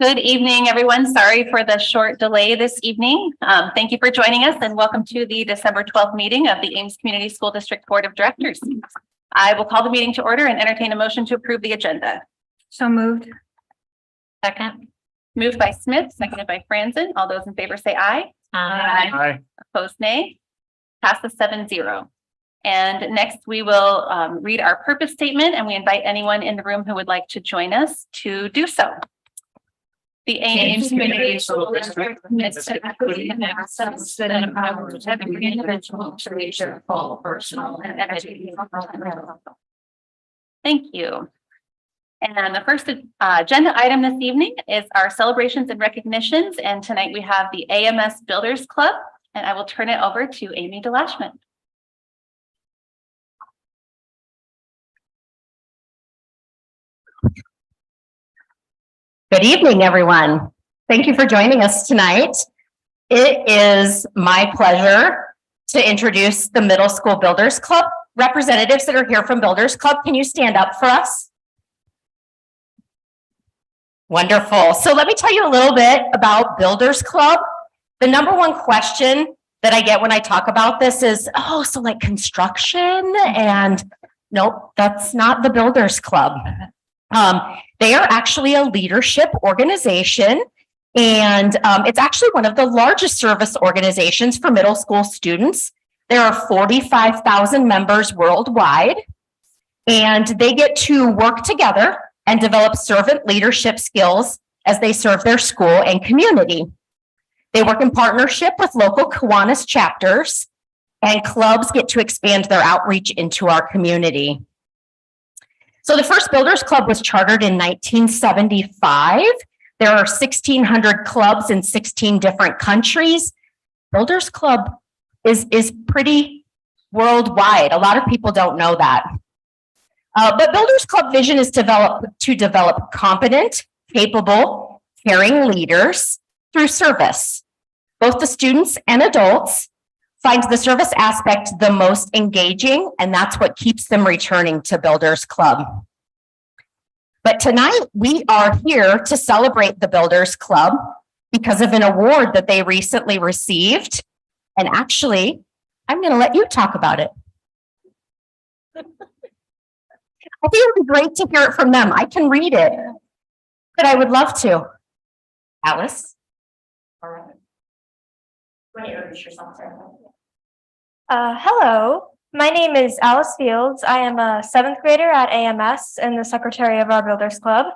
Good evening, everyone. Sorry for the short delay this evening. Thank you for joining us and welcome to the December 12th meeting of the Ames Community School District Board of Directors. I will call the meeting to order and entertain a motion to approve the agenda. So moved. Second. Moved by Smith, seconded by Franzen. All those in favor say aye. Aye. Opposed, nay. Passes 7-0. And next we will read our purpose statement, and we invite anyone in the room who would like to join us to do so. The Ames Community School District commits to equity and access that empowers every individual to reach their full personal and educational potential. Thank you. And the first agenda item this evening is our celebrations and recognitions. And tonight we have the AMS Builders Club, and I will turn it over to Amy DeLashman. Good evening, everyone. Thank you for joining us tonight. It is my pleasure to introduce the Middle School Builders Club. Representatives that are here from Builders Club, can you stand up for us? Wonderful. So let me tell you a little bit about Builders Club. The number one question that I get when I talk about this is, oh, so like construction? And nope, that's not the Builders Club. They are actually a leadership organization, and it's actually one of the largest service organizations for middle school students. There are 45,000 members worldwide, and they get to work together and develop servant leadership skills as they serve their school and community. They work in partnership with local Kiwanis chapters, and clubs get to expand their outreach into our community. So the first Builders Club was chartered in 1975. There are 1,600 clubs in 16 different countries. Builders Club is pretty worldwide. A lot of people don't know that. But Builders Club vision is to develop competent, capable, caring leaders through service. Both the students and adults find the service aspect the most engaging, and that's what keeps them returning to Builders Club. But tonight we are here to celebrate the Builders Club because of an award that they recently received. And actually, I'm going to let you talk about it. I think it would be great to hear it from them. I can read it, but I would love to. Alice? All right. Hello, my name is Alice Fields. I am a 7th grader at AMS and the secretary of our Builders Club.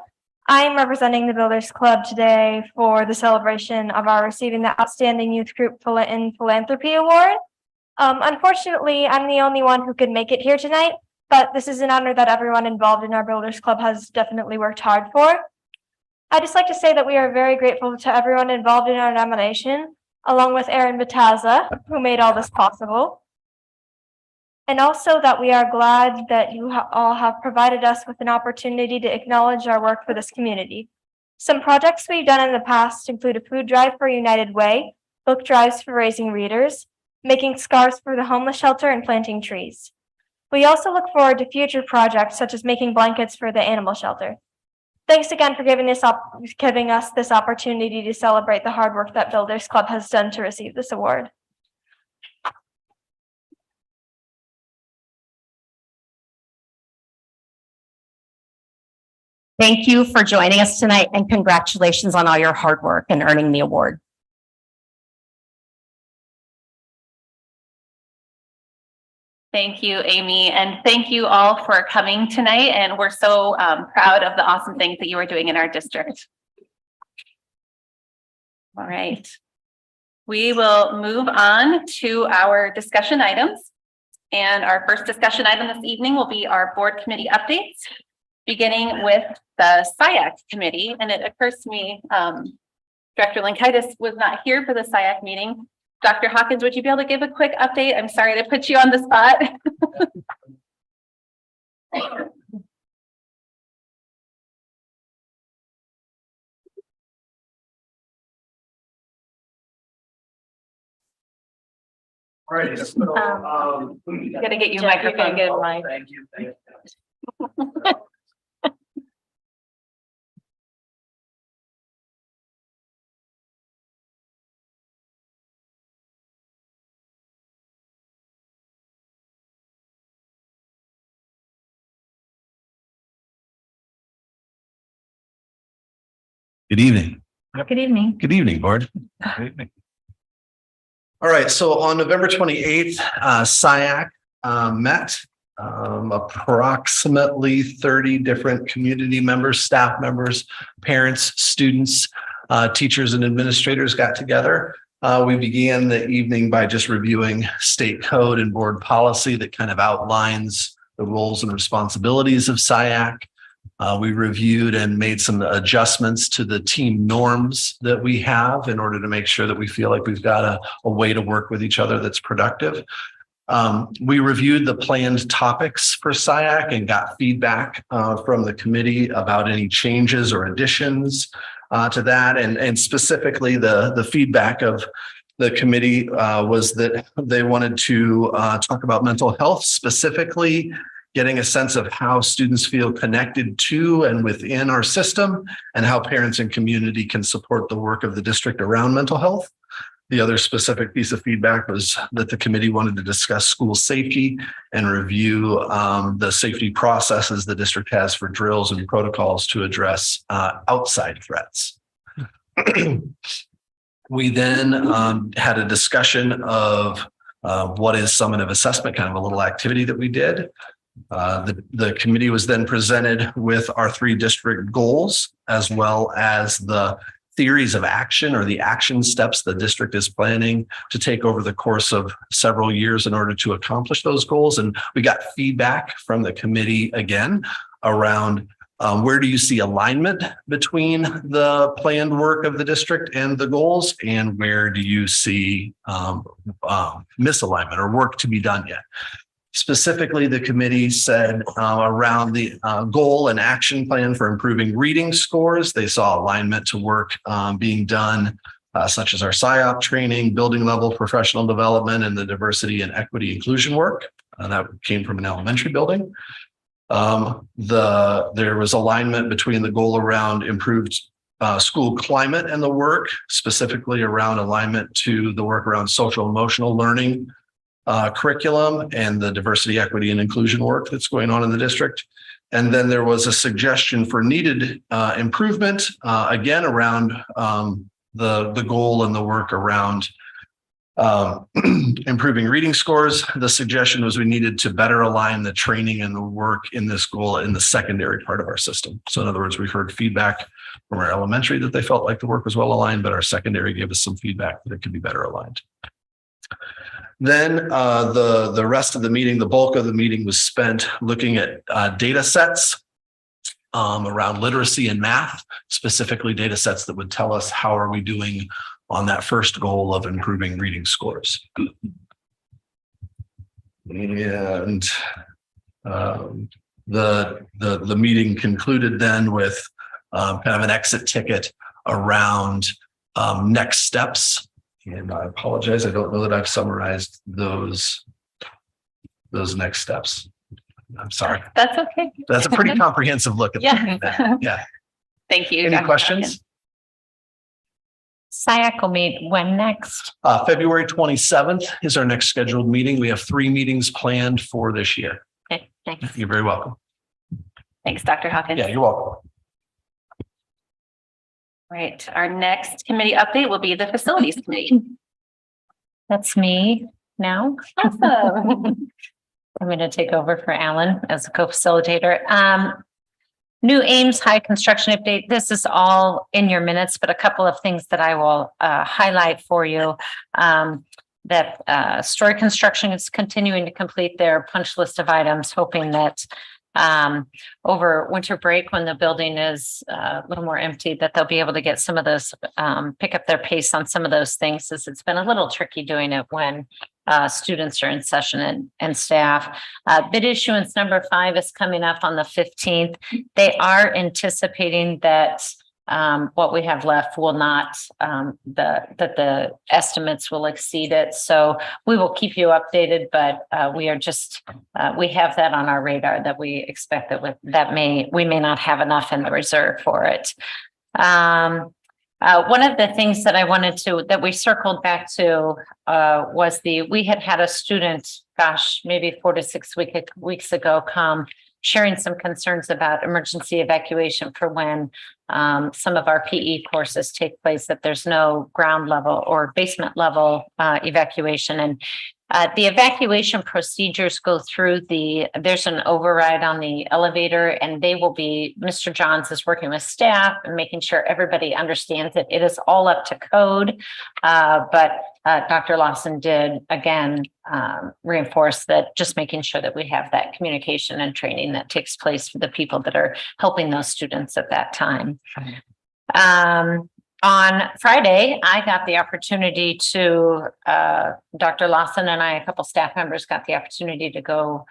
I am representing the Builders Club today for the celebration of our receiving the Outstanding Youth Group in Philanthropy Award. Unfortunately, I'm the only one who could make it here tonight, but this is an honor that everyone involved in our Builders Club has definitely worked hard for. I'd just like to say that we are very grateful to everyone involved in our nomination, along with Aaron Bataza, who made all this possible. And also that we are glad that you all have provided us with an opportunity to acknowledge our work for this community. Some projects we've done in the past include a food drive for United Way, book drives for raising readers, making scarves for the homeless shelter, and planting trees. We also look forward to future projects such as making blankets for the animal shelter. Thanks again for giving us this opportunity to celebrate the hard work that Builders Club has done to receive this award. Thank you for joining us tonight, and congratulations on all your hard work and earning the award. Thank you, Amy, and thank you all for coming tonight. And we're so proud of the awesome things that you are doing in our district. All right. We will move on to our discussion items. And our first discussion item this evening will be our board committee updates, beginning with the SIAC committee. And it occurs to me, Director Linkaitis was not here for the SIAC meeting. Dr. Hawkins, would you be able to give a quick update? I'm sorry to put you on the spot. All right, so Gotta get you a microphone. Thank you. Good evening. Good evening. Good evening, board. All right, so on November 28th, SIAC met. Approximately 30 different community members, staff members, parents, students, teachers, and administrators got together. We began the evening by just reviewing state code and board policy that kind of outlines the roles and responsibilities of SIAC. We reviewed and made some adjustments to the team norms that we have in order to make sure that we feel like we've got a way to work with each other that's productive. We reviewed the planned topics for SIAC and got feedback from the committee about any changes or additions to that. And specifically the feedback of the committee was that they wanted to talk about mental health, specifically getting a sense of how students feel connected to and within our system and how parents and community can support the work of the district around mental health. The other specific piece of feedback was that the committee wanted to discuss school safety and review the safety processes the district has for drills and protocols to address outside threats. We then had a discussion of what is summative assessment, kind of a little activity that we did. The committee was then presented with our 3 district goals, as well as the theories of action or the action steps the district is planning to take over the course of several years in order to accomplish those goals. And we got feedback from the committee again around where do you see alignment between the planned work of the district and the goals, and where do you see misalignment or work to be done yet? Specifically, the committee said around the goal and action plan for improving reading scores, they saw alignment to work being done, such as our SIOP training, building level professional development, and the diversity and equity inclusion work. That came from an elementary building. There was alignment between the goal around improved school climate and the work, specifically around alignment to the work around social emotional learning curriculum and the diversity, equity, and inclusion work that's going on in the district. And then there was a suggestion for needed improvement, again, around the goal and the work around improving reading scores. The suggestion was we needed to better align the training and the work in this goal in the secondary part of our system. So in other words, we heard feedback from our elementary that they felt like the work was well aligned, but our secondary gave us some feedback that it could be better aligned. Then the rest of the meeting, the bulk of the meeting was spent looking at data sets around literacy and math, specifically data sets that would tell us how are we doing on that first goal of improving reading scores. And the meeting concluded then with kind of an exit ticket around next steps. And I apologize, I don't know that I've summarized those next steps. I'm sorry. That's okay. That's a pretty comprehensive look at Yeah. that. Yeah. Thank you. Any Dr. questions? SIAC will meet when next? February 27th is our next scheduled meeting. We have 3 meetings planned for this year. Okay, thanks. You're very welcome. Thanks, Dr. Hawkins. Yeah, you're welcome. Right. Our next committee update will be the facilities committee. That's me now. Awesome. I'm going to take over for Alan as a co-facilitator. New Ames High construction update. This is all in your minutes, but a couple of things that I will highlight for you. That Story Construction is continuing to complete their punch list of items, hoping that over winter break, when the building is a little more empty, that they'll be able to get some of those, pick up their pace on some of those things, as it's been a little tricky doing it when students are in session and staff. Bid issuance number 5 is coming up on the 15th. They are anticipating that what we have left will not, that the estimates will exceed it. So we will keep you updated, but we are just, we have that on our radar that we expect that we may not have enough in the reserve for it. One of the things that I wanted that we circled back to was we had a student, gosh, maybe 4 to 6 weeks ago come sharing some concerns about emergency evacuation for when some of our PE courses take place, that there's no ground level or basement level evacuation. And the evacuation procedures go through there's an override on the elevator, and Mr. Johns is working with staff and making sure everybody understands that it is all up to code. But Dr. Lawson did again reinforce that, just making sure that we have that communication and training that takes place for the people that are helping those students at that time. On Friday, I got the opportunity to, Dr. Lawson and I, a couple staff members got the opportunity to go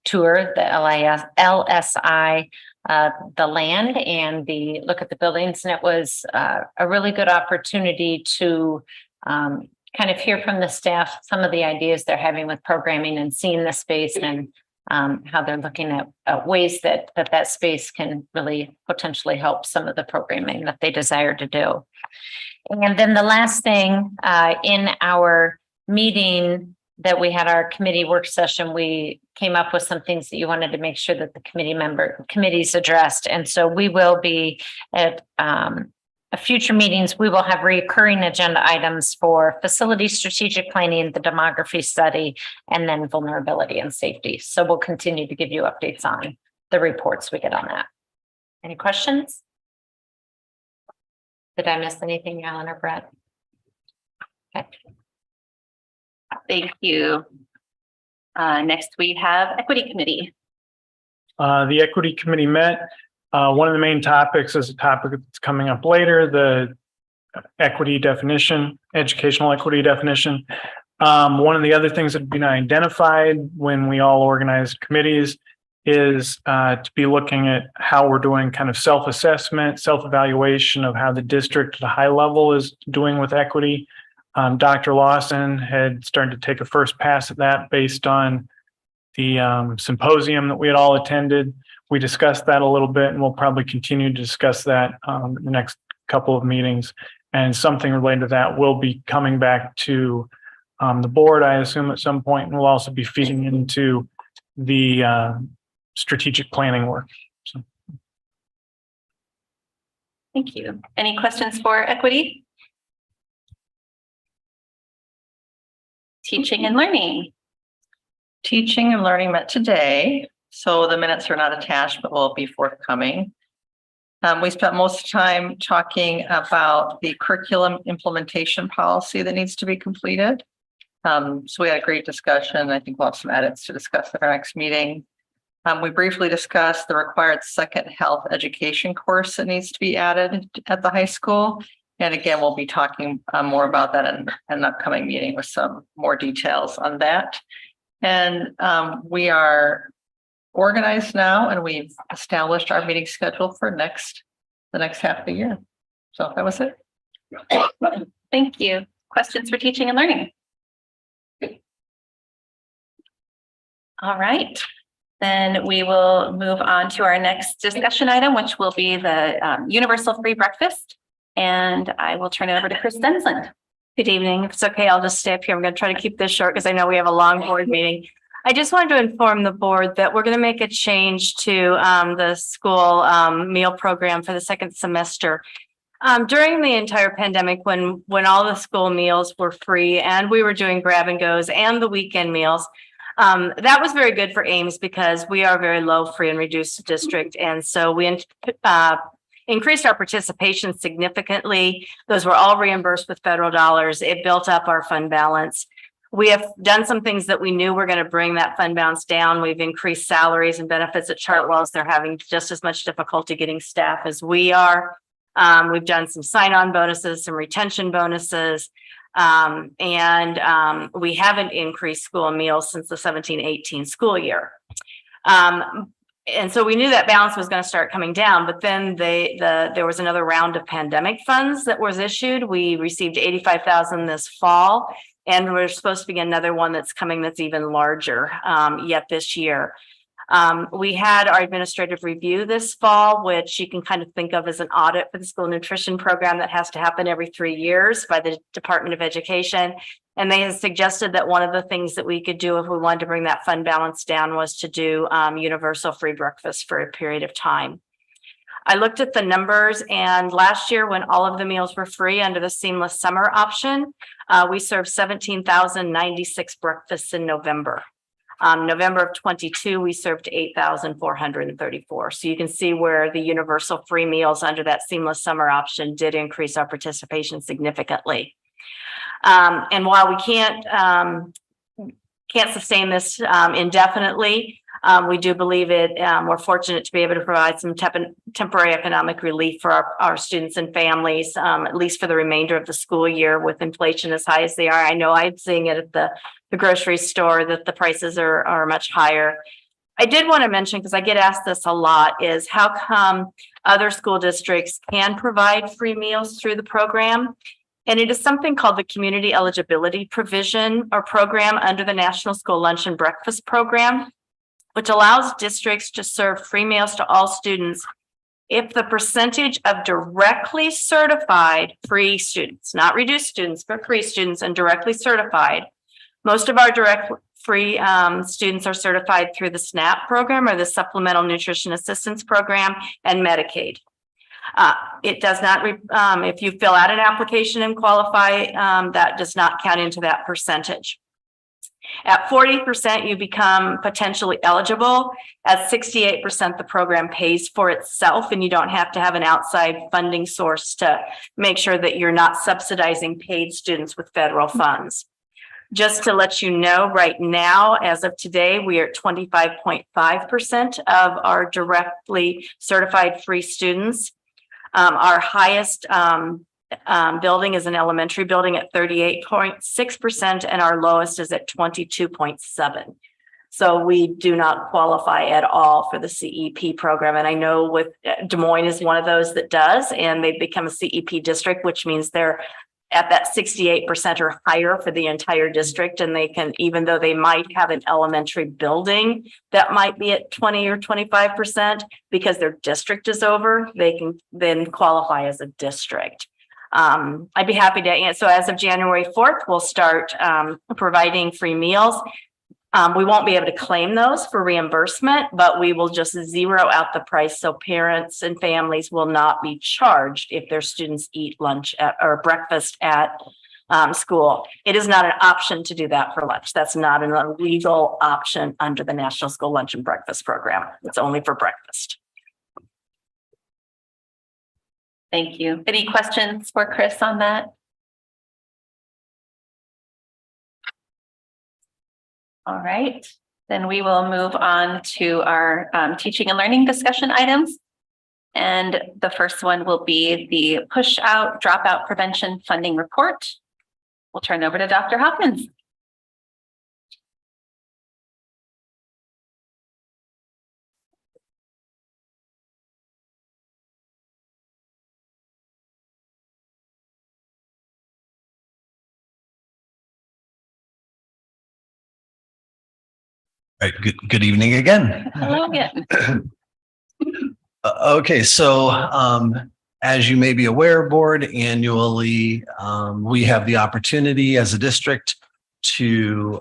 tour the LSI, the land and look at the buildings. And it was a really good opportunity to kind of hear from the staff some of the ideas they're having with programming, and seeing the space and how they're looking at ways that space can really potentially help some of the programming that they desire to do. And then the last thing, in our meeting that we had, our committee work session, we came up with some things that you wanted to make sure that the committees addressed. And so we will be at future meetings, we will have recurring agenda items for facility strategic planning, the demography study, and then vulnerability and safety. So we'll continue to give you updates on the reports we get on that. Any questions? Did I miss anything, Alan or Brett? Okay. Thank you. Next, we have Equity Committee. The Equity Committee met. One of the main topics is a topic that's coming up later, the equity definition, educational equity definition. One of the other things that have been identified when we all organized committees is to be looking at how we're doing kind of self-assessment, self-evaluation of how the district at a high level is doing with equity. Dr. Lawson had started to take a first pass at that based on the symposium that we had all attended. We discussed that a little bit, and we'll probably continue to discuss that in the next couple of meetings. And something related to that will be coming back to the board, I assume, at some point, and we'll also be feeding into the strategic planning work. So. Thank you. Any questions for equity? Teaching and learning. Teaching and learning met today. So the minutes are not attached, but will be forthcoming. We spent most of the time talking about the curriculum implementation policy that needs to be completed. So we had a great discussion. I think we'll have some edits to discuss at our next meeting. We briefly discussed the required second health education course that needs to be added at the high school. And again, we'll be talking more about that in an upcoming meeting with some more details on that. And we are organized now, and we've established our meeting schedule for the next half of the year. So that was it. Thank you. Questions for teaching and learning? All right. Then we will move on to our next discussion item, which will be the universal free breakfast. And I will turn it over to Chris Densland. Good evening. If it's okay, I'll just stay up here. I'm going to try to keep this short because I know we have a long board meeting. I just wanted to inform the board that we're going to make a change to the school meal program for the second semester. During the entire pandemic, when all the school meals were free and we were doing grab and goes and the weekend meals, that was very good for Ames because we are a very low free and reduced district. And so we increased our participation significantly. Those were all reimbursed with federal dollars. It built up our fund balance. We have done some things that we knew were going to bring that fund balance down. We've increased salaries and benefits at Chartwell's. They're having just as much difficulty getting staff as we are. We've done some sign-on bonuses, some retention bonuses, and we haven't increased school meals since the 17-18 school year. And so we knew that balance was going to start coming down, but then there was another round of pandemic funds that was issued. We received $85,000 this fall, and we're supposed to be another one that's coming that's even larger yet this year. We had our administrative review this fall, which you can kind of think of as an audit for the school nutrition program that has to happen every 3 years by the Department of Education. And they had suggested that one of the things that we could do if we wanted to bring that fund balance down was to do universal free breakfast for a period of time. I looked at the numbers, and last year when all of the meals were free under the seamless summer option, we served 17,096 breakfasts in November. November of 22, we served 8,434. So you can see where the universal free meals under that seamless summer option did increase our participation significantly. And while we can't sustain this indefinitely, we do believe we're fortunate to be able to provide some temporary economic relief for our students and families, at least for the remainder of the school year with inflation as high as they are. I know I'm seeing it at the grocery store that the prices are much higher. I did want to mention, because I get asked this a lot, is how come other school districts can provide free meals through the program? And it is something called the Community Eligibility Provision or Program under the National School Lunch and Breakfast Program, which allows districts to serve free meals to all students if the percentage of directly certified free students, not reduced students, but free students and directly certified. Most of our direct free students are certified through the SNAP program or the Supplemental Nutrition Assistance Program and Medicaid. It does not, if you fill out an application and qualify, that does not count into that percentage. At 40%, you become potentially eligible. At 68%, the program pays for itself, and you don't have to have an outside funding source to make sure that you're not subsidizing paid students with federal funds. Just to let you know, right now, as of today, we are at 25.5% of our directly certified free students. Our highest building is an elementary building at 38.6%, and our lowest is at 22.7%. So we do not qualify at all for the CEP program. And I know with Des Moines is one of those that does, and they've become a CEP district, which means they're at that 68% or higher for the entire district. And they can, even though they might have an elementary building that might be at 20 or 25%, because their district is over, they can then qualify as a district. I'd be happy to answer. So as of January 4th, we'll start providing free meals. We won't be able to claim those for reimbursement, but we will just zero out the price so parents and families will not be charged if their students eat lunch or breakfast at school. It is not an option to do that for lunch. That's not an illegal option under the National School Lunch and Breakfast Program. It's only for breakfast. Thank you. Any questions for Chris on that? All right, then we will move on to our teaching and learning discussion items. And the first one will be the push out dropout prevention funding report. We'll turn over to Dr. Hopkins. All right, good evening again. Hello again. Okay, so as you may be aware, board, annually, we have the opportunity as a district to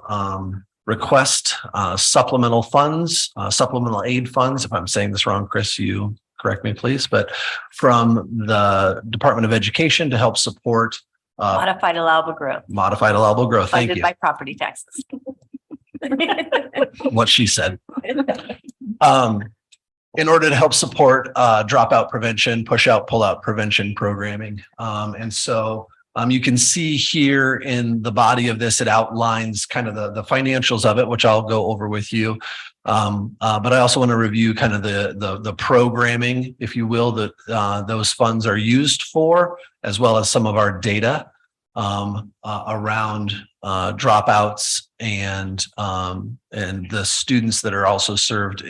request supplemental funds, supplemental aid funds. If I'm saying this wrong, Chris, you correct me, please, but from the Department of Education to help support Modified allowable growth. Modified allowable growth. Thank Funded you. by property taxes. What she said. In order to help support dropout prevention, push out, pull out prevention programming. And so you can see here in the body of this, it outlines kind of the financials of it, which I'll go over with you. But I also want to review kind of the programming, if you will, that those funds are used for, as well as some of our data around dropouts and the students that are also served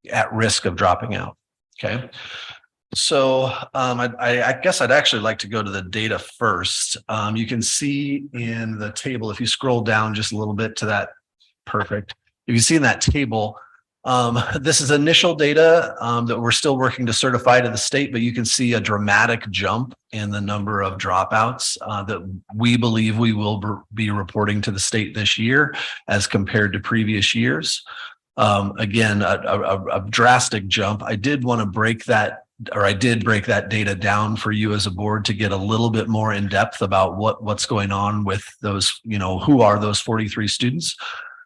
at risk of dropping out. Okay. So I guess I'd actually like to go to the data first. You can see in the table, if you scroll down just a little bit to that, perfect. If you see in that table, This is initial data that we're still working to certify to the state, but you can see a dramatic jump in the number of dropouts that we believe we will be reporting to the state this year as compared to previous years. Again, a drastic jump. I did want to break that, or I did break that data down for you as a board to get a little bit more in depth about what's going on with those, who are those 43 students.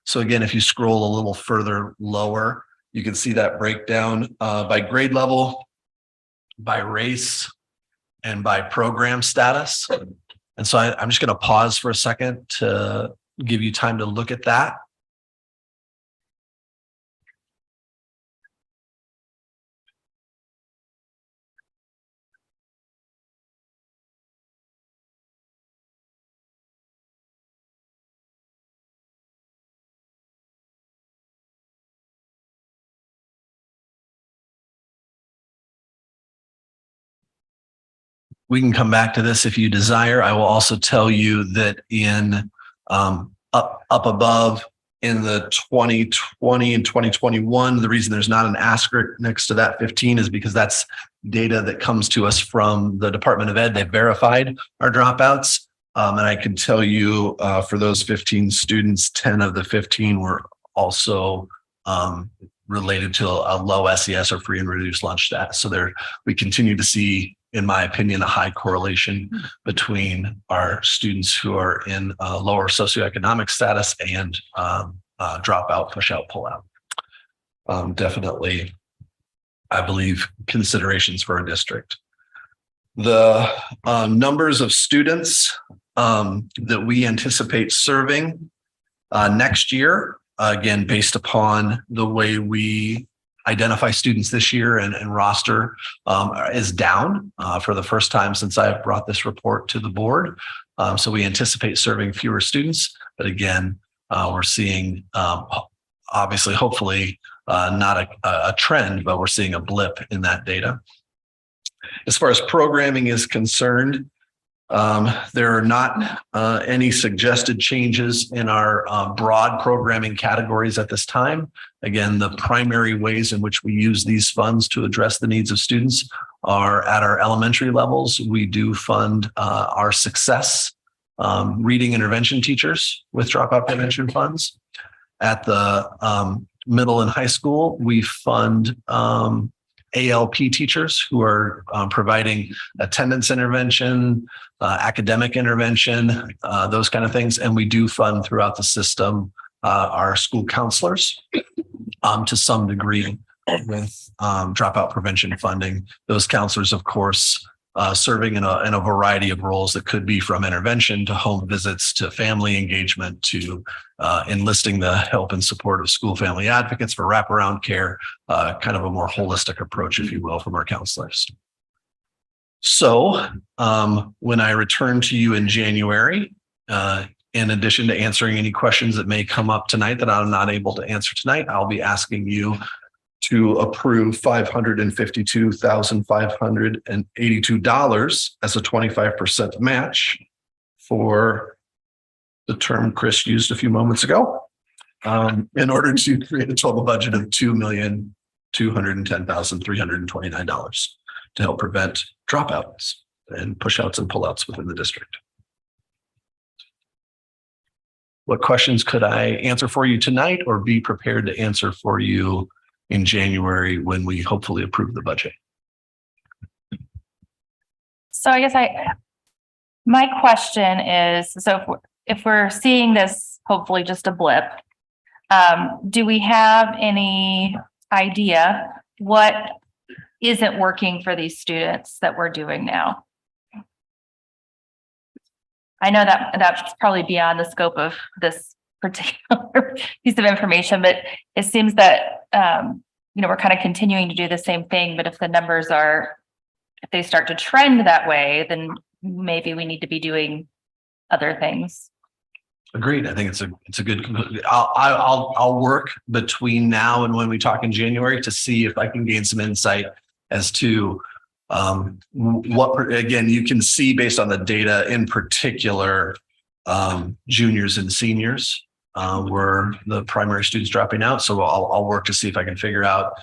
So again, if you scroll a little further lower, you can see that breakdown by grade level, by race, and by program status. And so I'm just going to pause for a second to give you time to look at that. We can come back to this if you desire. I will also tell you that in up above in the 2020 and 2021, the reason there's not an asterisk next to that 15 is because that's data that comes to us from the Department of Ed. They verified our dropouts. And I can tell you for those 15 students, 10 of the 15 were also related to a low SES or free and reduced lunch status. So we continue to see, in my opinion, a high correlation between our students who are in lower socioeconomic status and dropout, push out, pull out. Definitely, I believe, considerations for a district. The numbers of students that we anticipate serving next year, again, based upon the way we identify students this year and roster is down for the first time since I've brought this report to the board. So we anticipate serving fewer students, but again, we're seeing obviously, hopefully not a trend, but we're seeing a blip in that data. As far as programming is concerned, there are not any suggested changes in our broad programming categories at this time. Again, the primary ways in which we use these funds to address the needs of students are at our elementary levels. We do fund our success reading intervention teachers with dropout prevention funds. At the middle and high school, we fund ALP teachers who are providing attendance intervention, academic intervention, those kind of things. And we do fund throughout the system our school counselors to some degree with dropout prevention funding. Those counselors, of course, serving in a variety of roles that could be from intervention to home visits to family engagement to enlisting the help and support of school family advocates for wraparound care, kind of a more holistic approach, if you will, from our counselors. So when I return to you in January, in addition to answering any questions that may come up tonight that I'm not able to answer tonight, I'll be asking you to approve $552,582 as a 25% match for the term Chris used a few moments ago, in order to create a total budget of $2,210,329 to help prevent dropouts and pushouts and pullouts within the district. What questions could I answer for you tonight or be prepared to answer for you in January when we hopefully approve the budget? So I guess my question is, so if we're seeing this, hopefully just a blip, do we have any idea what isn't working for these students that we're doing now? I know that that's probably beyond the scope of this particular piece of information, but it seems that, we're kind of continuing to do the same thing, but if the numbers if they start to trend that way, then maybe we need to be doing other things. Agreed. I think it's a good. I'll work between now and when we talk in January to see if I can gain some insight as to what, again, you can see based on the data, in particular, juniors and seniors were the primary students dropping out. So I'll work to see if I can figure out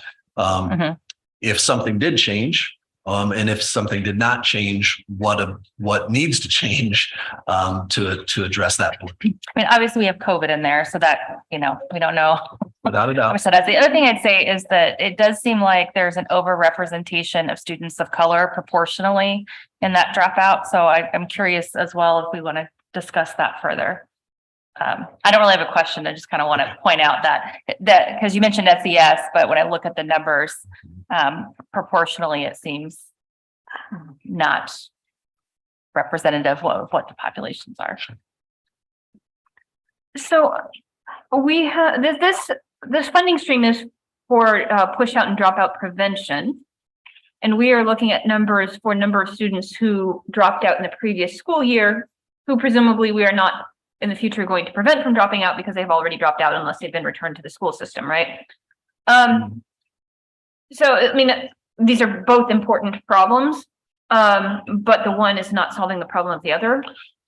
if something did change. And if something did not change, what needs to change to address that. I mean, obviously we have COVID in there, so that, we don't know. Without a doubt. So that's the other thing I'd say is that it does seem like there's an overrepresentation of students of color proportionally in that dropout. So I'm curious as well if we want to discuss that further. I don't really have a question. I just kind of want to point out that because you mentioned SES, but when I look at the numbers, proportionally, it seems not representative of what the populations are. So we have this funding stream is for push out and dropout prevention. And we are looking at numbers for number of students who dropped out in the previous school year, who presumably we are not in the future going to prevent from dropping out because they've already dropped out unless they've been returned to the school system, right? So, I mean, these are both important problems, but the one is not solving the problem of the other.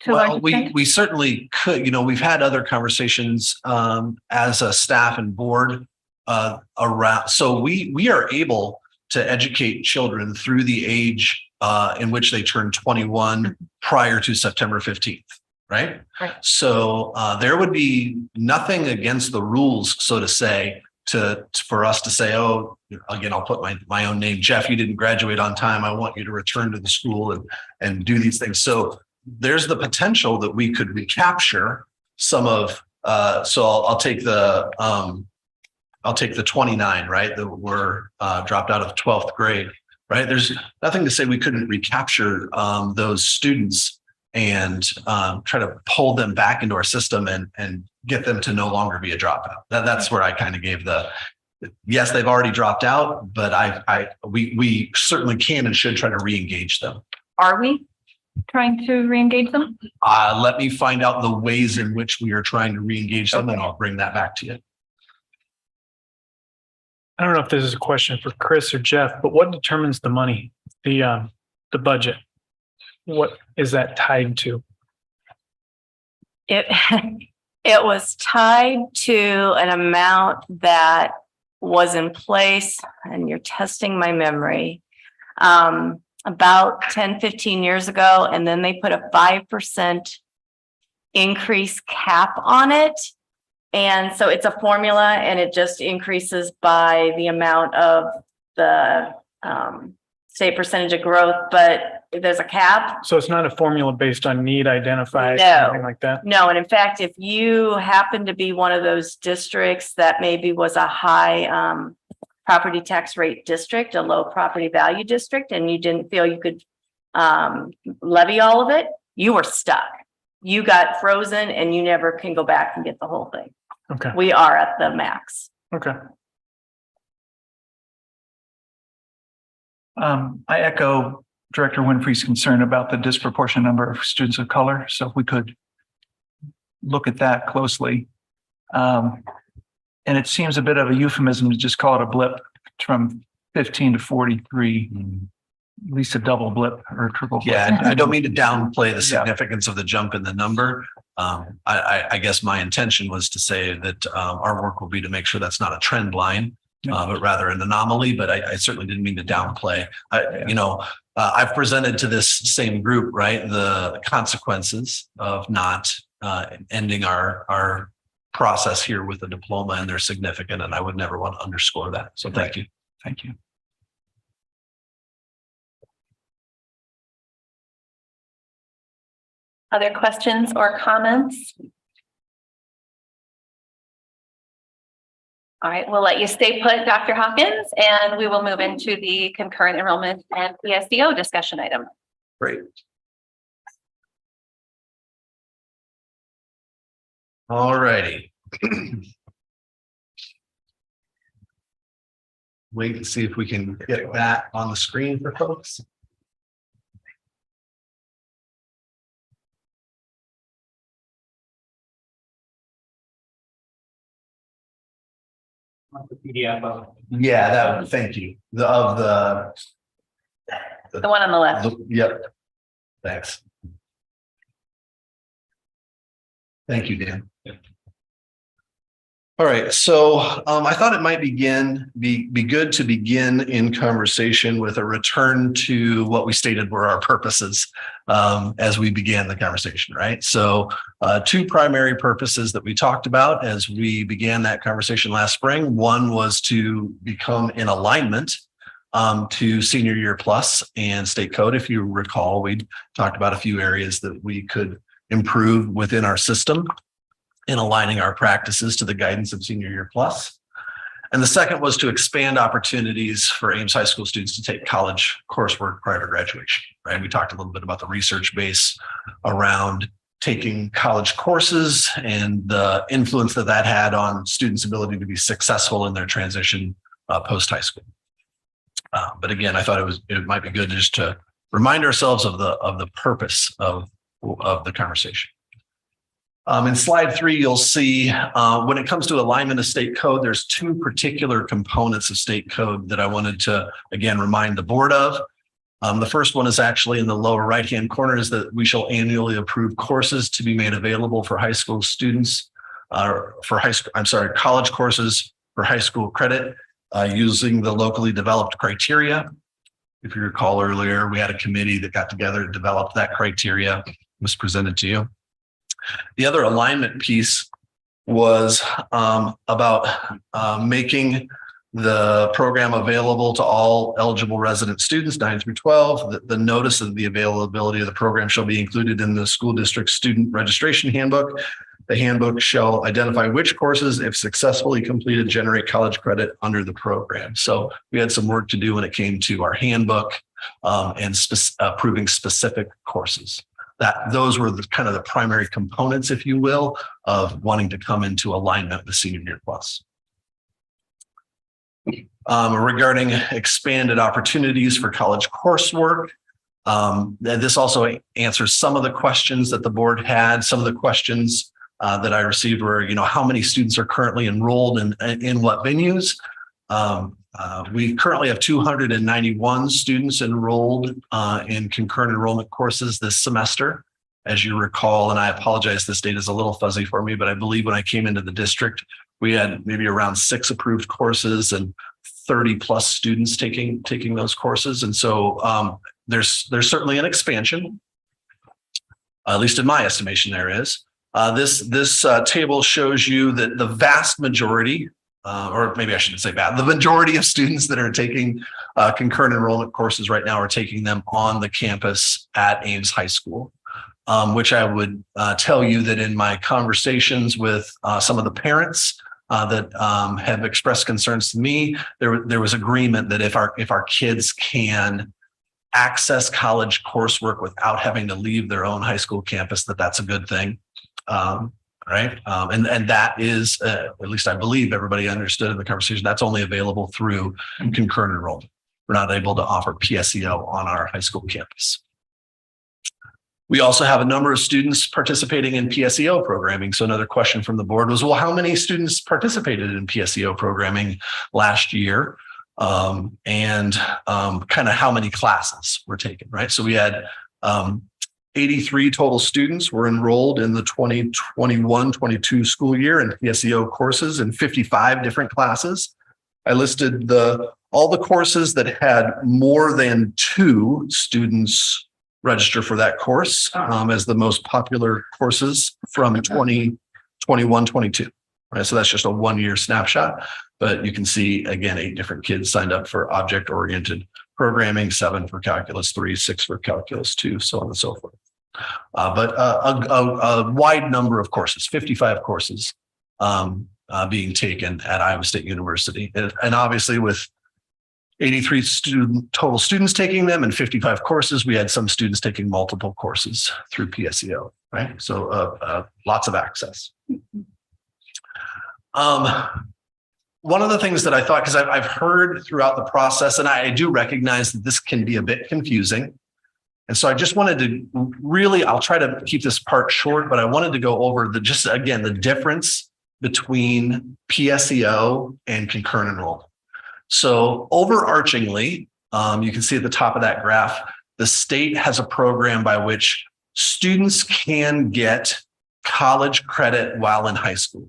Well, we certainly could, we've had other conversations as a staff and board around. So we are able to educate children through the age in which they turn 21 prior to September 15th. Right. So there would be nothing against the rules, so to say, for us to say, oh, again, I'll put my own name, Jeff, you didn't graduate on time. I want you to return to the school and do these things. So there's the potential that we could recapture some of. So I'll take the 29, right, that were dropped out of 12th grade. Right. There's nothing to say we couldn't recapture those students and try to pull them back into our system and get them to no longer be a dropout. That's where I kind of gave yes, they've already dropped out, but we certainly can and should try to re-engage them. Are we trying to re-engage them? Let me find out the ways in which we are trying to re-engage them, and I'll bring that back to you. I don't know if this is a question for Chris or Jeff, but what determines the money, the budget? What is that tied to? It was tied to an amount that was in place, and you're testing my memory, about 10, 15 years ago, and then they put a 5% increase cap on it. And so it's a formula, and it just increases by the amount of the state percentage of growth, but there's a cap. So it's not a formula based on need identified, No. anything like that? No, and in fact, if you happen to be one of those districts that maybe was a high property tax rate district, a low property value district, and you didn't feel you could levy all of it, you were stuck. You got frozen and you never can go back and get the whole thing. Okay. We are at the max. Okay. I echo Director Winfrey's concern about the disproportionate number of students of color. So if we could look at that closely. And it seems a bit of a euphemism to just call it a blip from 15 to 43, at least a double blip or a triple blip. Yeah, I don't mean to downplay the significance of the jump in the number. I guess my intention was to say that our work will be to make sure that's not a trend line, but rather an anomaly. But I certainly didn't mean to downplay. I've presented to this same group, right, the consequences of not ending our process here with a diploma, and they're significant, and I would never want to underscore that. So thank you. Thank you. Other questions or comments? All right, we'll let you stay put, Dr. Hawkins, and we will move into the concurrent enrollment and PSDO discussion item. Great. All righty. Wait and see if we can get that on the screen for folks. Yeah, that. Thank you. The one on the left. Yep. Thanks. Thank you, Dan. All right, so I thought it might be good to begin in conversation with a return to what we stated were our purposes as we began the conversation, right? So two primary purposes that we talked about as we began that conversation last spring. One was to become in alignment to senior year plus and state code. If you recall, we talked about a few areas that we could improve within our system in aligning our practices to the guidance of senior year plus. And the second was to expand opportunities for Ames High School students to take college coursework prior to graduation, right? We talked a little bit about the research base around taking college courses and the influence that that had on students' ability to be successful in their transition post-high school. But again, I thought it might be good just to remind ourselves of the purpose of the conversation. In slide 3, you'll see when it comes to alignment of state code, there's two particular components of state code that I wanted to, again, remind the board of. The first one is actually in the lower right-hand corner, is that we shall annually approve courses to be made available for high school students, college courses for high school credit using the locally developed criteria. If you recall earlier, we had a committee that got together and developed that criteria, was presented to you. The other alignment piece was about making the program available to all eligible resident students, 9 through 12. The notice of the availability of the program shall be included in the school district student registration handbook. The handbook shall identify which courses, if successfully completed, generate college credit under the program. So we had some work to do when it came to our handbook and approving specific courses. Those were kind of the primary components, if you will, of wanting to come into alignment with senior year plus. Regarding expanded opportunities for college coursework, this also answers some of the questions that the board had. Some of the questions that I received were, how many students are currently enrolled in what venues? We currently have 291 students enrolled in concurrent enrollment courses this semester. As you recall, and I apologize, this data is a little fuzzy for me, but I believe when I came into the district, we had maybe around 6 approved courses and 30 plus students taking those courses. And so there's certainly an expansion, at least in my estimation there is. This table shows you that the vast majority, or maybe I shouldn't say bad, the majority of students that are taking concurrent enrollment courses right now are taking them on the campus at Ames High School, which I would tell you that in my conversations with some of the parents that have expressed concerns to me, there was agreement that if our kids can access college coursework without having to leave their own high school campus, that's a good thing. Right. And that is, at least I believe everybody understood in the conversation, that's only available through concurrent enrollment. We're not able to offer PSEO on our high school campus. We also have a number of students participating in PSEO programming. So another question from the board was, well, how many students participated in PSEO programming last year? And kind of how many classes were taken, right? So we had 83 total students were enrolled in the 2021-22 school year in PSEO courses in 55 different classes. I listed all the courses that had more than 2 students register for that course as the most popular courses from 2021-22. Right, so that's just a 1-year snapshot, but you can see again 8 different kids signed up for object-oriented programming, 7 for calculus 3, 6 for calculus 2, so on and so forth. But a wide number of courses, 55 courses being taken at Iowa State University. And obviously with 83 total students taking them and 55 courses, we had some students taking multiple courses through PSEO, right? So lots of access. One of the things that I thought, because I've heard throughout the process, and I do recognize that this can be a bit confusing. And so I just wanted to really, I'll try to keep this part short, but I wanted to go over the difference between PSEO and concurrent enrollment. So overarchingly, you can see at the top of that graph, the state has a program by which students can get college credit while in high school.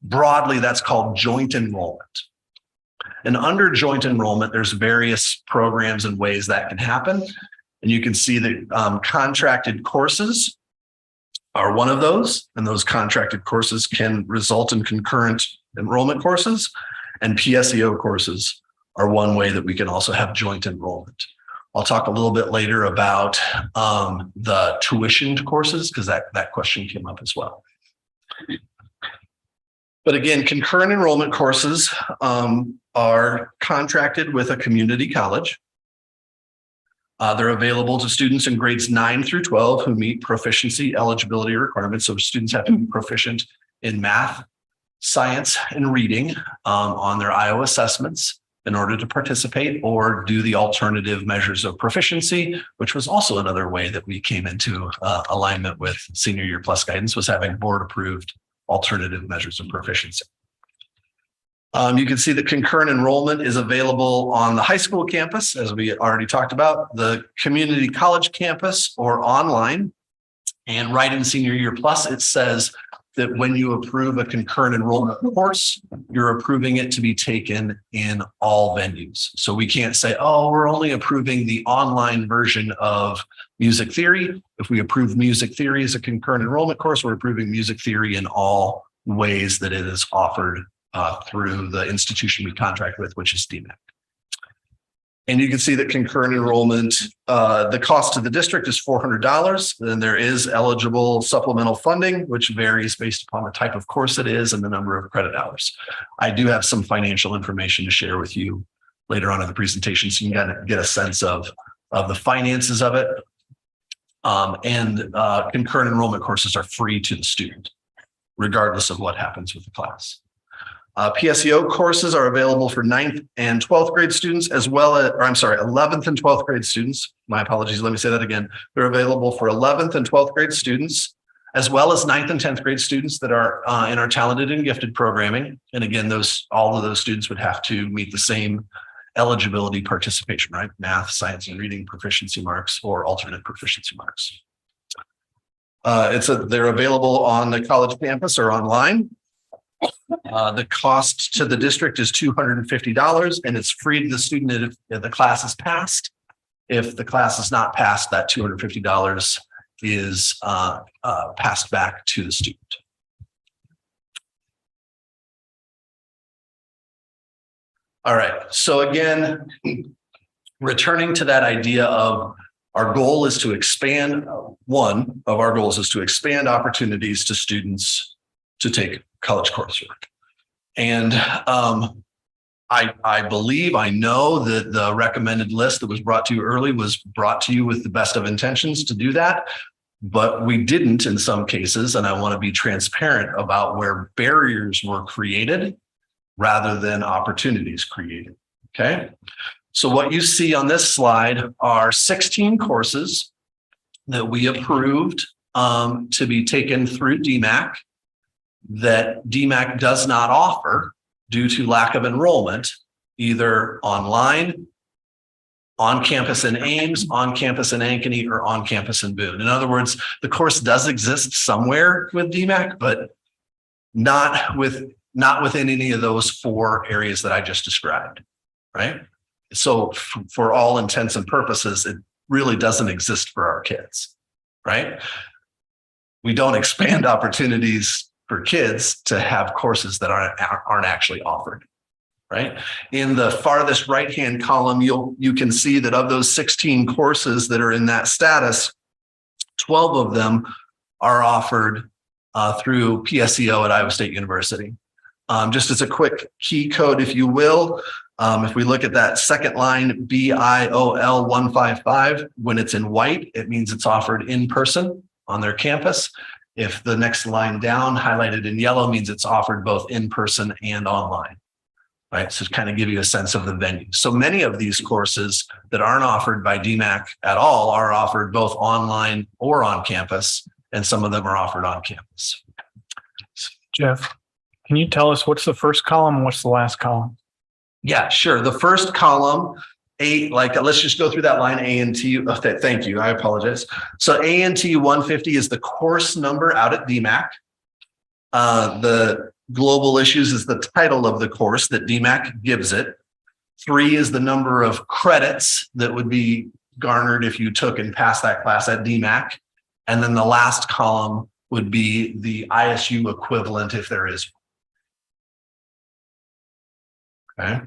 Broadly, that's called joint enrollment. And under joint enrollment, there's various programs and ways that can happen. And you can see that contracted courses are one of those. And those contracted courses can result in concurrent enrollment courses. And PSEO courses are one way that we can also have joint enrollment. I'll talk a little bit later about the tuitioned courses because that question came up as well. But again, concurrent enrollment courses are contracted with a community college. They're available to students in grades 9 through 12 who meet proficiency eligibility requirements. So students have to be proficient in math, science, and reading on their IO assessments in order to participate, or do the alternative measures of proficiency, which was also another way that we came into alignment with senior year plus guidance, was having board approved alternative measures of proficiency. You can see that concurrent enrollment is available on the high school campus, as we already talked about, the community college campus, or online. And right in senior year plus, it says that when you approve a concurrent enrollment course, you're approving it to be taken in all venues. So we can't say, oh, we're only approving the online version of music theory. If we approve music theory as a concurrent enrollment course, we're approving music theory in all ways that it is offered through the institution we contract with, which is DMAC. And you can see that concurrent enrollment, the cost to the district is $400. Then there is eligible supplemental funding, which varies based upon the type of course it is and the number of credit hours. I do have some financial information to share with you later on in the presentation, so you can get a sense of the finances of it. Concurrent enrollment courses are free to the student, regardless of what happens with the class. PSEO courses are available for 9th and 12th grade students, as well as, 11th and 12th grade students. My apologies, let me say that again. They're available for 11th and 12th grade students, as well as 9th and 10th grade students that are in our talented and gifted programming. And again, all of those students would have to meet the same eligibility participation, right? Math, science, and reading proficiency marks or alternate proficiency marks. They're available on the college campus or online. The cost to the district is $250, and it's free to the student if the class is passed. If the class is not passed, that $250 is passed back to the student. All right, so again, returning to that idea of our goal is to expand, one of our goals is to expand opportunities to students to take college coursework. And I believe, I know that the recommended list that was brought to you early was brought to you with the best of intentions to do that, but we didn't in some cases. And I want to be transparent about where barriers were created rather than opportunities created. Okay. So what you see on this slide are 16 courses that we approved to be taken through DMAC that DMAC does not offer due to lack of enrollment, either online, on campus in Ames, on campus in Ankeny, or on campus in Boone. In other words, the course does exist somewhere with DMAC, but not within any of those 4 areas that I just described, right? So for all intents and purposes, it really doesn't exist for our kids, right? We don't expand opportunities for kids to have courses that aren't actually offered, right? In the farthest right-hand column, you can see that of those 16 courses that are in that status, 12 of them are offered through PSEO at Iowa State University. Just as a quick key code, if you will, if we look at that second line, BIOL 155, when it's in white, it means it's offered in person on their campus. If the next line down, highlighted in yellow, means it's offered both in person and online, right? So to kind of give you a sense of the venue. So many of these courses that aren't offered by DMAC at all are offered both online or on campus, and some of them are offered on campus. Jeff, can you tell us what's the first column and what's the last column? Yeah, sure. The first column, let's just go through that line, ANTU. Okay, thank you. I apologize. So ANTU 150 is the course number out at DMAC. The Global Issues is the title of the course that DMAC gives it. 3 is the number of credits that would be garnered if you took and passed that class at DMAC. And then the last column would be the ISU equivalent if there is. Okay.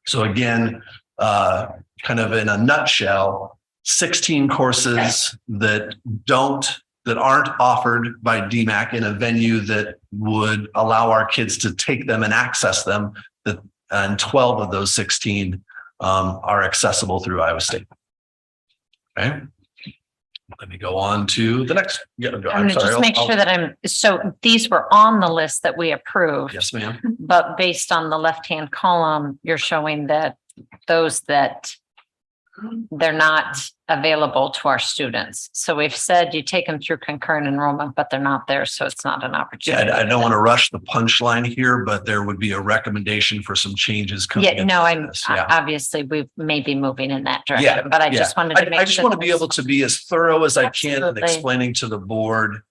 So again, kind of in a nutshell, 16 courses that aren't offered by DMAC in a venue that would allow our kids to take them and access them. And 12 of those 16 are accessible through Iowa State. Okay. Let me go on to the next. I'm going to just make sure that so these were on the list that we approved. Yes, ma'am. But based on the left-hand column, you're showing that those that they're not available to our students. So we've said you take them through concurrent enrollment, but they're not there. So it's not an opportunity. Yeah, I don't want to rush the punchline here, but there would be a recommendation for some changes coming. Yeah, no, obviously we may be moving in that direction, but I just wanted to make sure. I just want to be able to be as thorough as I can in Absolutely. explaining to the board.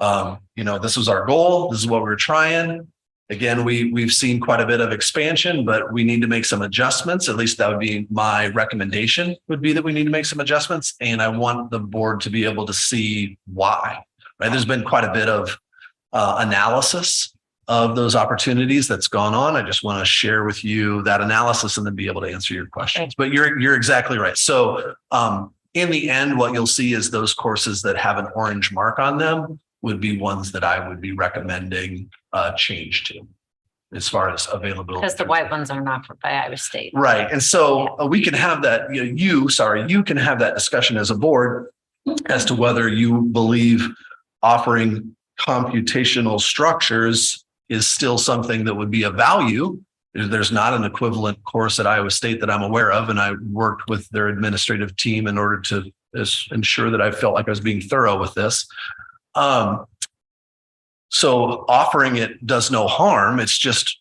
This was our goal. This is what we're trying. Again, we've seen quite a bit of expansion, but we need to make some adjustments. At least that would be my recommendation, would be that we need to make some adjustments. And I want the board to be able to see why, right? There's been quite a bit of analysis of those opportunities that's gone on. I just want to share with you that analysis and then be able to answer your questions. But you're exactly right. So in the end, what you'll see is those courses that have an orange mark on them would be ones that I would be recommending change to as far as availability. Because the white ones are not offered by Iowa State. Right. And so we can have that, you can have that discussion as a board as to whether you believe offering computational structures is still something that would be of value. There's not an equivalent course at Iowa State that I'm aware of, and I worked with their administrative team in order to ensure that I felt like I was being thorough with this. So offering it does no harm. It's just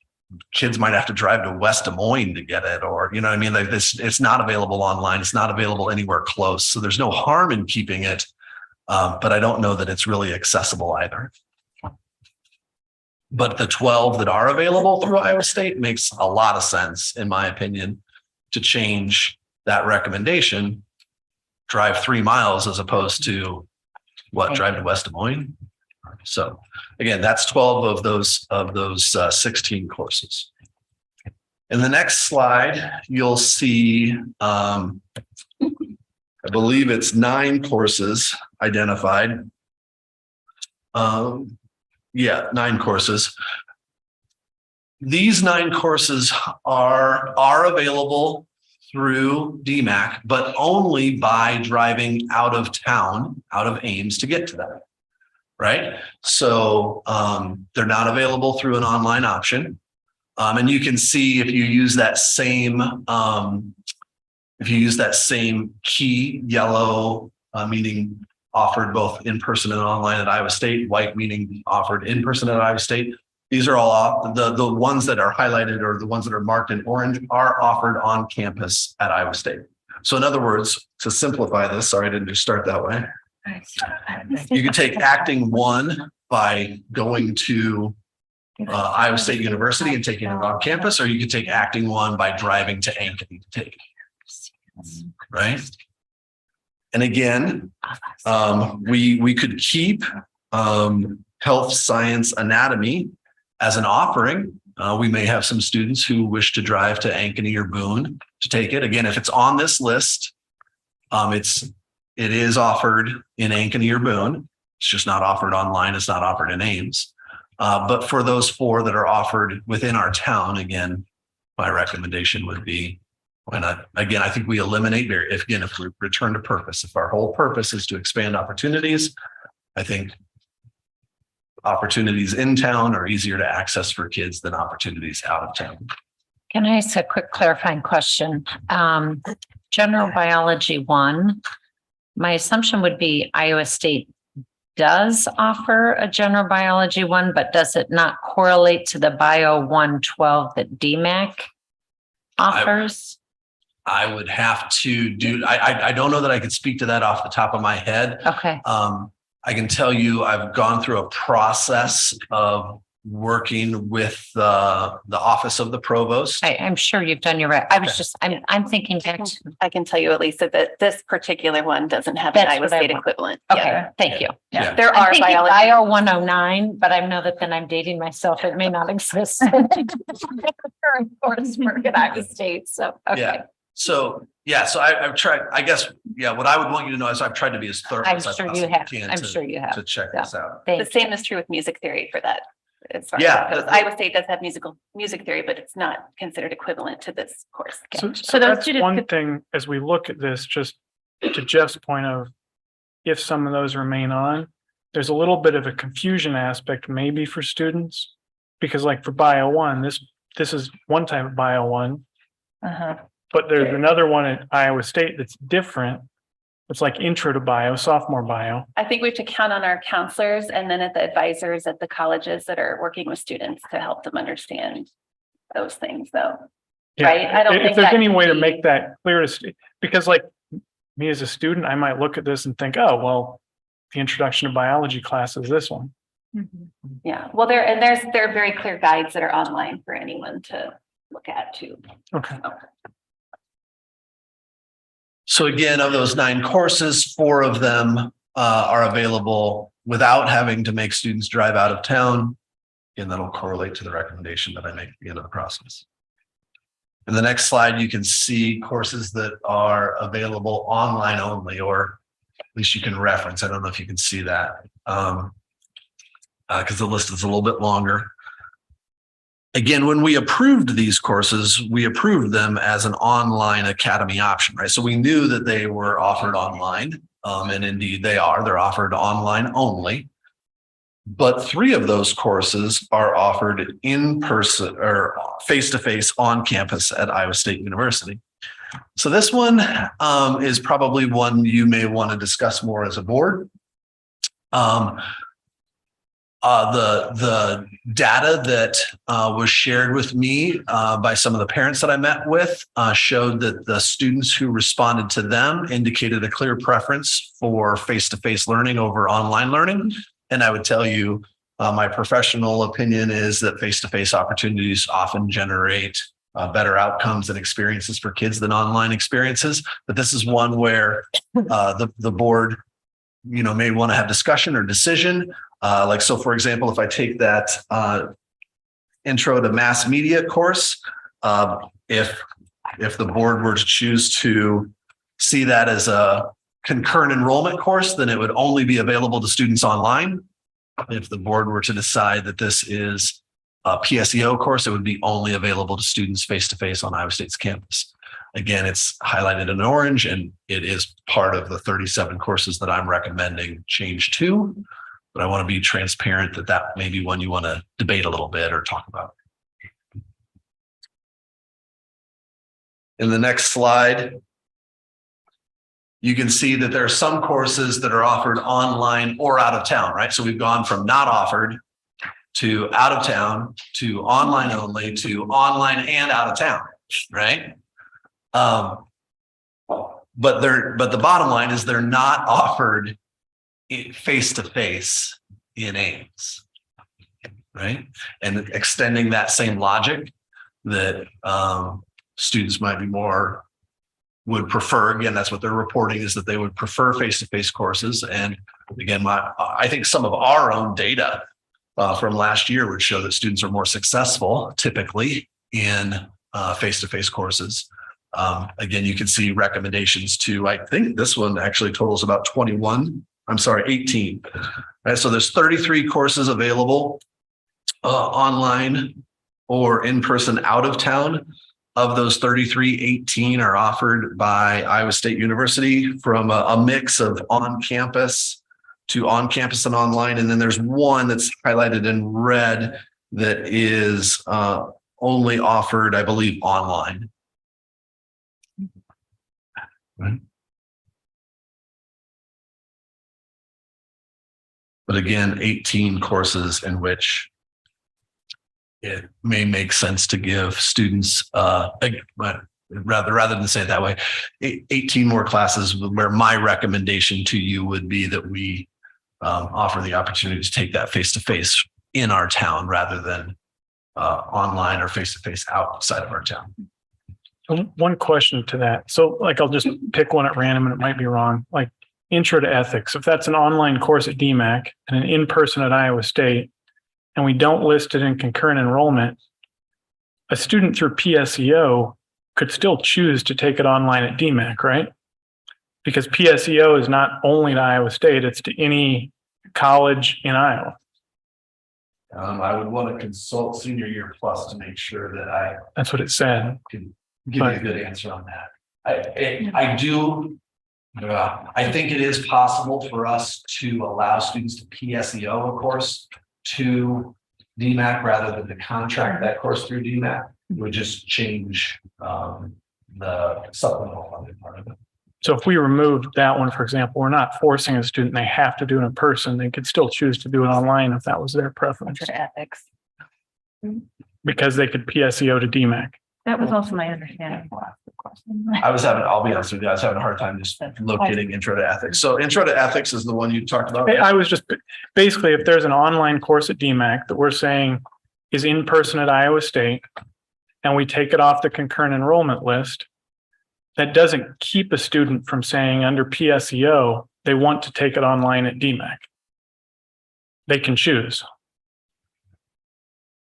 kids might have to drive to West Des Moines to get it, or, you know what I mean? Like this, it's not available online. It's not available anywhere close. So there's no harm in keeping it. But I don't know that it's really accessible either. But the 12 that are available through Iowa State makes a lot of sense, in my opinion, to change that recommendation, drive 3 miles as opposed to drive to West Des Moines. So again, that's 12 of those 16 courses. In the next slide, you'll see, I believe it's 9 courses identified. 9 courses. These 9 courses are available through DMAC, but only by driving out of town, out of Ames, to get to them. Right. So they're not available through an online option. And you can see if you use that same key, yellow meaning offered both in person and online at Iowa State, white meaning offered in person at Iowa State. These are all the ones that are highlighted or the ones that are marked in orange are offered on campus at Iowa State. So in other words, to simplify this, sorry, I didn't just start that way. You can take acting 1 by going to Iowa State University and taking it on campus, or you could take acting 1 by driving to Ankeny to take it. Right. And again, we could keep health science anatomy as an offering. We may have some students who wish to drive to Ankeny or Boone to take it. Again, if it's on this list, it is offered in Ankeny or Boone. It's just not offered online. It's not offered in Ames. But for those 4 that are offered within our town, again, my recommendation would be, why not? Again, I think we eliminate if we return to purpose, if our whole purpose is to expand opportunities, I think opportunities in town are easier to access for kids than opportunities out of town. Can I ask a quick clarifying question? General Biology 1, my assumption would be Iowa State does offer a General Biology 1, but does it not correlate to the Bio 112 that DMAC offers? I would have to I don't know that I could speak to that off the top of my head. Okay. I can tell you, I've gone through a process of working with the office of the provost. I'm sure you've done your, I was just, I'm thinking back to, I can tell you, Elisa, that this particular one doesn't have an That's Iowa what I State want. equivalent. okay, thank you. Yeah. There I'm are thinking biology. Bio 109, but I know that then I'm dating myself. It may not exist. Current coursework at Iowa State, so, okay. Yeah. So, so I've tried, I guess, what I would want you to know is I've tried to be as thorough I'm as I sure you possibly have. can I'm to- sure you have. to check Yeah. this out. Thank The same is true with music theory for that. As far as Yeah, that goes. Iowa State does have music theory, but it's not considered equivalent to this course. So So those that's students one could- thing, as we look at this, just to Jeff's point of if some of those remain on, there's a little bit of a confusion aspect maybe for students. Because like for Bio 1, this is one type of Bio 1, but there's another one at Iowa State that's different. It's like intro to bio, sophomore bio. I think we have to count on our counselors and then at the advisors at the colleges that are working with students to help them understand those things though. Yeah. Right? I don't If think there's that any can way to be- make that clear because like me as a student, I might look at this and think, oh, well, the introduction to biology class is this one. Yeah, well, there are very clear guides that are online for anyone to look at too. Okay. So again, of those 9 courses, 4 of them are available without having to make students drive out of town. And that'll correlate to the recommendation that I make at the end of the process. In the next slide, you can see courses that are available online only, or at least you can reference. I don't know if you can see that because the list is a little bit longer. Again, when we approved these courses, we approved them as an online academy option, right? So we knew that they were offered online, and indeed they are. They're offered online only. But 3 of those courses are offered in person or face-to-face on campus at Iowa State University. So this one is probably one you may want to discuss more as a board. The data that was shared with me by some of the parents that I met with showed that the students who responded to them indicated a clear preference for face-to-face learning over online learning. And I would tell you, my professional opinion is that face-to-face opportunities often generate better outcomes and experiences for kids than online experiences. But this is one where the board, may want to have discussion or decision. So for example, if I take that intro to mass media course, if the board were to choose to see that as a concurrent enrollment course, then it would only be available to students online. If the board were to decide that this is a PSEO course, it would be only available to students face-to-face on Iowa State's campus. Again, it's highlighted in orange, and it is part of the 37 courses that I'm recommending change to. But I want to be transparent that may be one you want to debate a little bit or talk about. In the next slide, you can see that there are some courses that are offered online or out of town, right? So we've gone from not offered to out of town to online only to online and out of town, right? But the bottom line is they're not offered face-to-face in Ames, right? And extending that same logic that students might be would prefer, again, that's what they're reporting, is that they would prefer face-to-face courses. And again, I think some of our own data from last year would show that students are more successful typically in face-to-face courses. Again, you can see recommendations to, I think this one actually totals about 18. Right, so there's 33 courses available online or in person out of town. Of those 33, 18 are offered by Iowa State University from a mix of on-campus to on-campus and online. And then there's one that's highlighted in red that is only offered, I believe, online. Right. But again, 18 courses in which it may make sense to give students, rather than say it that way, 18 more classes where my recommendation to you would be that we offer the opportunity to take that face-to-face in our town rather than online or face-to-face outside of our town. One question to that. So like, I'll just pick one at random and it might be wrong. Like intro to ethics, if that's an online course at DMAC and an in-person at Iowa State, and we don't list it in concurrent enrollment, a student through PSEO could still choose to take it online at DMAC, right? Because PSEO is not only to Iowa State, it's to any college in Iowa. I would want to consult senior year plus to make sure that That's what it said. can give you a good answer on that. I think it is possible for us to allow students to PSEO a course to DMAC rather than to contract that course through DMAC. It would just change the supplemental funding part of it. So if we removed that one, for example, we're not forcing a student, they have to do it in person. They could still choose to do it online if that was their preference, Ethics. because they could PSEO to DMAC. That was also my understanding. I'll be honest with you, I was having a hard time just locating intro to ethics. So intro to ethics is the one you talked about. I was just, basically, if there's an online course at DMAC that we're saying is in person at Iowa State, and we take it off the concurrent enrollment list, that doesn't keep a student from saying under PSEO, they want to take it online at DMAC. They can choose.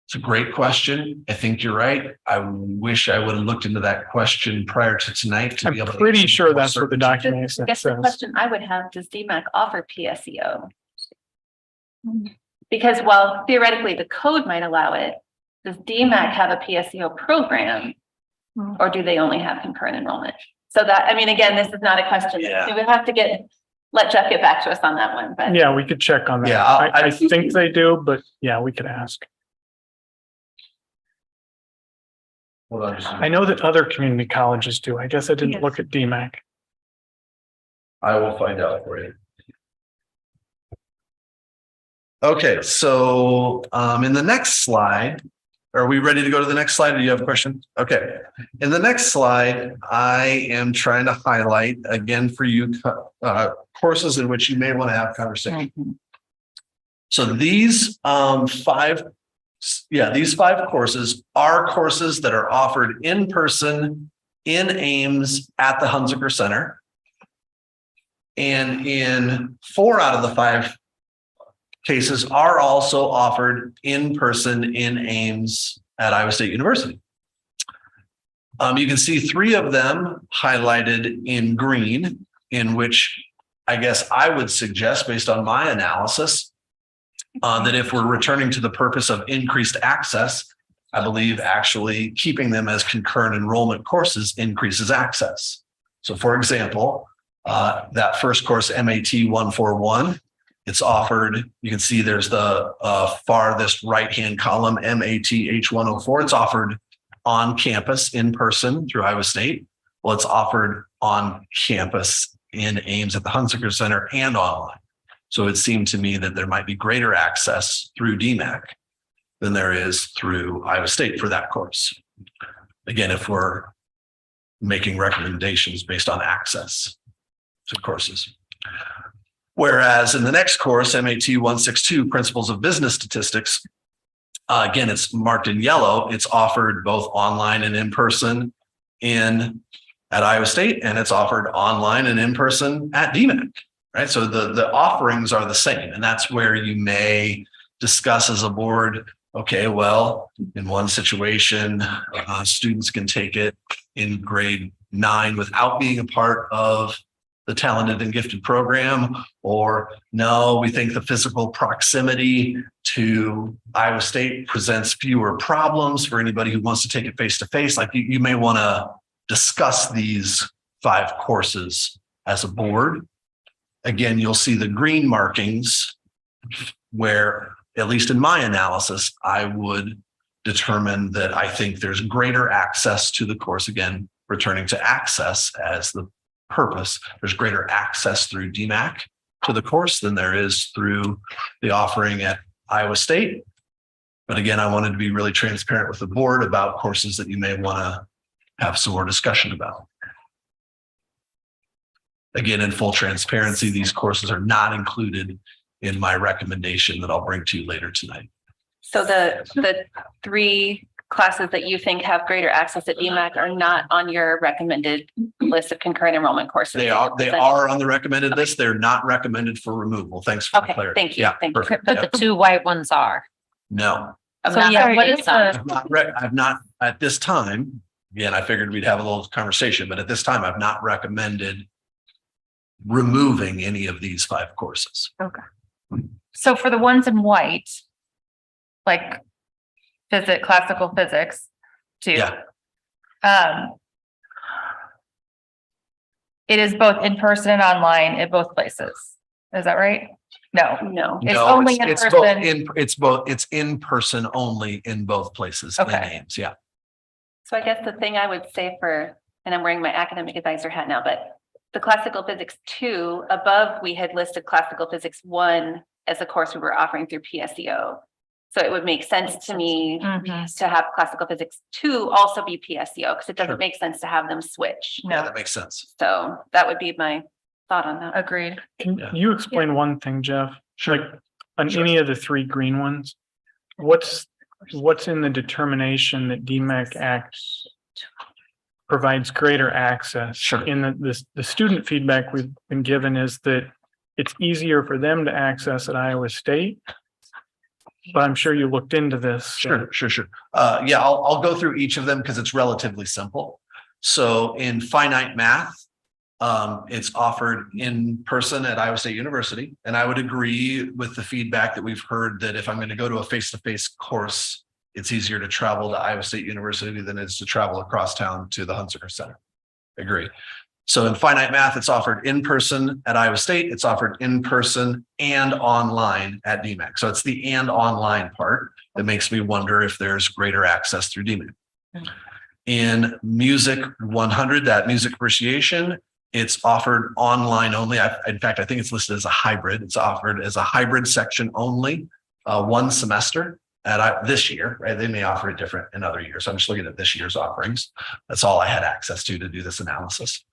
It's a great question. I think you're right. I wish I would have looked into that question prior to tonight to be able to. I'm pretty sure that's what the document I guess the says. question I would have, does DMAC offer PSEO? Because while theoretically the code might allow it, does DMAC have a PSEO program? Or do they only have concurrent enrollment? So that, I mean, again, this is not a question. Yeah. We would have to let Jeff get back to us on that one, but. Yeah, we could check on that. Yeah, I think they do, but yeah, we could ask. Hold on just a minute. I know that other community colleges do. I guess I didn't look at DMAC. I will find out for you. Okay, so in the next slide, are we ready to go to the next slide? Or do you have a question? Okay. In the next slide, I am trying to highlight again for you courses in which you may want to have conversation. So these five courses are courses that are offered in person in Ames at the Hunziker Center. And in 4 out of the 5 cases are also offered in person in Ames at Iowa State University. You can see 3 of them highlighted in green, in which I guess I would suggest, based on my analysis, that if we're returning to the purpose of increased access, I believe actually keeping them as concurrent enrollment courses increases access. So for example, that first course, MAT 141, it's offered, you can see there's the farthest right-hand column, MAT H104. It's offered on campus in person through Iowa State. Well, it's offered on campus in Ames at the Hunziker Center and online. So it seemed to me that there might be greater access through DMAC than there is through Iowa State for that course. Again, if we're making recommendations based on access to courses. Whereas in the next course, MAT 162, Principles of Business Statistics, again, it's marked in yellow. It's offered both online and in person at Iowa State, and it's offered online and in person at DMAC, right? So the offerings are the same, and that's where you may discuss as a board, okay, well, in one situation, students can take it in grade 9 without being a part of the talented and gifted program, or no, we think the physical proximity to Iowa State presents fewer problems for anybody who wants to take it face-to-face. Like you may want to discuss these 5 courses as a board. Again, you'll see the green markings where, at least in my analysis, I would determine that I think there's greater access to the course. Again, returning to access as the purpose, there's greater access through DMAC to the course than there is through the offering at Iowa State. But again, I wanted to be really transparent with the board about courses that you may want to have some more discussion about. Again, in full transparency, these courses are not included in my recommendation that I'll bring to you later tonight. So the three classes that you think have greater access at DMAC are not on your recommended list of concurrent enrollment courses? They are on the recommended list. They're not recommended for removal. Thanks for the Okay, clarity. thank you. Yeah, Thank you. perfect. But Yeah. the two white ones are. No, So yeah, what is that? I've not at this time. Again, I figured we'd have a little conversation, but at this time, I've not recommended removing any of these 5 courses. So for the ones in white, like classical physics too. Yeah. It is both in person and online at both places. Is that right? No. No. It's No, only in it's person. it's in person only in both places. in Okay. Ames, yeah. So I guess the thing I would say and I'm wearing my academic advisor hat now, but the classical physics 2 above, we had listed classical physics 1 as a course we were offering through PSEO. So it would make sense to me to have classical physics 2 also be PSEO because it doesn't Sure. make sense to have them switch. Yeah, that makes sense. So that would be my thought on that. Agreed. Can Yeah. you explain one thing, Jeff? Sure. Like on any of the 3 green ones, what's in the determination that DMAC acts provides greater access? Sure. In the student feedback we've been given is that it's easier for them to access at Iowa State. But I'm sure you looked into this. Sure. Yeah, I'll go through each of them because it's relatively simple. So in finite math, it's offered in person at Iowa State University. And I would agree with the feedback that we've heard that if I'm going to go to a face-to-face course, it's easier to travel to Iowa State University than it is to travel across town to the Hunsaker Center. Agree. So in finite math, it's offered in person at Iowa State. It's offered in person and online at DMAC. So it's the and online part that makes me wonder if there's greater access through DMAC. In Music 100, that music appreciation, it's offered online only. In fact, I think it's listed as a hybrid. It's offered as a hybrid section only, 1 semester at this year, right? They may offer it different in other years. So I'm just looking at this year's offerings. That's all I had access to do this analysis.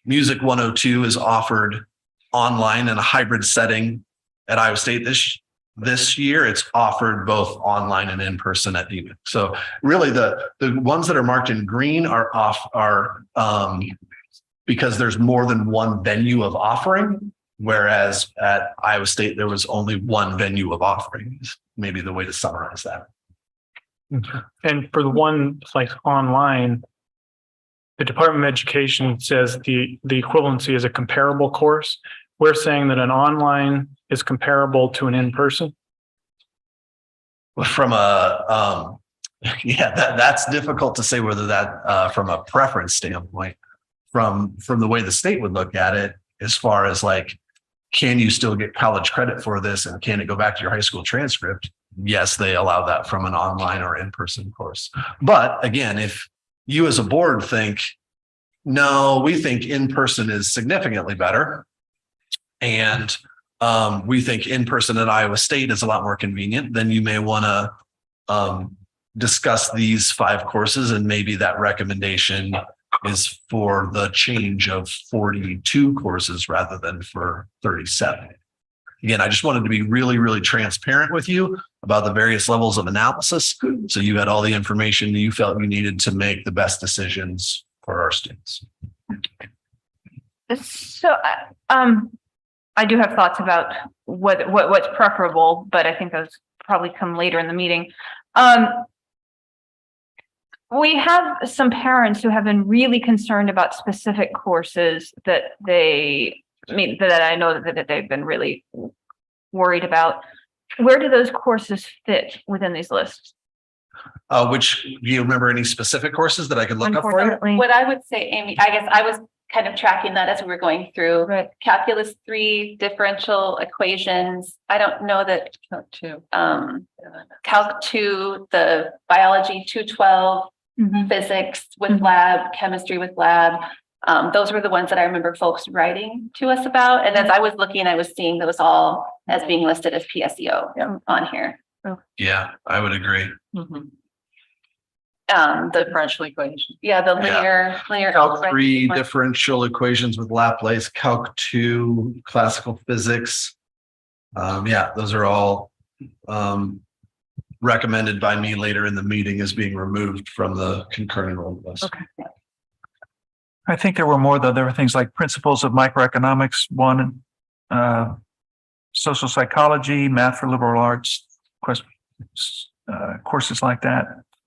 Music 102 is offered online in a hybrid setting at Iowa State this year. It's offered both online and in person at DMAC. So really the ones that are marked in green are because there's more than one venue of offering, whereas at Iowa State there was only one venue of offering. Maybe the way to summarize that. And for the one like online, the Department of Education says the equivalency is a comparable course. We're saying that an online is comparable to an in-person. From that's difficult to say whether that from a preference standpoint, from the way the state would look at it, as far as like, can you still get college credit for this and can it go back to your high school transcript? Yes, they allow that from an online or in-person course. But again, if you as a board think, no, we think in-person is significantly better. And we think in-person at Iowa State is a lot more convenient, then you may want to discuss these 5 courses and maybe that recommendation is for the change of 42 courses rather than for 37. Again, I just wanted to be really, really transparent with you about the various levels of analysis. So you had all the information that you felt you needed to make the best decisions for our students. So, I do have thoughts about what's preferable, but I think those probably come later in the meeting. We have some parents who have been really concerned about specific courses that I know that they've been really worried about. Where do those courses fit within these lists? Do you remember any specific courses that I could look up for you? What I would say, Amy, I guess I was kind of tracking that as we were going through. Right. Calculus 3, differential equations. I don't know that Calc 2, the biology 212, physics with lab, chemistry with lab. Those were the ones that I remember folks writing to us about. And as I was looking, I was seeing those all as being listed as PSEO on here. Yeah, I would agree. The Differential equation. the linear. Calc 3, differential equations with Laplace, Calc 2, classical physics, Yeah, those are all recommended by me later in the meeting as being removed from the concurrent enrollment list. Okay. I think there were more, though. There were things like principles of microeconomics, one, social psychology, math for liberal arts, courses like that.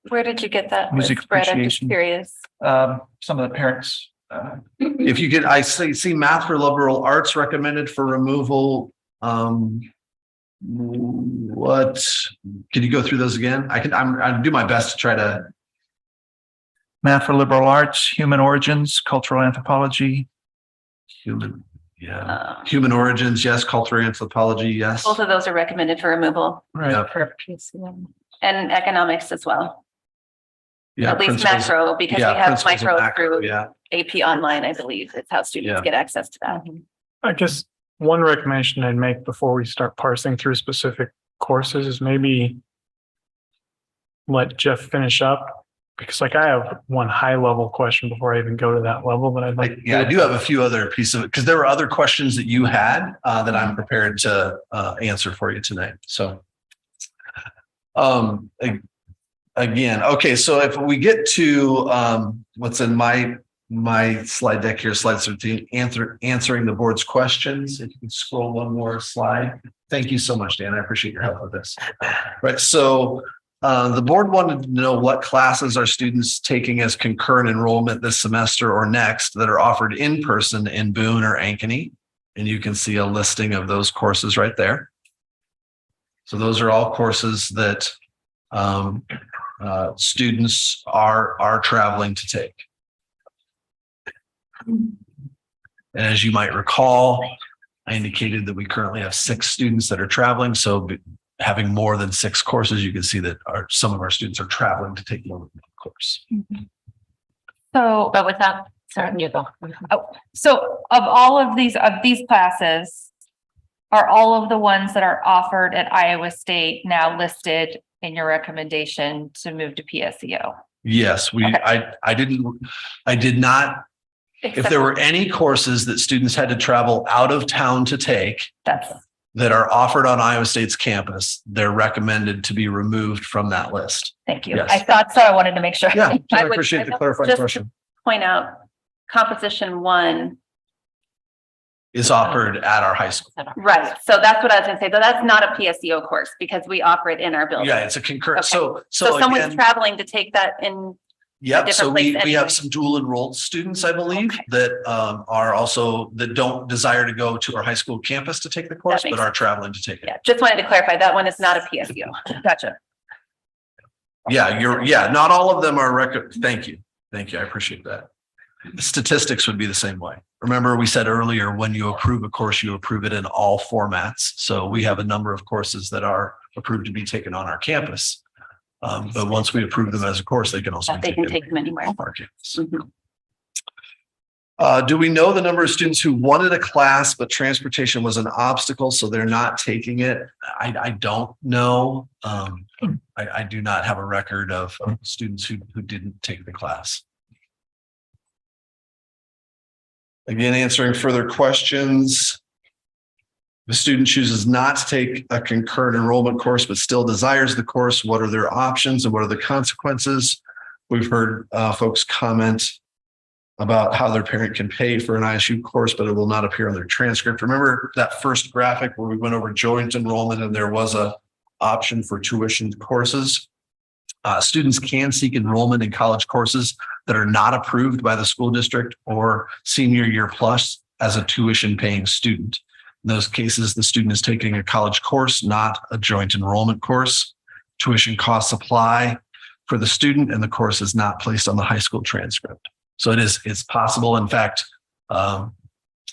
Where did you get that? Music list, Brett? I'm just appreciation. curious. Some of the parents. If you get, I see math for liberal arts recommended for removal. What, can you go through those again? I'll do my best to try to. Math for liberal arts, human origins, cultural anthropology. Human origins, yes. Cultural anthropology, yes. Both of those are recommended for removal, Right. Yep. and economics as well. Yeah, At least principles- macro, because we have principles of micro macro, through yeah. AP online, I believe. It's how students Yeah. get access to that. I guess one recommendation I'd make before we start parsing through specific courses is maybe let Jeff finish up, because like I have one high level question before I even go to that level, but I'd like. I do have a few other pieces of it because there were other questions that you had that I'm prepared to answer for you tonight. So, again, okay. So if we get to what's in my slide deck here, slide 13, answering the board's questions. If you can scroll one more slide. Thank you so much, Dan. I appreciate your help with this. Right. So the board wanted to know what classes are students taking as concurrent enrollment this semester or next that are offered in person in Boone or Ankeny. And you can see a listing of those courses right there. So those are all courses that students are traveling to take. And as you might recall, I indicated that we currently have 6 students that are traveling. So having more than 6 courses, you can see that some of our students are traveling to take more than one course. So, But without, sorry, you go. so of all of these classes, are all of the ones that are offered at Iowa State now listed in your recommendation to move to PSEO? Yes, Okay. I did not. If there were any courses that students had to travel out of town to take that are offered on Iowa State's campus, they're recommended to be removed from that list. Thank you. Yes. I thought so. I wanted to make sure. Yeah, I would- appreciate the I clarifying just- question. Point out, composition 1. Is offered at our high school. Right. So that's what I was gonna say, but that's not a PSEO course because we offer it in our building. Yeah, it's a concurrent. Okay. So So someone's again, traveling to take that in. yep. So different we place have anyway. some dual enrolled students, I believe, Okay. that are also that don't desire to go to our high school campus to take the course, makes but are traveling to take it. Yeah, just wanted to clarify that one is not a PSEO. Gotcha. Yeah, not all of them are Thank you. I appreciate that. The statistics would be the same way. Remember, we said earlier, when you approve a course, you approve it in all formats. So we have a number of courses that are approved to be taken on our campus. But once we approve them as a course, they can also be They can taken take them anywhere. off our campus. Mhm. Do we know the number of students who wanted a class, but transportation was an obstacle, so they're not taking it? I don't know. I do not have a record of students who didn't take the class. Again, answering further questions. If a student chooses not to take a concurrent enrollment course, but still desires the course, what are their options and what are the consequences? We've heard folks comment about how their parent can pay for an ISU course, but it will not appear on their transcript. Remember that first graphic where we went over joint enrollment and there was a option for tuition courses? Students can seek enrollment in college courses that are not approved by the school district or senior year plus as a tuition paying student. In those cases, the student is taking a college course, not a joint enrollment course. Tuition costs apply for the student and the course is not placed on the high school transcript. So it's possible. In fact,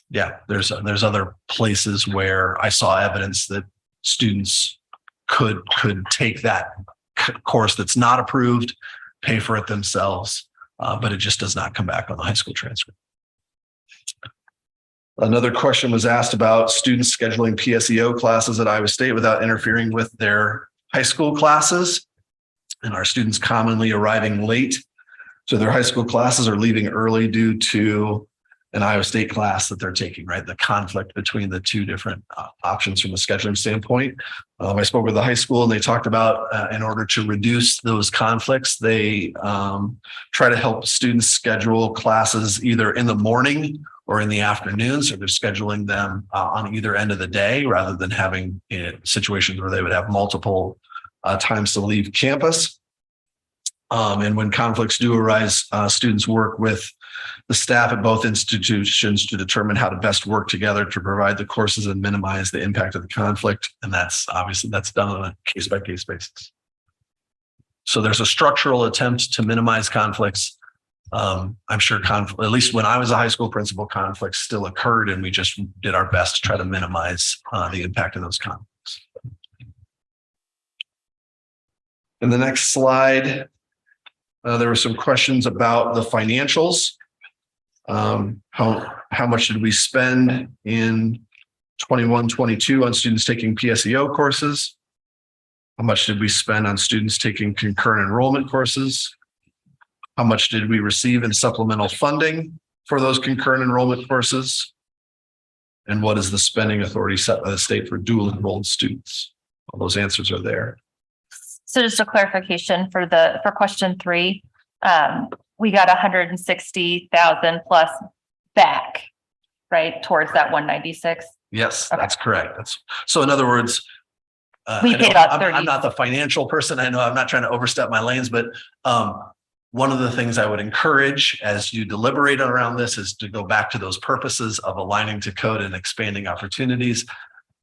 there's other places where I saw evidence that students could take that course that's not approved, pay for it themselves, but it just does not come back on the high school transcript. Another question was asked about students scheduling PSEO classes at Iowa State without interfering with their high school classes. And our students commonly arriving late to their high school classes or leaving early due to an Iowa State class that they're taking, right? The conflict between the two different options from a scheduling standpoint. I spoke with the high school and they talked about in order to reduce those conflicts, they try to help students schedule classes either in the morning or in the afternoon. So they're scheduling them on either end of the day rather than having situations where they would have multiple times to leave campus. And when conflicts do arise, students work with the staff at both institutions to determine how to best work together to provide the courses and minimize the impact of the conflict. And that's done on a case-by-case basis. So there's a structural attempt to minimize conflicts. I'm sure at least when I was a high school principal, conflicts still occurred, and we just did our best to try to minimize the impact of those conflicts. In the next slide, there were some questions about the financials. How much did we spend in 21-22 on students taking PSEO courses? How much did we spend on students taking concurrent enrollment courses? How much did we receive in supplemental funding for those concurrent enrollment courses? And what is the spending authority set by the state for dual enrolled students? All those answers are there. So just a clarification for question 3, we got 160,000 plus back, right, towards that 196. Yes, Okay. That's correct. So in other words, We paid about 30. I'm not the financial person. I know I'm not trying to overstep my lanes, but one of the things I would encourage as you deliberate around this is to go back to those purposes of aligning to code and expanding opportunities.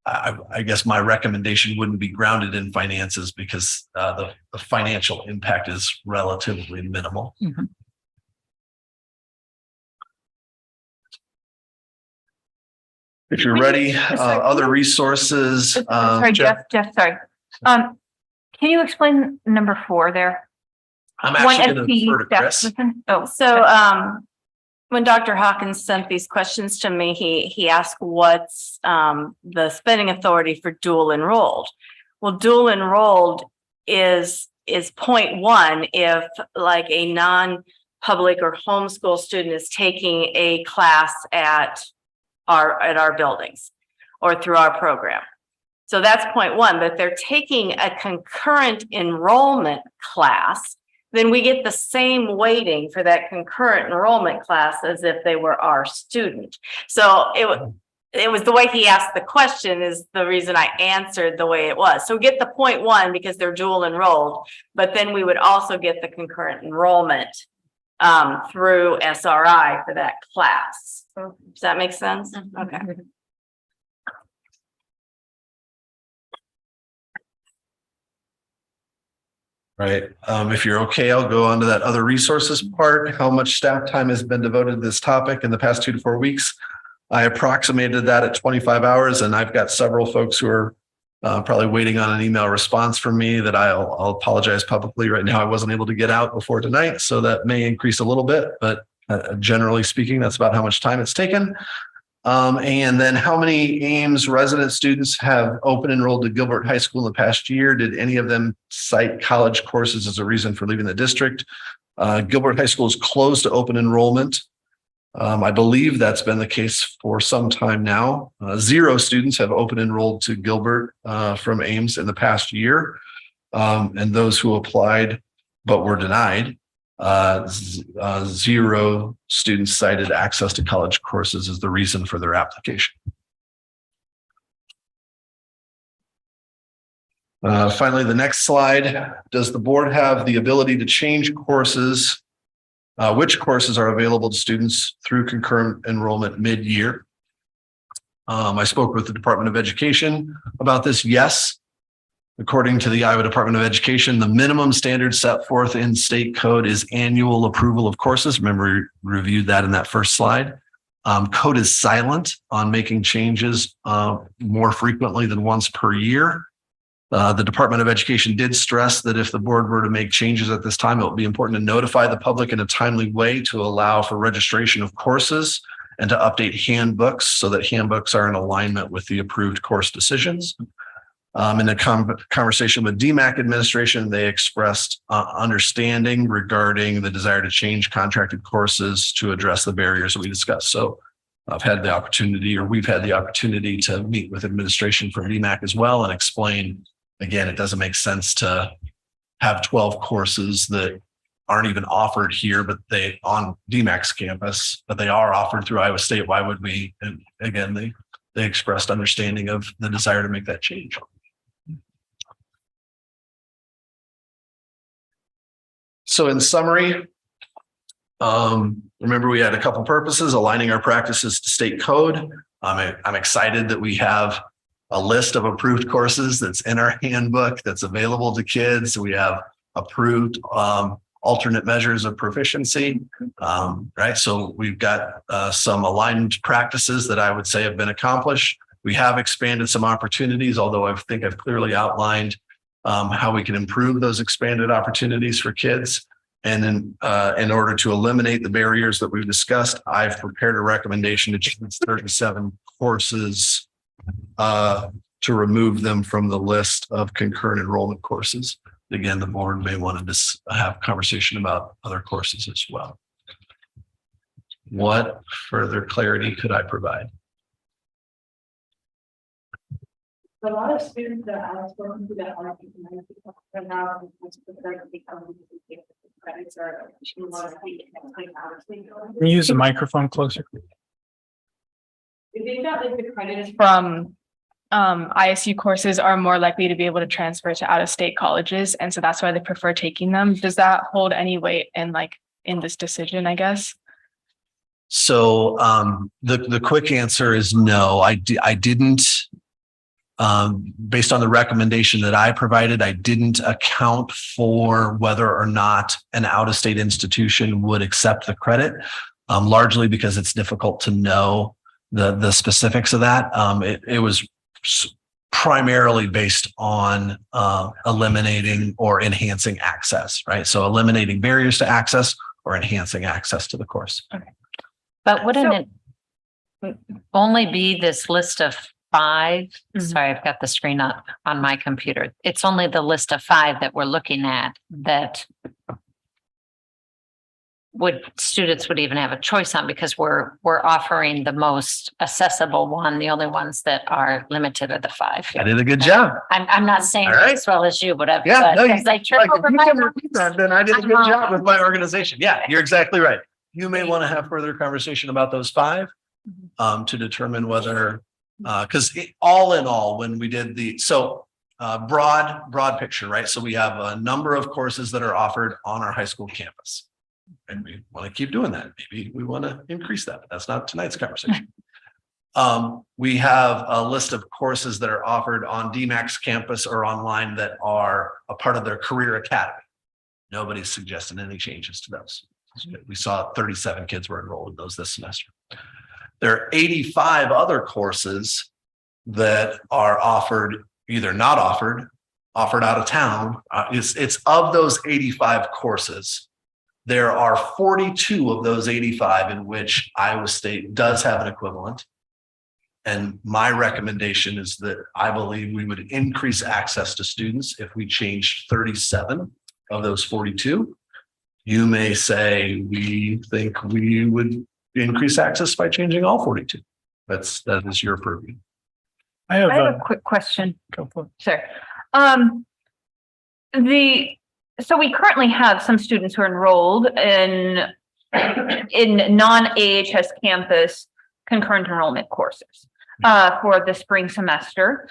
I guess my recommendation wouldn't be grounded in finances because the financial impact is relatively minimal. Mm-hmm. If you're ready, other resources. Sorry, Jeff, sorry. Can you explain number 4 there? I'm actually going to defer to Chris. Oh, So, when Dr. Hawkins sent these questions to me, he asked what's the spending authority for dual enrolled. Well, dual enrolled is 0.1 if like a non-public or homeschool student is taking a class at our buildings or through our program. So that's 0.1, but if they're taking a concurrent enrollment class, then we get the same weighting for that concurrent enrollment class as if they were our student. So it was the way he asked the question is the reason I answered the way it was. So we get the 0.1 because they're dual enrolled, but then we would also get the concurrent enrollment through SRI for that class. Does that make sense? Okay. Right. If you're okay, I'll go on to that other resources part. How much staff time has been devoted to this topic in the past 2 to 4 weeks? I approximated that at 25 hours, and I've got several folks who are probably waiting on an email response from me that I'll apologize publicly right now. I wasn't able to get out before tonight, so that may increase a little bit, but generally speaking, that's about how much time it's taken. And then how many Ames resident students have open enrolled to Gilbert High School in the past year? Did any of them cite college courses as a reason for leaving the district? Gilbert High School is closed to open enrollment. I believe that's been the case for some time now. 0 students have open enrolled to Gilbert from Ames in the past year. And those who applied but were denied, 0 students cited access to college courses as the reason for their application. Finally, the next slide. Does the board have the ability to change courses? Which courses are available to students through concurrent enrollment mid-year? I spoke with the Department of Education about this. Yes. According to the Iowa Department of Education, the minimum standard set forth in state code is annual approval of courses. Remember, we reviewed that in that first slide. Code is silent on making changes more frequently than once per year. The Department of Education did stress that if the board were to make changes at this time, it would be important to notify the public in a timely way to allow for registration of courses and to update handbooks so that handbooks are in alignment with the approved course decisions. In a conversation with DMAC administration, they expressed understanding regarding the desire to change contracted courses to address the barriers that we discussed. So I've had the opportunity, or we've had the opportunity to meet with administration from DMAC as well and explain, again, it doesn't make sense to have 12 courses that aren't even offered here, but they on DMAC's campus, but they are offered through Iowa State. Why would we? And again, they expressed understanding of the desire to make that change. So in summary, remember we had a couple purposes: aligning our practices to state code. I'm excited that we have a list of approved courses that's in our handbook that's available to kids. We have approved alternate measures of proficiency, right? So we've got some aligned practices that I would say have been accomplished. We have expanded some opportunities, although I think I've clearly outlined how we can improve those expanded opportunities for kids. And then in order to eliminate the barriers that we've discussed, I've prepared a recommendation to choose 37 courses to remove them from the list of concurrent enrollment courses. Again, the board may want to have a conversation about other courses as well. What further clarity could I provide? A lot of students that I've spoken to that are now credits are Can you use the microphone closer? you think that like the credits from ISU courses are more likely to be able to transfer to out-of-state colleges, and so that's why they prefer taking them? Does that hold any weight in this decision, I guess? So the quick answer is no. I didn't. Based on the recommendation that I provided, I didn't account for whether or not an out-of-state institution would accept the credit, largely because it's difficult to know the specifics of that. It was primarily based on eliminating or enhancing access, right? So eliminating barriers to access or enhancing access to the course. Okay. But wouldn't it only be this list of 5? Sorry, I've got the screen up on my computer. It's only the list of 5 that we're looking at that students would even have a choice on, because we're offering the most accessible one. The only ones that are limited are the 5. I did a good job. I'm not saying All right. as well as you, but I've Yeah, no, because I trip over my words. then I did a good job with my organization. Yeah, you're exactly right. You may want to have further conversation about those 5 to determine whether, because all in all, when we did broad picture, right? So we have a number of courses that are offered on our high school campus, and we want to keep doing that. Maybe we want to increase that. But that's not tonight's conversation. We have a list of courses that are offered on DMAC's campus or online that are a part of their career academy. Nobody's suggesting any changes to those. We saw 37 kids were enrolled in those this semester. There are 85 other courses that are offered, either not offered out of town. It's of those 85 courses, there are 42 of those 85 in which Iowa State does have an equivalent. And my recommendation is that I believe we would increase access to students if we changed 37 of those 42. You may say, we think we would increase access by changing all 42. That is your purview. I have I have a a quick question. go for it. Sure. So we currently have some students who are enrolled in non-AHS campus concurrent enrollment courses for the spring semester.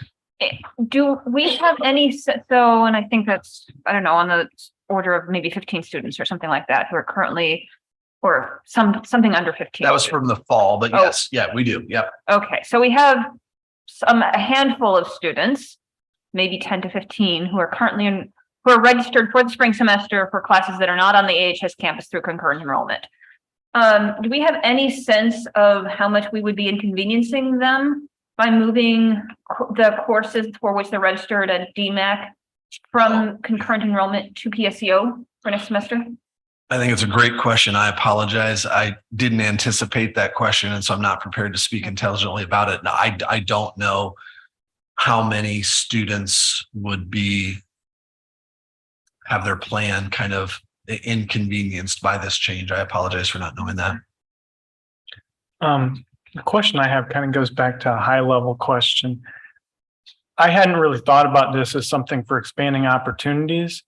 Do we have any, and I think that's, I don't know, on the order of maybe 15 students or something like that who are currently, or something under 15. That was from the fall, but yes, yeah, we do. Yep. Okay, so we have a handful of students, maybe 10 to 15, who are currently who are registered for the spring semester for classes that are not on the AHS campus through concurrent enrollment. Do we have any sense of how much we would be inconveniencing them by moving the courses for which they're registered at DMAC from concurrent enrollment to PSEO for next semester? I think it's a great question. I apologize. I didn't anticipate that question, and so I'm not prepared to speak intelligently about it. No, I don't know how many students would have their plan kind of inconvenienced by this change. I apologize for not knowing that. The question I have kind of goes back to a high level question. I hadn't really thought about this as something for expanding opportunities.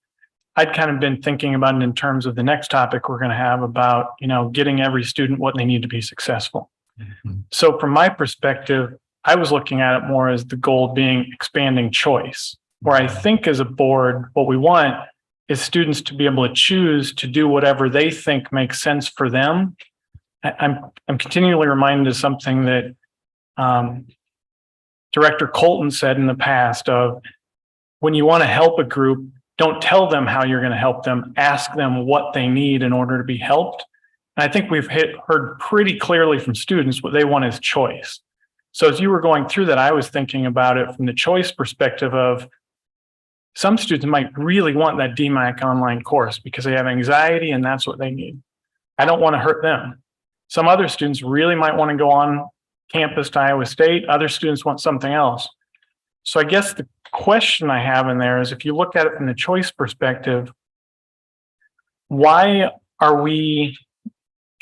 I'd kind of been thinking about it in terms of the next topic we're going to have about, getting every student what they need to be successful. So from my perspective, I was looking at it more as the goal being expanding choice, where I think as a board, what we want is students to be able to choose to do whatever they think makes sense for them. I'm continually reminded of something that Director Colton said in the past of when you want to help a group, don't tell them how you're going to help them, ask them what they need in order to be helped. And I think we've heard pretty clearly from students what they want is choice. So as you were going through that, I was thinking about it from the choice perspective of some students might really want that DMAC online course because they have anxiety and that's what they need. I don't want to hurt them. Some other students really might want to go on campus to Iowa State. Other students want something else. So I guess the question I have in there is if you look at it from the choice perspective, why are we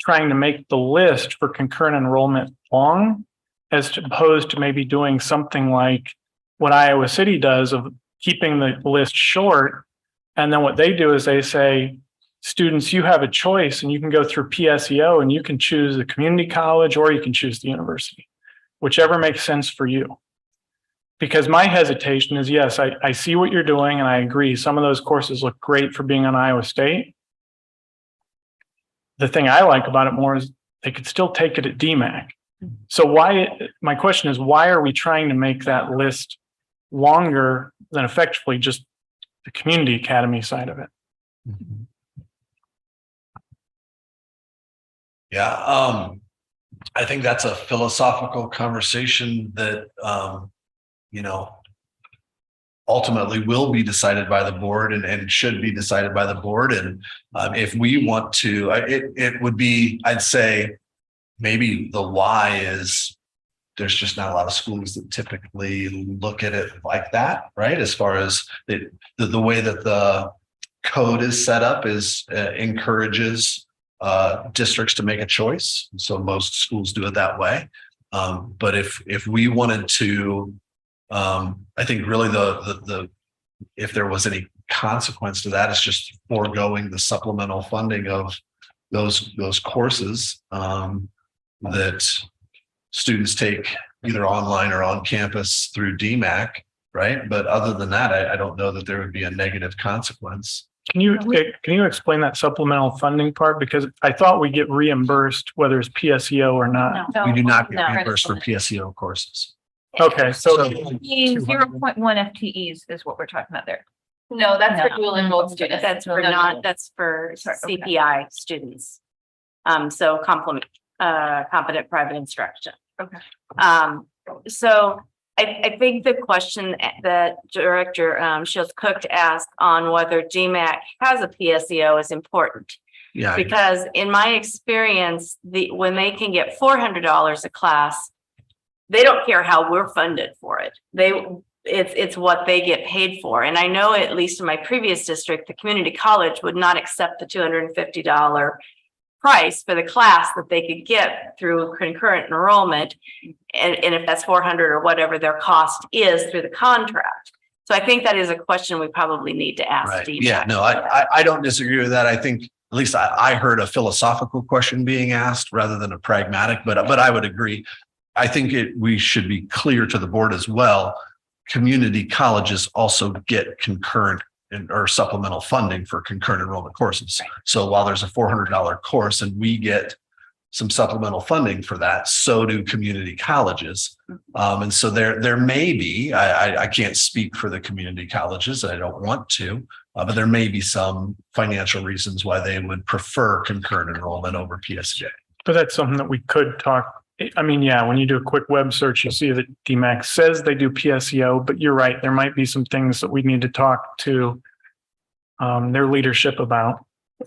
trying to make the list for concurrent enrollment long as opposed to maybe doing something like what Iowa City does of keeping the list short? And then what they do is they say, students, you have a choice and you can go through PSEO and you can choose the community college or you can choose the university, whichever makes sense for you. Because my hesitation is, yes, I see what you're doing and I agree. Some of those courses look great for being on Iowa State. The thing I like about it more is they could still take it at DMAC. So my question is, why are we trying to make that list longer than effectively just the community academy side of it? Yeah, I think that's a philosophical conversation that, ultimately will be decided by the board and should be decided by the board. And if we want to, it would be, I'd say, maybe the why is there's just not a lot of schools that typically look at it like that, right? As far as the way that the code is set up is encourages districts to make a choice. So most schools do it that way. But if we wanted to, I think really if there was any consequence to that, it's just foregoing the supplemental funding of those courses that students take either online or on campus through DMAC, right? But other than that, I don't know that there would be a negative consequence. Can you explain that supplemental funding part? Because I thought we get reimbursed whether it's PSEO or not. We do not get reimbursed for PSEO courses. Okay, so 0.1 FTEs is what we're talking about there. No, that's for dual enrolled students. That's for that's for CPI students. So competent private instruction. Okay. So I think the question that Director Shields Cook asked on whether GMAC has a PSEO is important. Yeah. Because in my experience, when they can get $400 a class, they don't care how we're funded for it. It's what they get paid for. And I know at least in my previous district, the community college would not accept the $250 price for the class that they could get through concurrent enrollment. And if that's 400 or whatever their cost is through the contract. So I think that is a question we probably need to ask. Right. Yeah, no, I don't disagree with that. I think at least I heard a philosophical question being asked rather than a pragmatic, but I would agree. I think we should be clear to the board as well. Community colleges also get concurrent or supplemental funding for concurrent enrollment courses. So while there's a $400 course and we get some supplemental funding for that, so do community colleges. And so there may be, I can't speak for the community colleges, I don't want to, but there may be some financial reasons why they would prefer concurrent enrollment over PSJ. But that's something that we could talk. I mean, yeah, when you do a quick web search, you see that DMAC says they do PSEO, but you're right. There might be some things that we need to talk to their leadership about.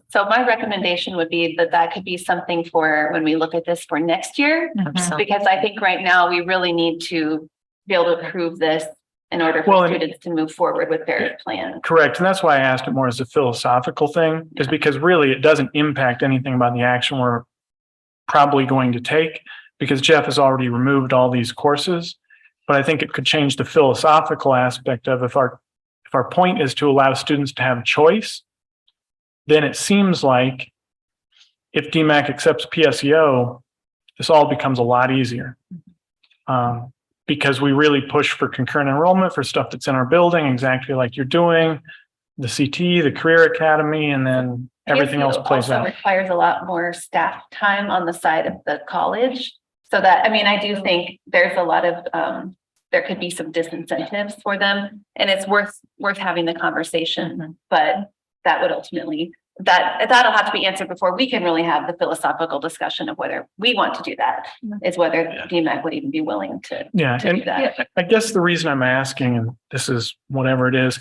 So my recommendation would be that could be something for when we look at this for next year, because I think right now we really need to be able to approve this in order for students to move forward with their plan. Correct. And that's why I asked it more as a philosophical thing, is because really it doesn't impact anything about the action we're probably going to take. because Jeff has already removed all these courses. But I think it could change the philosophical aspect of if our point is to allow students to have choice, then it seems like if DMAC accepts PSEO, this all becomes a lot easier. Because we really push for concurrent enrollment for stuff that's in our building, exactly like you're doing, the CT, the Career Academy, and then everything else PSU plays also out. requires a lot more staff time on the side of the college. So that, I mean, I do think there's a lot of, there could be some disincentives for them, and it's worth having the conversation, but that would ultimately, that'll have to be answered before we can really have the philosophical discussion of whether we want to do that, is whether DMAC would even be willing to Yeah, and do that. I guess the reason I'm asking, and this is whatever it is,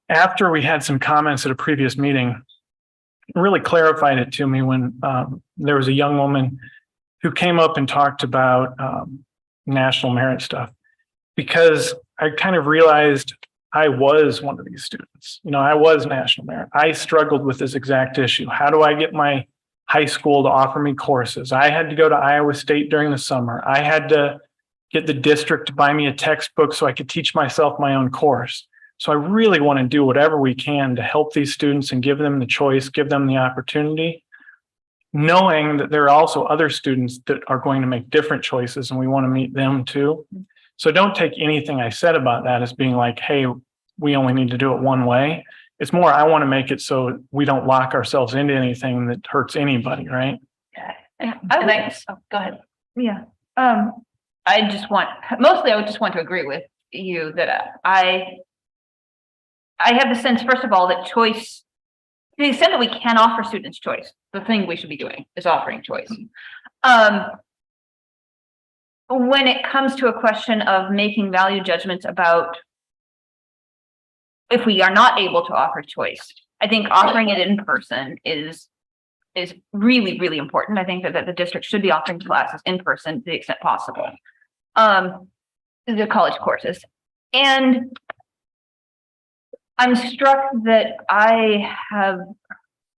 after we had some comments at a previous meeting, it really clarified it to me when there was a young woman who came up and talked about national merit stuff, because I kind of realized I was one of these students. You know, I was national merit. I struggled with this exact issue. How do I get my high school to offer me courses? I had to go to Iowa State during the summer. I had to get the district to buy me a textbook so I could teach myself my own course. So I really want to do whatever we can to help these students and give them the choice, give them the opportunity, knowing that there are also other students that are going to make different choices, and we want to meet them too. So don't take anything I said about that as being like, hey, we only need to do it one way. It's more, I want to make it so we don't lock ourselves into anything that hurts anybody, right? Oh, go ahead. Yeah. I would just want to agree with you that I have the sense, first of all, that choice, to the extent that we can offer students choice, the thing we should be doing is offering choice. When it comes to a question of making value judgments about if we are not able to offer choice, I think offering it in person is really, really important. I think that the district should be offering classes in person to the extent possible. The college courses. And I'm struck that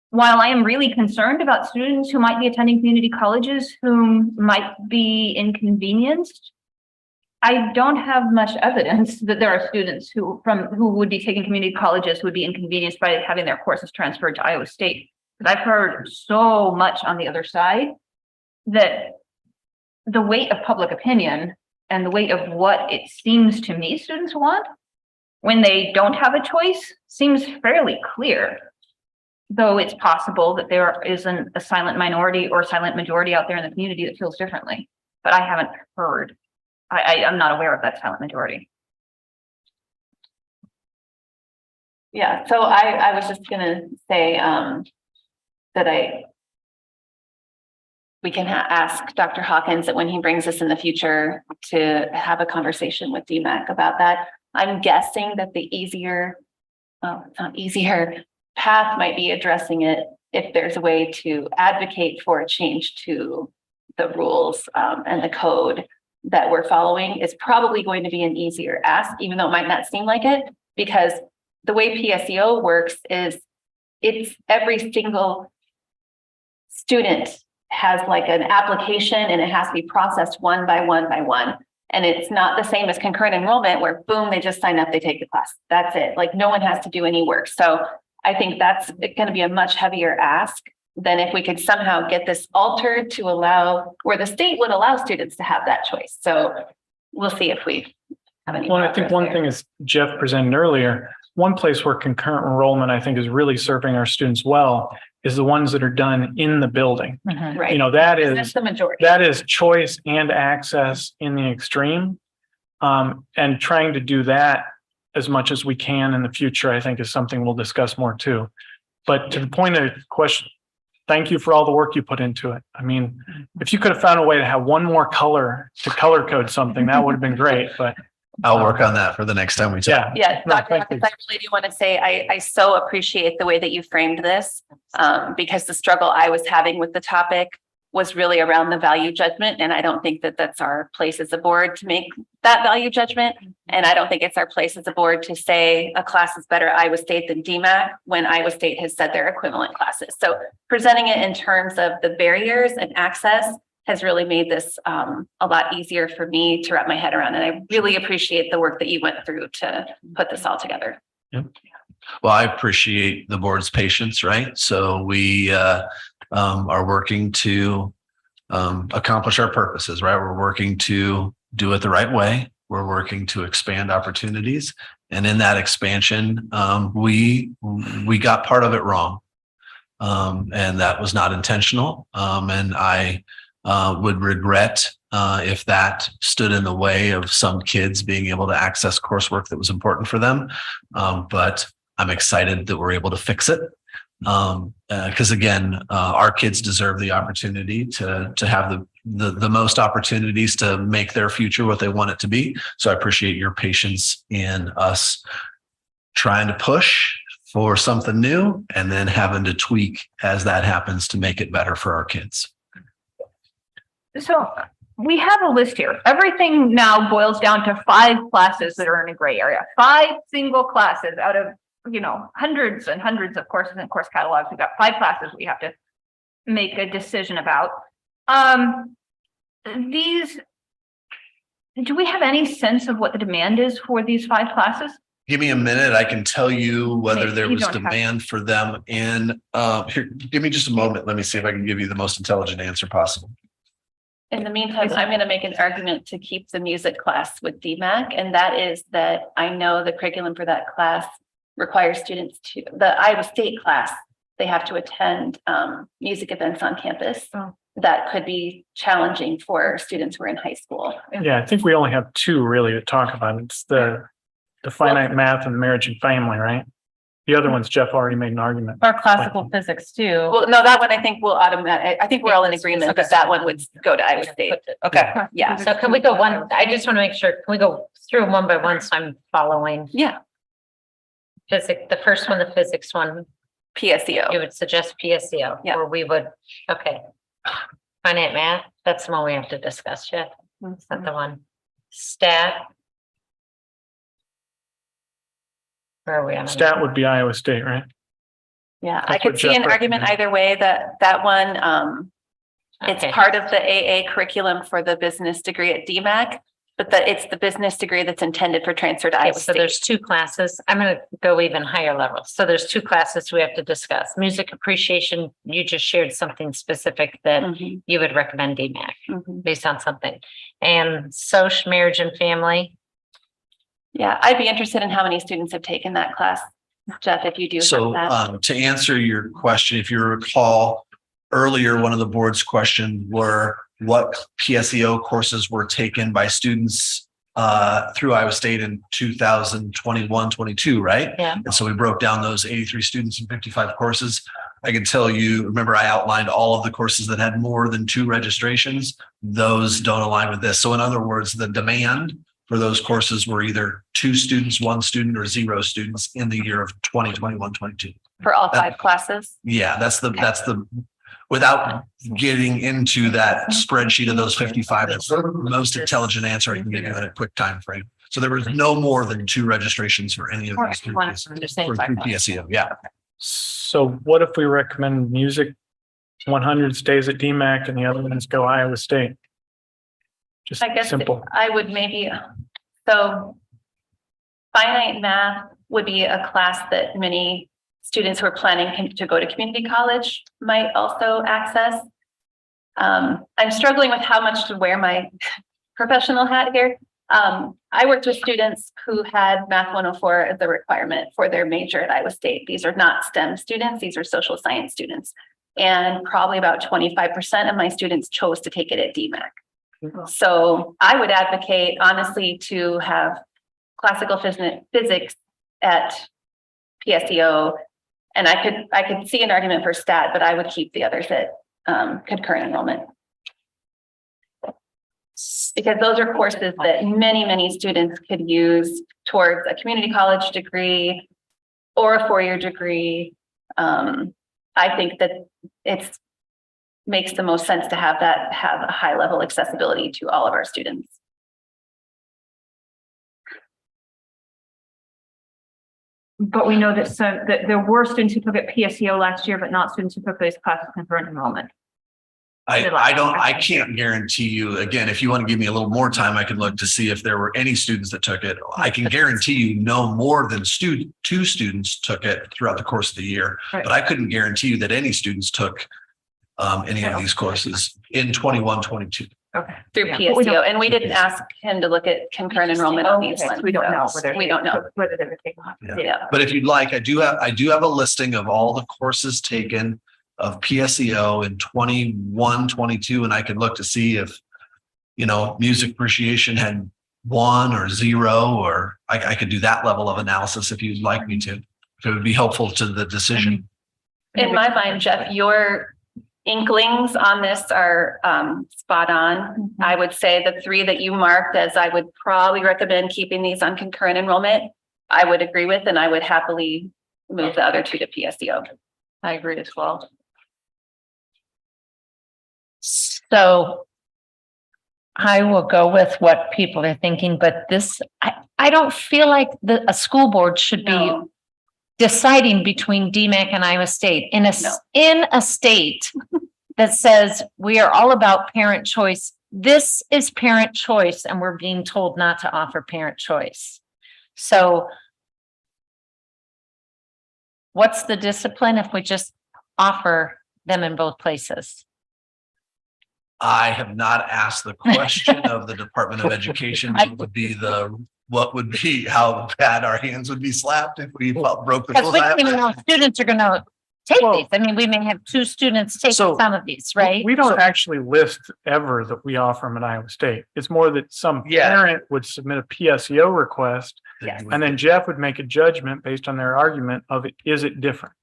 while I am really concerned about students who might be attending community colleges who might be inconvenienced, I don't have much evidence that there are students who would be taking community colleges who would be inconvenienced by having their courses transferred to Iowa State. Because I've heard so much on the other side that the weight of public opinion and the weight of what it seems to me students want when they don't have a choice seems fairly clear. Though it's possible that there isn't a silent minority or silent majority out there in the community that feels differently, but I haven't heard. I'm not aware of that silent majority. Yeah, so I was just gonna say that we can ask Dr. Hawkins that when he brings us in the future to have a conversation with DMAC about that. I'm guessing that the easier path might be addressing it if there's a way to advocate for a change to the rules and the code that we're following is probably going to be an easier ask, even though it might not seem like it, because the way PSEO works is it's every single student has like an application and it has to be processed one by one by one. And it's not the same as concurrent enrollment where boom, they just sign up, they take the class. That's it. Like no one has to do any work. So I think that's going to be a much heavier ask than if we could somehow get this altered to allow where the state would allow students to have that choice. So we'll see if we have any. Well, I think one thing is Jeff presented earlier, one place where concurrent enrollment, I think, is really serving our students well is the ones that are done in the building. Right. You know, that's the majority. That is choice and access in the extreme. And trying to do that as much as we can in the future, I think is something we'll discuss more too. But to the point of the question, thank you for all the work you put into it. I mean, if you could have found a way to have one more color to color code something, that would have been great, but I'll work on that for the next time we talk. Yeah, No, Dr. thank Hawkins, you. I really do want to say I so appreciate the way that you framed this because the struggle I was having with the topic was really around the value judgment. And I don't think that that's our place as a board to make that value judgment. And I don't think it's our place as a board to say a class is better at Iowa State than DMAC when Iowa State has said they're equivalent classes. So presenting it in terms of the barriers and access has really made this a lot easier for me to wrap my head around. And I really appreciate the work that you went through to put this all together. Well, I appreciate the board's patience, right? So we are working to accomplish our purposes, right? We're working to do it the right way. We're working to expand opportunities. And in that expansion, we got part of it wrong. And that was not intentional. And I would regret if that stood in the way of some kids being able to access coursework that was important for them. But I'm excited that we're able to fix it. Because again, our kids deserve the opportunity to have the most opportunities to make their future what they want it to be. So I appreciate your patience in us trying to push for something new and then having to tweak as that happens to make it better for our kids. So we have a list here. Everything now boils down to 5 classes that are in a gray area, 5 single classes out of, hundreds and hundreds of courses and course catalogs. We've got 5 classes we have to make a decision about. Do we have any sense of what the demand is for these 5 classes? Give me a minute. I can tell you whether Maybe there you was don't have- demand for them in, here, give me just a moment. Let me see if I can give you the most intelligent answer possible. In the meantime, I'm going to make an argument to keep the music class with DMAC, and that is that I know the curriculum for that class requires students to, the Iowa State class, they have to attend music events on campus. Oh. That could be challenging for students who are in high school. Yeah, I think we only have 2 really to talk about. It's the finite math and marriage and family, right? The other ones, Jeff already made an argument. Or classical physics too. Well, no, that one I think will automatic. I think we're all in agreement that that one would go to Iowa State. Okay. Yeah. So can we go one, I just want to make sure, can we go through them one by one so I'm following? Yeah. Physics, the first one, the physics one, you PSEO. would suggest PSEO, Yeah. or we would, okay. Finite math, that's the one we have to discuss, Jeff. Is that the one? Stat. Where are we on? Stat would be Iowa State, right? Yeah, That's I could what see Jeff an argument recommended. either way. That one, it's Okay. part of the AA curriculum for the business degree at DMAC, but it's the business degree that's intended for transfer to Okay, Iowa so State. there's 2 classes. I'm gonna go even higher level. So there's 2 classes we have to discuss. Music appreciation, you just shared something specific that Mhm, you would recommend DMAC mhm. based on something. And social, marriage and family. Yeah, I'd be interested in how many students have taken that class, Jeff, if you do So have that. to answer your question, if you recall earlier, one of the board's questions were what PSEO courses were taken by students through Iowa State in 2021-22, right? Yeah. And so we broke down those 83 students and 55 courses. I can tell you, remember I outlined all of the courses that had more than 2 registrations. Those don't align with this. So in other words, the demand for those courses were either 2 students, 1 student, or 0 students in the year of 2021-22. For all 5 classes. Yeah, that's the, without getting into that spreadsheet of those 55, that's the most intelligent answer I can give you in a quick time frame. So there was no more than 2 registrations for any of these students for PSEO. Yeah. So what if we recommend music 100 stays at DMAC and the other ones go Iowa State? Just I guess simple. I would maybe, so finite math would be a class that many students who are planning to go to community college might also access. I'm struggling with how much to wear my professional hat here. I worked with students who had Math 104 as a requirement for their major at Iowa State. These are not STEM students, these are social science students. And probably about 25% of my students chose to take it at DMAC. So I would advocate honestly to have classical physics at PSEO. And I could see an argument for stat, but I would keep the others at concurrent enrollment. Because those are courses that many students could use towards a community college degree or a 4-year degree. I think that it's makes the most sense to have a high level accessibility to all of our students. But we know that there were students who took it PSEO last year, but not students who took those classes concurrent enrollment. I can't guarantee you, again, if you want to give me a little more time, I can look to see if there were any students that took it. I can guarantee you no more than two students took it throughout the course of the year. Right. But I couldn't guarantee you that any students took any of these courses in 21, 22. Through Yeah. PSEO, and we didn't ask him to look at concurrent enrollment on these ones. We don't know so we don't know. whether they were taken off. Yeah. But if you'd like, I do have a listing of all the courses taken of PSEO in 21, 22, and I can look to see if, music appreciation had 1 or 0, or I could do that level of analysis if you'd like me to, if it would be helpful to the decision. In my mind, Jeff, your inklings on this are spot on. I would say the 3 that you marked as I would probably recommend keeping these on concurrent enrollment, I would agree with, and I would happily move the other 2 to PSEO. I agree as well. So I will go with what people are thinking, but I don't feel like a school board should be No. deciding between DMAC and Iowa State in a state that says we are all about parent choice. This is parent choice, and we're being told not to offer parent choice. So what's the discipline if we just offer them in both places? I have not asked the question of the Department of Education. What would be how bad our hands would be slapped if we broke the Because rules. we don't even know if students are going to take Well- these. I mean, we may have 2 students take So, some of these, right? We don't actually list ever that we offer them at Iowa State. It's more that some Yeah. parent would submit a PSEO request, Yes. and then Jeff would make a judgment based on their argument of is it different?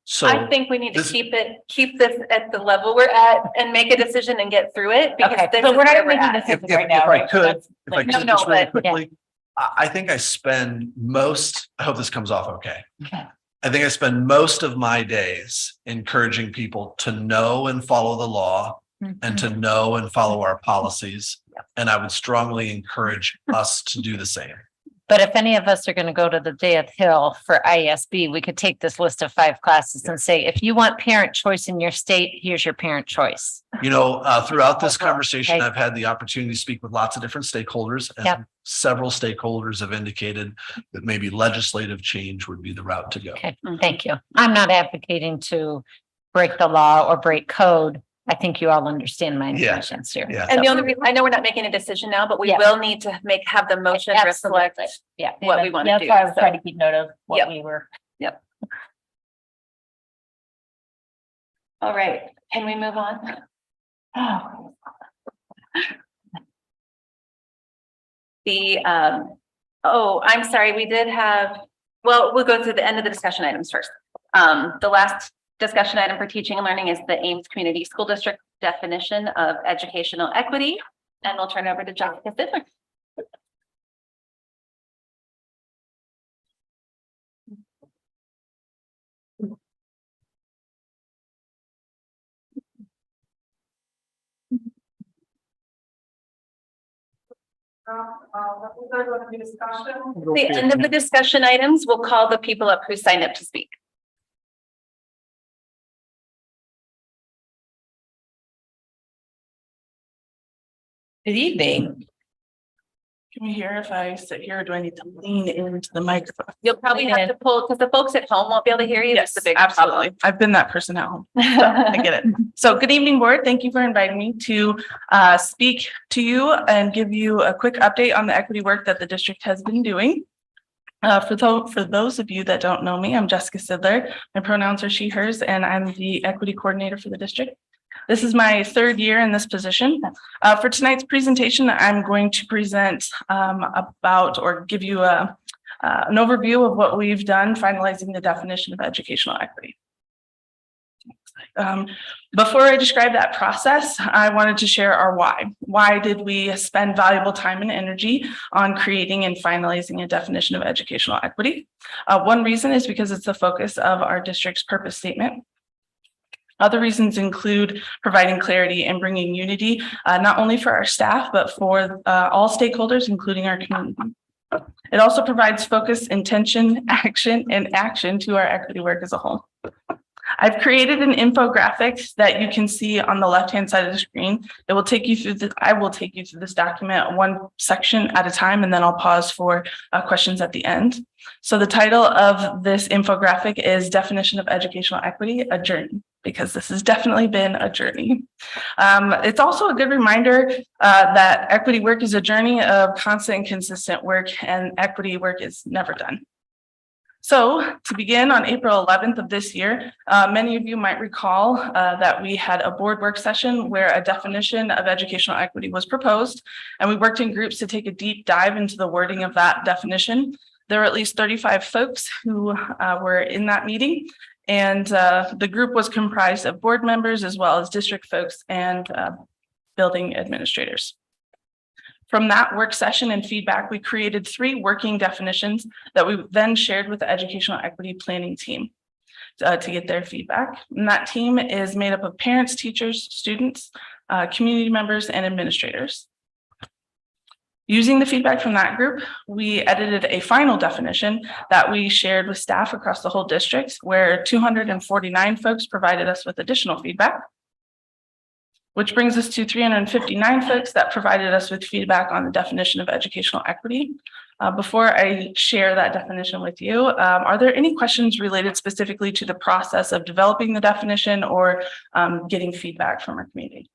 So I think we need to this- keep this at the level we're at and make a decision and get through it because Okay, this so is we're not where we're making at. this if I could, No, just really but- quickly, I think I spend I hope this comes off okay. Okay. I think I spend most of my days encouraging people to know and follow the law and to know and follow our policies. And I would strongly encourage us to do the same. But if any of us are going to go to the Dayeth Hill for IESB, we could take this list of 5 classes and say, if you want parent choice in your state, here's your parent choice. Throughout this conversation, Okay. I've had the opportunity to speak with lots of different stakeholders. And Yep. several stakeholders have indicated that maybe legislative change would be the route to go. Okay, thank you. I'm not advocating to break the law or break code. I think you all understand my intentions here. Yeah. And the only reason, I know we're not making a decision now, but we Yeah. will need to have the motion reflect. Absolutely. Yeah. what we want to That's do, why I was so. trying to keep note of Yep. what we were. All right, can we move on? I'm sorry, we did have, we'll go to the end of the discussion items first. The last discussion item for teaching and learning is the Ames Community School District definition of educational equity. And we'll turn it over to Jessica Sidler. The end of the discussion items, we'll call the people up who signed up to speak. Good evening. Can we hear if I sit here or do I need to lean into the microphone? You'll probably have to pull, because the folks at home won't be able to hear you. That's Yes, the big absolutely. I've been that person at home. So I get it. So good evening, board. Thank you for inviting me to speak to you and give you a quick update on the equity work that the district has been doing. For those of you that don't know me, I'm Jessica Sidler. My pronouns are she, hers, and I'm the equity coordinator for the district. This is my 3rd year in this position. For tonight's presentation, I'm going to present about or give you an overview of what we've done finalizing the definition of educational equity. Before I describe that process, I wanted to share our why. Why did we spend valuable time and energy on creating and finalizing a definition of educational equity? One reason is because it's the focus of our district's purpose statement. Other reasons include providing clarity and bringing unity, not only for our staff, but for all stakeholders, including our community. It also provides focus, intention, action, and action to our equity work as a whole. I've created an infographic that you can see on the left-hand side of the screen. It will take you through I will take you through this document one section at a time, and then I'll pause for questions at the end. So the title of this infographic is Definition of Educational Equity, a Journey, because this has definitely been a journey. It's also a good reminder that equity work is a journey of constant and consistent work, and equity work is never done. So to begin, on April 11th of this year, many of you might recall that we had a board work session where a definition of educational equity was proposed, and we worked in groups to take a deep dive into the wording of that definition. There were at least 35 folks who were in that meeting, and the group was comprised of board members as well as district folks and building administrators. From that work session and feedback, we created 3 working definitions that we then shared with the educational equity planning team to get their feedback. And that team is made up of parents, teachers, students, community members, and administrators. Using the feedback from that group, we edited a final definition that we shared with staff across the whole district, where 249 folks provided us with additional feedback, which brings us to 359 folks that provided us with feedback on the definition of educational equity. Before I share that definition with you, are there any questions related specifically to the process of developing the definition or getting feedback from our community?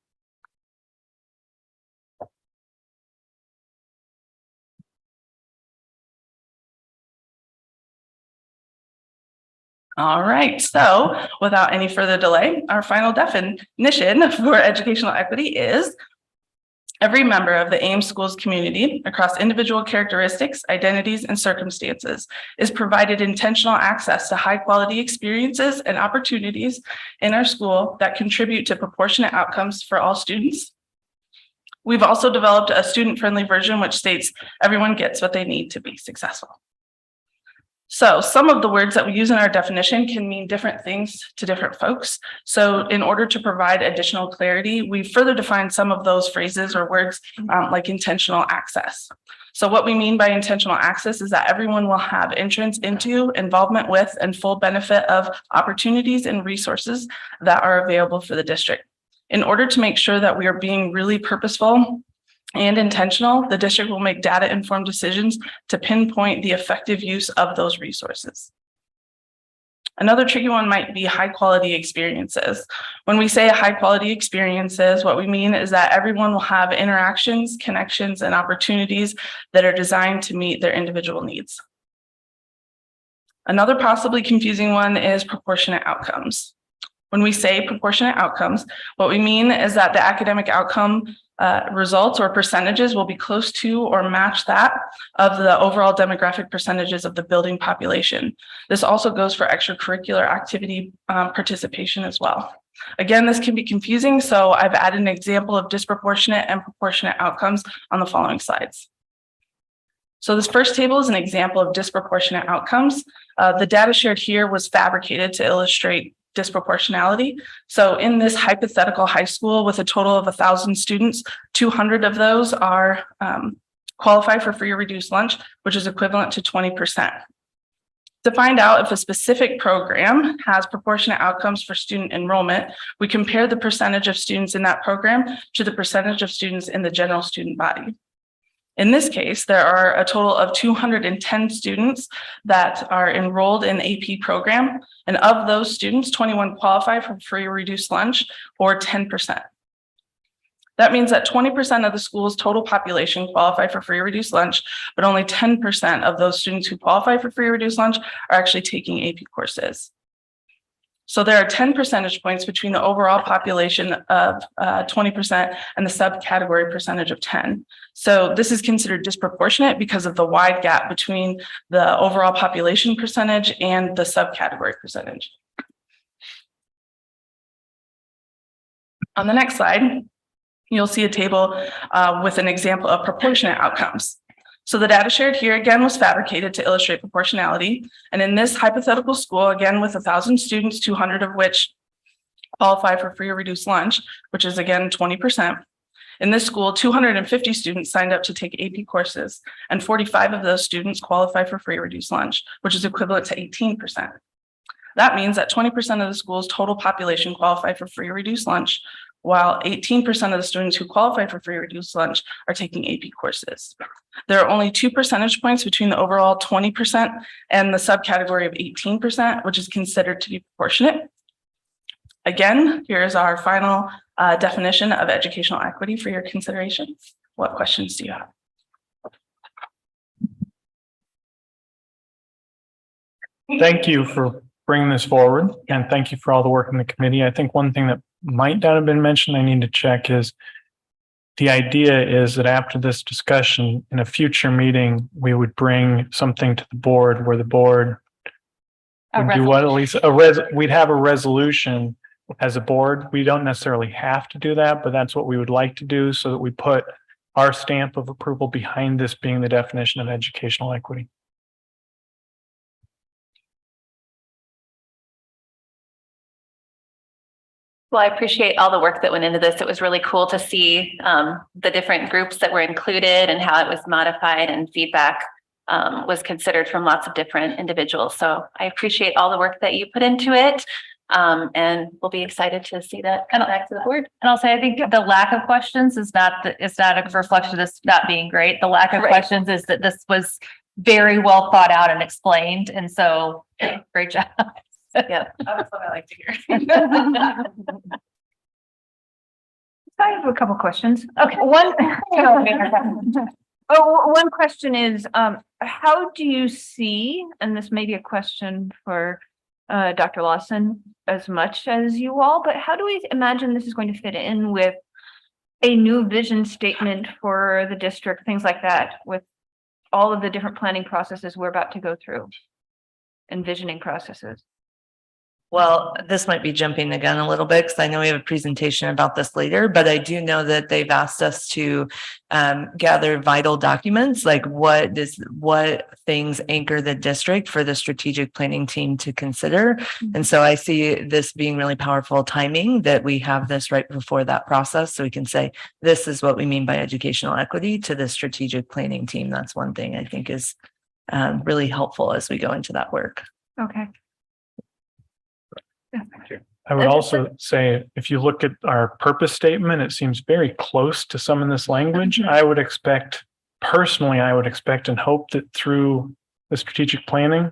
All right, so without any further delay, our final definition for educational equity is every member of the Ames Schools community across individual characteristics, identities, and circumstances is provided intentional access to high quality experiences and opportunities in our school that contribute to proportionate outcomes for all students. We've also developed a student-friendly version which states everyone gets what they need to be successful. So some of the words that we use in our definition can mean different things to different folks. So in order to provide additional clarity, we further define some of those phrases or words like intentional access. So what we mean by intentional access is that everyone will have entrance into, involvement with, and full benefit of opportunities and resources that are available for the district. In order to make sure that we are being really purposeful and intentional, the district will make data-informed decisions to pinpoint the effective use of those resources. Another tricky one might be high-quality experiences. When we say high-quality experiences, what we mean is that everyone will have interactions, connections, and opportunities that are designed to meet their individual needs. Another possibly confusing one is proportionate outcomes. When we say proportionate outcomes, what we mean is that the academic outcome results or percentages will be close to or match that of the overall demographic percentages of the building population. This also goes for extracurricular activity participation as well. Again, this can be confusing, so I've added an example of disproportionate and proportionate outcomes on the following slides. So this first table is an example of disproportionate outcomes. The data shared here was fabricated to illustrate disproportionality. So in this hypothetical high school with a total of 1,000 students, 200 of those are qualify for free or reduced lunch, which is equivalent to 20%. To find out if a specific program has proportionate outcomes for student enrollment, we compare the percentage of students in that program to the percentage of students in the general student body. In this case, there are a total of 210 students that are enrolled in the AP program. And of those students, 21 qualify for free or reduced lunch, or 10%. That means that 20% of the school's total population qualify for free or reduced lunch, but only 10% of those students who qualify for free or reduced lunch are actually taking AP courses. So there are 10 percentage points between the overall population of 20% and the subcategory percentage of 10. So this is considered disproportionate because of the wide gap between the overall population percentage and the subcategory percentage. On the next slide, you'll see a table with an example of proportionate outcomes. So the data shared here again was fabricated to illustrate proportionality. And in this hypothetical school, again with 1,000 students, 200 of which qualify for free or reduced lunch, which is again 20%. In this school, 250 students signed up to take AP courses, and 45 of those students qualify for free or reduced lunch, which is equivalent to 18%. That means that 20% of the school's total population qualify for free or reduced lunch, while 18% of the students who qualify for free or reduced lunch are taking AP courses. There are only 2 percentage points between the overall 20% and the subcategory of 18%, which is considered to be proportionate. Again, here's our final definition of educational equity for your consideration. What questions do you have? Thank you for bringing this forward, and thank you for all the work in the committee. I think one thing that might not have been mentioned, I need to check, is the idea is that after this discussion, in a future meeting, we would bring something to the board where the board would do what, at least we'd have a resolution as a board. We don't necessarily have to do that, but that's what we would like to do, so that we put our stamp of approval behind this being the definition of educational equity. Well, I appreciate all the work that went into this. It was really cool to see the different groups that were included and how it was modified, and feedback was considered from lots of different individuals. So I appreciate all the work that you put into it. And we'll be excited to see that come back to the board. And I'll say, I think the lack of questions is not a reflection of this not being great. The lack of questions is that this was very well thought out and explained. And so great job. Yeah. That's what I like to hear. I have a couple questions. Okay. One question is, how do you see, and this may be a question for Dr. Lawson as much as you all, but how do we imagine this is going to fit in with a new vision statement for the district, things like that, with all of the different planning processes we're about to go through, envisioning processes? Well, this might be jumping the gun a little bit because I know we have a presentation about this later, but I do know that they've asked us to gather vital documents, like what things anchor the district for the strategic planning team to consider. Mm-hmm. And so I see this being really powerful timing that we have this right before that process. So we can say, this is what we mean by educational equity to the strategic planning team. That's one thing I think is really helpful as we go into that work. Okay. I would also say, if you look at our purpose statement, it seems very close to some of this language. I would expect and hope that through the strategic planning,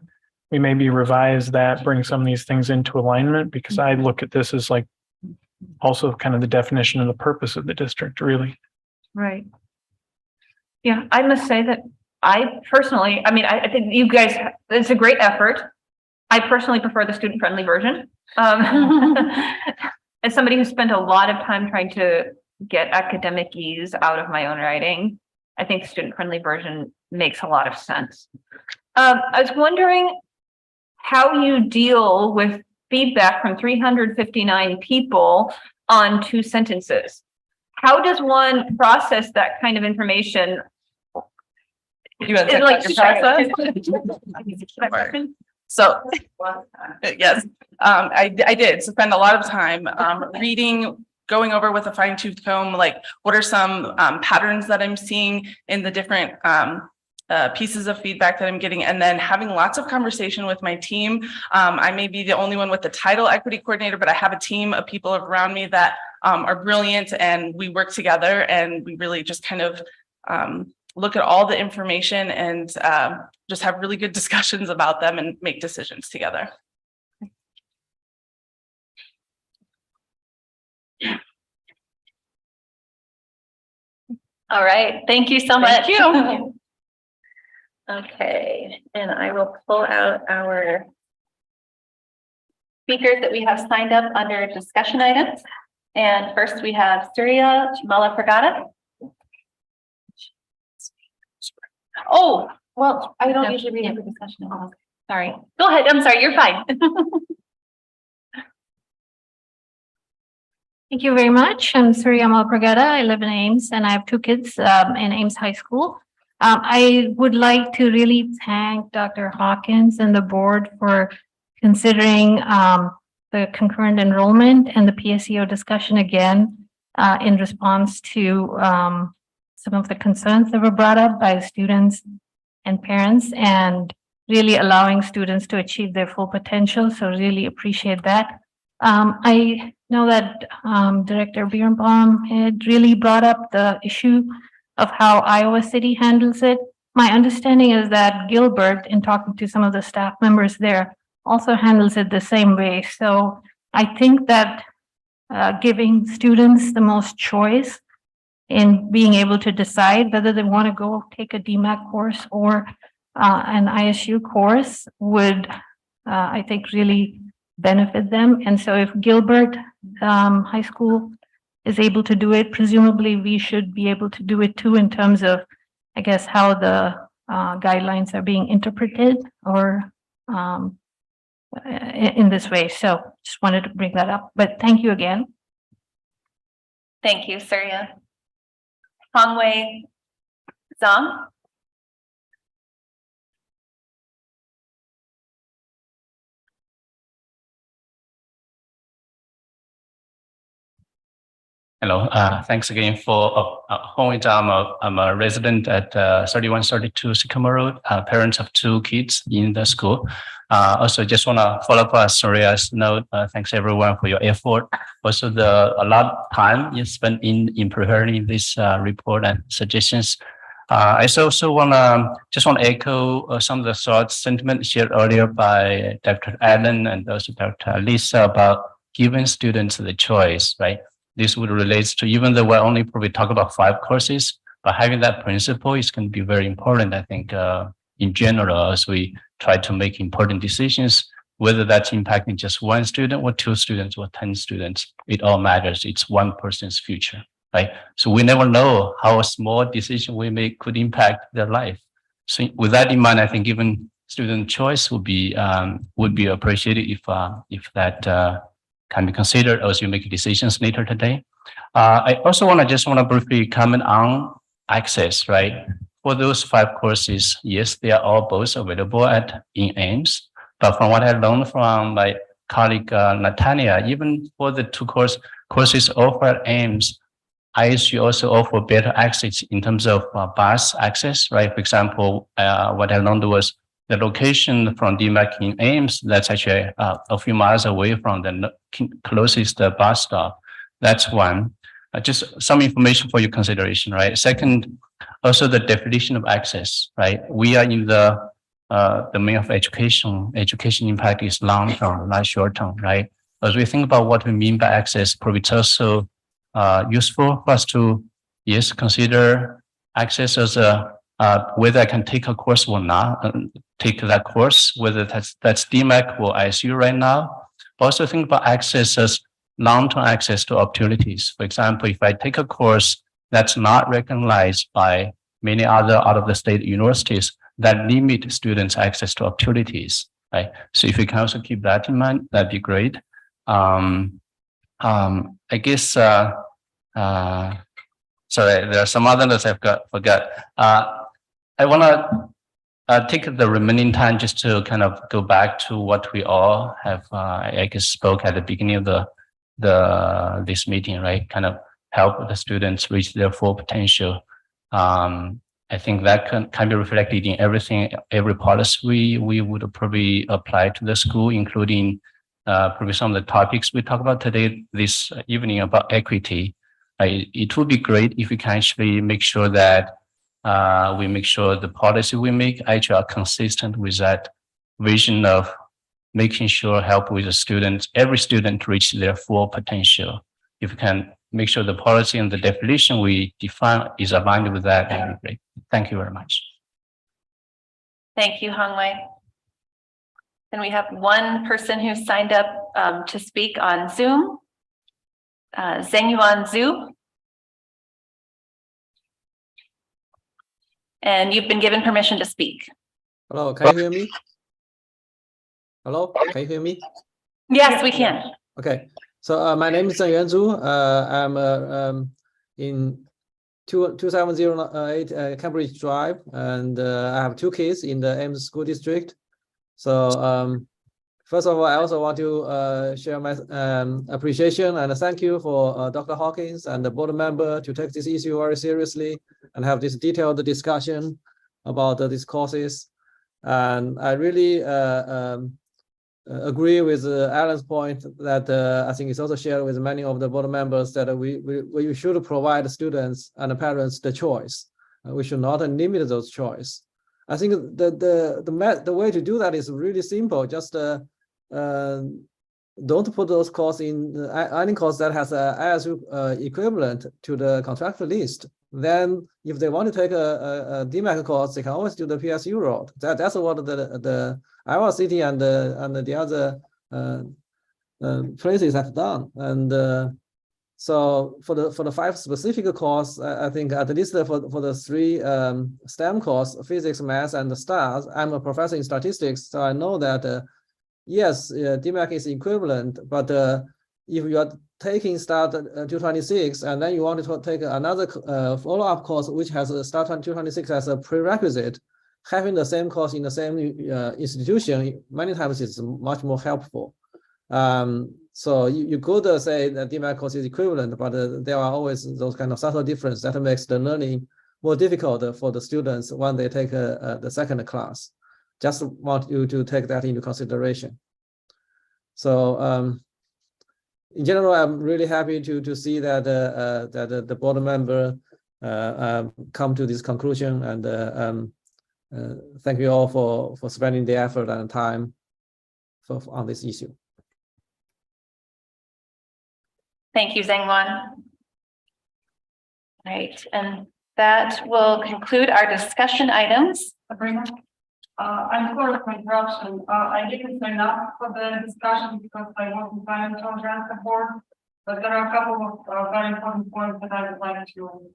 we maybe revise that, bring some of these things into alignment, because I look at this as like also kind of the definition of the purpose of the district, really. Right. Yeah, I must say that I personally, I think you guys, it's a great effort. I personally prefer the student-friendly version. As somebody who spent a lot of time trying to get academic ease out of my own writing, I think the student-friendly version makes a lot of sense. I was wondering how you deal with feedback from 359 people on 2 sentences. How does one process that kind of information? You want to talk about your process? So, yes, I did spend a lot of time reading, going over with a fine-tooth comb, like what are some patterns that I'm seeing in the different pieces of feedback that I'm getting, and then having lots of conversation with my team. I may be the only one with the title equity coordinator, but I have a team of people around me that are brilliant, and we work together, and we really just kind of look at all the information and just have really good discussions about them and make decisions together. All right. Thank you so much. Thank you. Okay. And I will pull out our speakers that we have signed up under discussion items. And first we have Surya Malapragada. Oh, well, I don't usually read every discussion. Sorry. Go ahead. I'm sorry. You're fine. Thank you very much. I'm Surya Malapragada. I live in Ames and I have 2 kids in Ames High School. I would like to really thank Dr. Hawkins and the board for considering the concurrent enrollment and the PSEO discussion again in response to some of the concerns that were brought up by students and parents. And really allowing students to achieve their full potential. So really appreciate that. I know that Director Birnbaum had really brought up the issue of how Iowa City handles it. My understanding is that Gilbert, in talking to some of the staff members there, also handles it the same way. So I think that giving students the most choice in being able to decide whether they want to go take a DMAC course or an ISU course would, I think, really benefit them. And so if Gilbert High School is able to do it, presumably we should be able to do it too, in terms of, I guess, how the guidelines are being interpreted or in this way. So just wanted to bring that up, but thank you again. Thank you, Surya. Hongwei Zhang. Hello, thanks again for Hongwei Zhang. I'm a resident at 3132 Sycamore Road, parents of 2 kids in the school. Also, just want to follow up Surya's note. Thanks everyone for your effort. Also, a lot of time you spent in preparing this report and suggestions. I also want to echo some of the thoughts, sentiments shared earlier by Dr. Allen and also Dr. Lisa about giving students the choice, right? This would relate to, even though we're only probably talk about 5 courses, but having that principle is going to be very important, I think, in general, as we try to make important decisions, whether that's impacting just 1 student or 2 students or 10 students, it all matters. It's 1 person's future, right? So we never know how a small decision we make could impact their life. So with that in mind, I think giving student choice would be appreciated if that can be considered as you make decisions later today. I also want to briefly comment on access, right? For those 5 courses, yes, they are all both available in Ames. But from what I learned from my colleague Natania, even for the 2 courses offered at Ames, ISU also offer better access in terms of bus access, right? For example, what I learned was the location from DMAC in Ames, that's actually a few miles away from the closest bus stop. That's one. Just some information for your consideration, right? Second, also the definition of access, right? We are in the domain of education. Education impact is long-term, not short-term, right? As we think about what we mean by access, probably it's also useful for us to, yes, consider access as whether I can take a course or not, take that course, whether that's DMAC or ISU right now. Also think about access as long-term access to opportunities. For example, if I take a course that's not recognized by many other out-of-the-state universities, that limit students' access to opportunities, right? So if you can also keep that in mind, that'd be great. I guess, sorry, there are some others I've forgot. I want to take the remaining time just to kind of go back to what we all have, I guess, spoke at the beginning of this meeting, right? Kind of help the students reach their full potential. I think that can be reflected in every policy we would probably apply to the school, including probably some of the topics we talk about today, this evening about equity. It would be great if we can actually make sure that we make sure the policy we make actually are consistent with that vision of making sure help with the students, every student reach their full potential. If we can make sure the policy and the definition we define is aligned with that, that would be great. Thank you very much. Thank you, Hongwei. And we have one person who signed up to speak on Zoom, Zhengyuan Zhu. And you've been given permission to speak. Hello, can you hear me? Hello, can you hear me? Yes, we can. Okay, so my name is Zhengyuan Zhu. I'm in 2708 Cambridge Drive, and I have 2 kids in the Ames School District. So first of all, I also want to share my appreciation and thank you for Dr. Hawkins and the board member to take this issue very seriously and have this detailed discussion about these courses. And I really agree with Alan's point that I think it's also shared with many of the board members that we should provide students and parents the choice. We should not limit those choice. I think the way to do that is really simple. Just don't put those courses in any course that has a ISU equivalent to the contractual list. Then if they want to take a DMAC course, they can always do the PSU route. That's what the Iowa City and the other places have done. And so for the 5 specific course, I think at least for the 3 STEM course, physics, math, and the STARS, I'm a professor in statistics, so I know that yes, DMAC is equivalent, but if you are taking STAR 226 and then you want to take another follow-up course which has a STAR 226 as a prerequisite, having the same course in the same institution many times is much more helpful. So you could say that DMAC course is equivalent, but there are always those kind of subtle differences that makes the learning more difficult for the students when they take the second class. Just want you to take that into consideration. So in general, I'm really happy to see that that the board member come to this conclusion, and thank you all for spending the effort and time on this issue. Thank you, Zhengwan. Right, and that will conclude our discussion items. I'm sorry for interruption. I didn't sign up for the discussion because I wasn't planning to address the board, but there are a couple of very important points that I would like to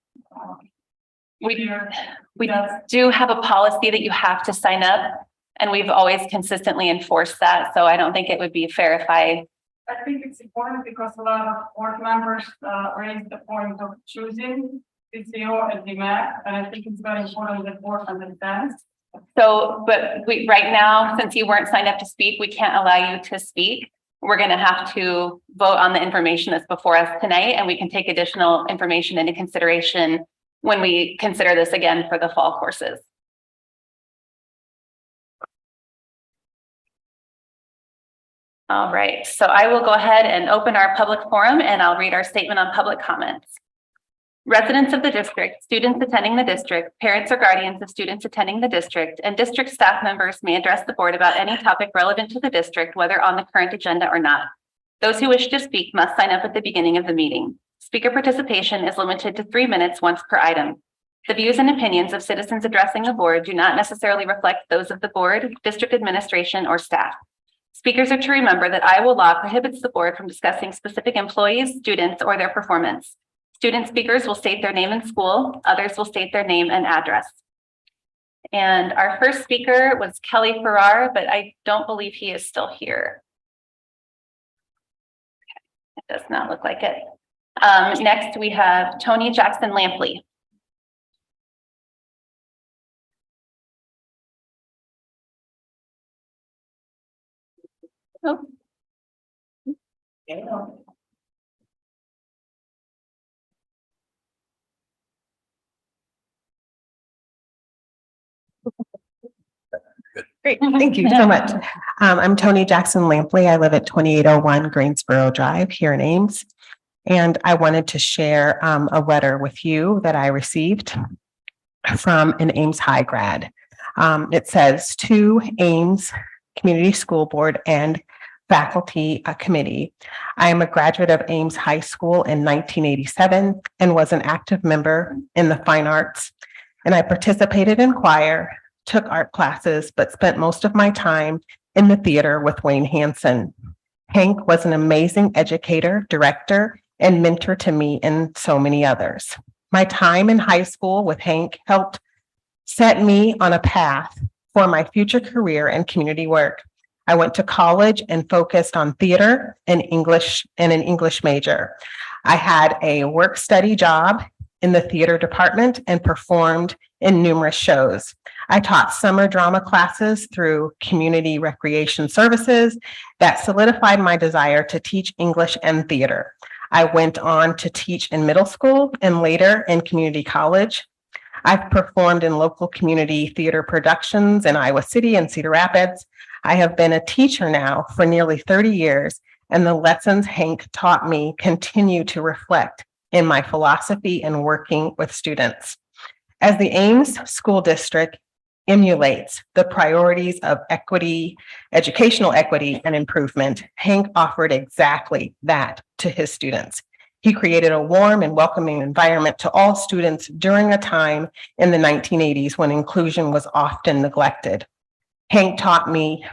we do have a policy that you have to sign up, and we've always consistently enforced that. So I don't think it would be fair if I think it's important because a lot of board members raised the point of choosing PCO and DMAC, and I think it's very important that board understands. So, but right now, since you weren't signed up to speak, we can't allow you to speak. We're going to have to vote on the information that's before us tonight, and we can take additional information into consideration when we consider this again for the fall courses. All right, so I will go ahead and open our public forum, and I'll read our statement on public comments. Residents of the district, students attending the district, parents or guardians of students attending the district, and district staff members may address the board about any topic relevant to the district, whether on the current agenda or not. Those who wish to speak must sign up at the beginning of the meeting. Speaker participation is limited to 3 minutes once per item. The views and opinions of citizens addressing the board do not necessarily reflect those of the board, district administration, or staff. Speakers are to remember that Iowa law prohibits the board from discussing specific employees, students, or their performance. Student speakers will state their name and school. Others will state their name and address. And our first speaker was Kelly Farrar, but I don't believe he is still here. It does not look like it. Next, we have Tony Jackson Lampley. Oh. Great, thank you so much. I'm Tony Jackson Lampley. I live at 2801 Greensboro Drive here in Ames. And I wanted to share a letter with you that I received from an Ames High grad. It says, to Ames Community School Board and Faculty Committee. I am a graduate of Ames High School in 1987 and was an active member in the fine arts. And I participated in choir, took art classes, but spent most of my time in the theater with Wayne Hansen. Hank was an amazing educator, director, and mentor to me and so many others. My time in high school with Hank helped set me on a path for my future career and community work. I went to college and focused on theater and English and an English major. I had a work-study job in the theater department and performed in numerous shows. I taught summer drama classes through community recreation services that solidified my desire to teach English and theater. I went on to teach in middle school and later in community college. I've performed in local community theater productions in Iowa City and Cedar Rapids. I have been a teacher now for nearly 30 years, and the lessons Hank taught me continue to reflect in my philosophy and working with students. As the Ames School District emulates the priorities of equity, educational equity, and improvement, Hank offered exactly that to his students. He created a warm and welcoming environment to all students during a time in the 1980s when inclusion was often neglected. Hank taught me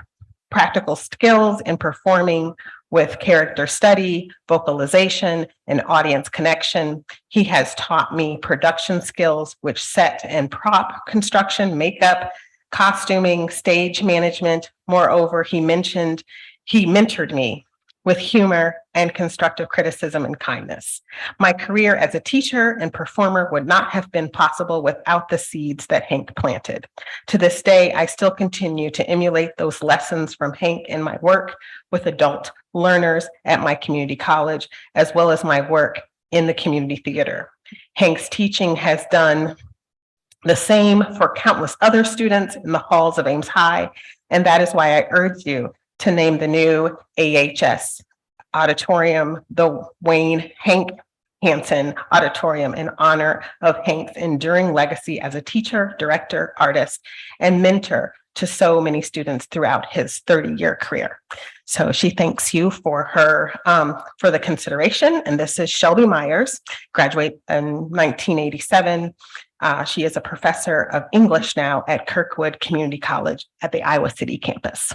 practical skills in performing with character study, vocalization, and audience connection. He has taught me production skills, which set and prop construction, makeup, costuming, stage management. Moreover, he mentored me with humor and constructive criticism and kindness. My career as a teacher and performer would not have been possible without the seeds that Hank planted. To this day, I still continue to emulate those lessons from Hank in my work with adult learners at my community college, as well as my work in the community theater. Hank's teaching has done the same for countless other students in the halls of Ames High, and that is why I urge you to name the new AHS auditorium the Wayne Hank Hansen Auditorium in honor of Hank's enduring legacy as a teacher, director, artist, and mentor to so many students throughout his 30-year career. So she thanks you for her for the consideration. And this is Shelby Myers, graduate in 1987. She is a professor of English now at Kirkwood Community College at the Iowa City campus.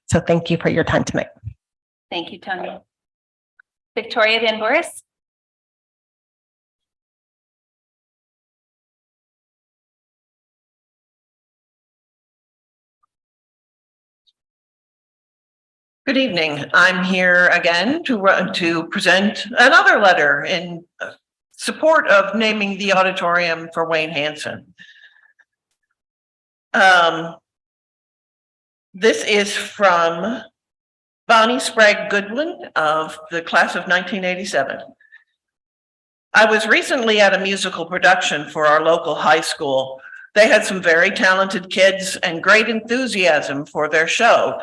So thank you for your time tonight. Thank you, Tony. Victoria Van Boris. Good evening. I'm here again to present another letter in support of naming the auditorium for Wayne Hansen. This is from Bonnie Sprague Goodwin of the class of 1987. I was recently at a musical production for our local high school. They had some very talented kids and great enthusiasm for their show.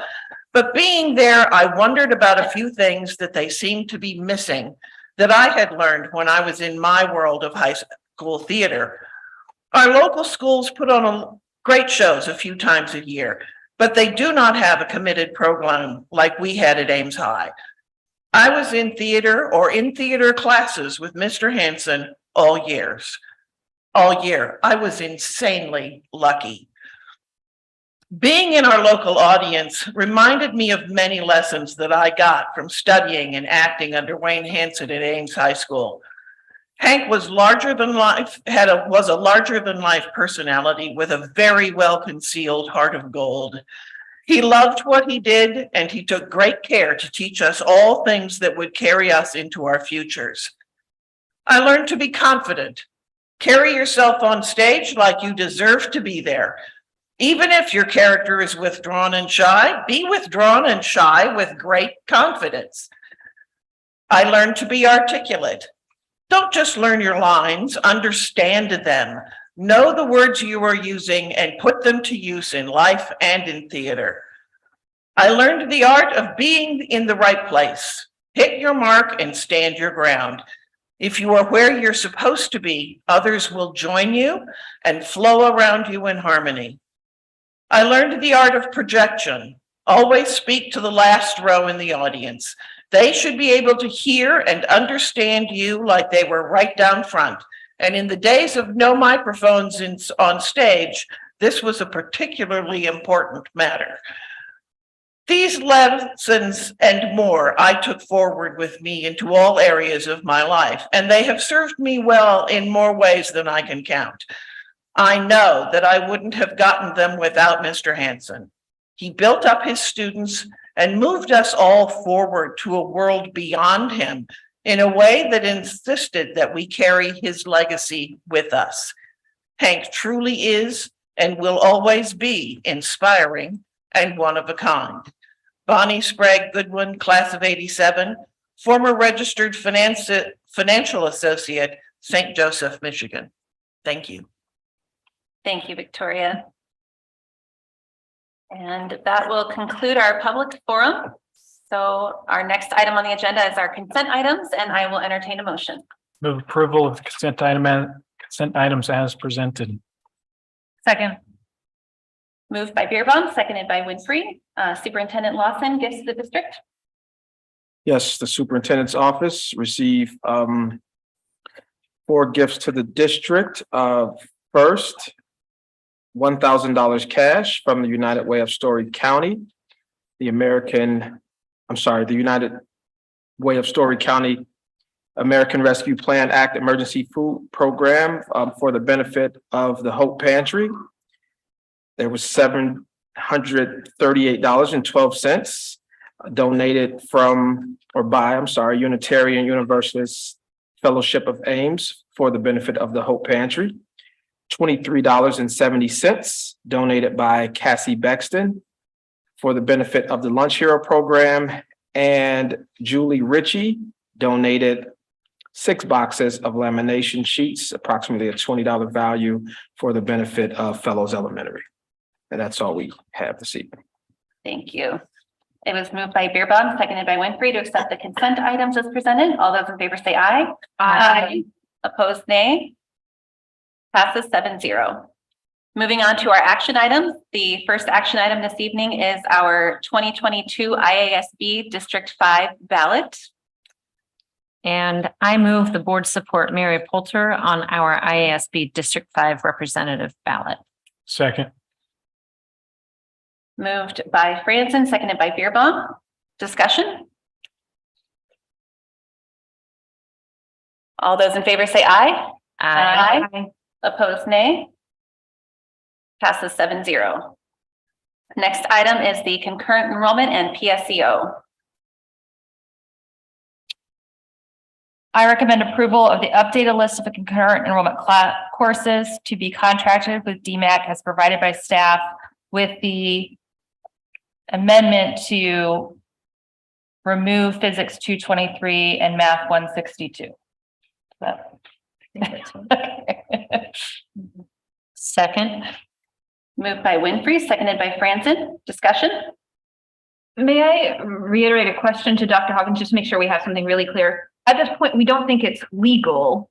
But being there, I wondered about a few things that they seemed to be missing that I had learned when I was in my world of high school theater. Our local schools put on great shows a few times a year, but they do not have a committed program like we had at Ames High. I was in theater or in theater classes with Mr. Hansen all year. I was insanely lucky. Being in our local audience reminded me of many lessons that I got from studying and acting under Wayne Hansen at Ames High School. Hank was larger than life, was a larger than life personality with a very well concealed heart of gold. He loved what he did, and he took great care to teach us all things that would carry us into our futures. I learned to be confident. Carry yourself on stage like you deserve to be there. Even if your character is withdrawn and shy, be withdrawn and shy with great confidence. I learned to be articulate. Don't just learn your lines, understand them. Know the words you are using and put them to use in life and in theater. I learned the art of being in the right place. Hit your mark and stand your ground. If you are where you're supposed to be, others will join you and flow around you in harmony. I learned the art of projection. Always speak to the last row in the audience. They should be able to hear and understand you like they were right down front. And in the days of no microphones on stage, this was a particularly important matter. These lessons and more I took forward with me into all areas of my life, and they have served me well in more ways than I can count. I know that I wouldn't have gotten them without Mr. Hansen. He built up his students and moved us all forward to a world beyond him in a way that insisted that we carry his legacy with us. Hank truly is and will always be inspiring and one of a kind. Bonnie Sprague Goodwin, class of 87, former registered financial associate, St. Joseph, Michigan. Thank you. Thank you, Victoria. And that will conclude our public forum. So our next item on the agenda is our consent items, and I will entertain a motion. Move approval of the consent items as presented. Second. Moved by Beerbaum, seconded by Winfrey. Superintendent Lawson, gifts to the district. Yes, the superintendent's office received 4 gifts to the district. First, $1,000 cash from the United Way of Story County. The United Way of Story County American Rescue Plan Act Emergency Food Program for the benefit of the Hope Pantry. There was $738.12 donated from Unitarian Universalist Fellowship of Ames for the benefit of the Hope Pantry. $23.70 donated by Cassie Bexton for the benefit of the Lunch Hero program, and Julie Ritchie donated 6 boxes of lamination sheets, approximately a $20 value, for the benefit of Fellows Elementary. And that's all we have this evening. Thank you. It was moved by Beerbaum, seconded by Winfrey to accept the consent items as presented. All those in favor say aye. Aye. Opposed, nay. Passes 7-0. Moving on to our action items. The first action item this evening is our 2022 IASB District 5 ballot. And I move the board support Mary Poulter on our IASB District 5 representative ballot. Second. Moved by Franzen, seconded by Beerbaum. Discussion? All those in favor say aye. Aye. Opposed, nay. Passes 7-0. Next item is the concurrent enrollment and PSEO. I recommend approval of the updated list of the concurrent enrollment courses to be contracted with DMAC as provided by staff, with the amendment to remove Physics 223 and Math 162. Second. Moved by Winfrey, seconded by Franzen. Discussion? May I reiterate a question to Dr. Hawkins, just to make sure we have something really clear? At this point, we don't think it's legal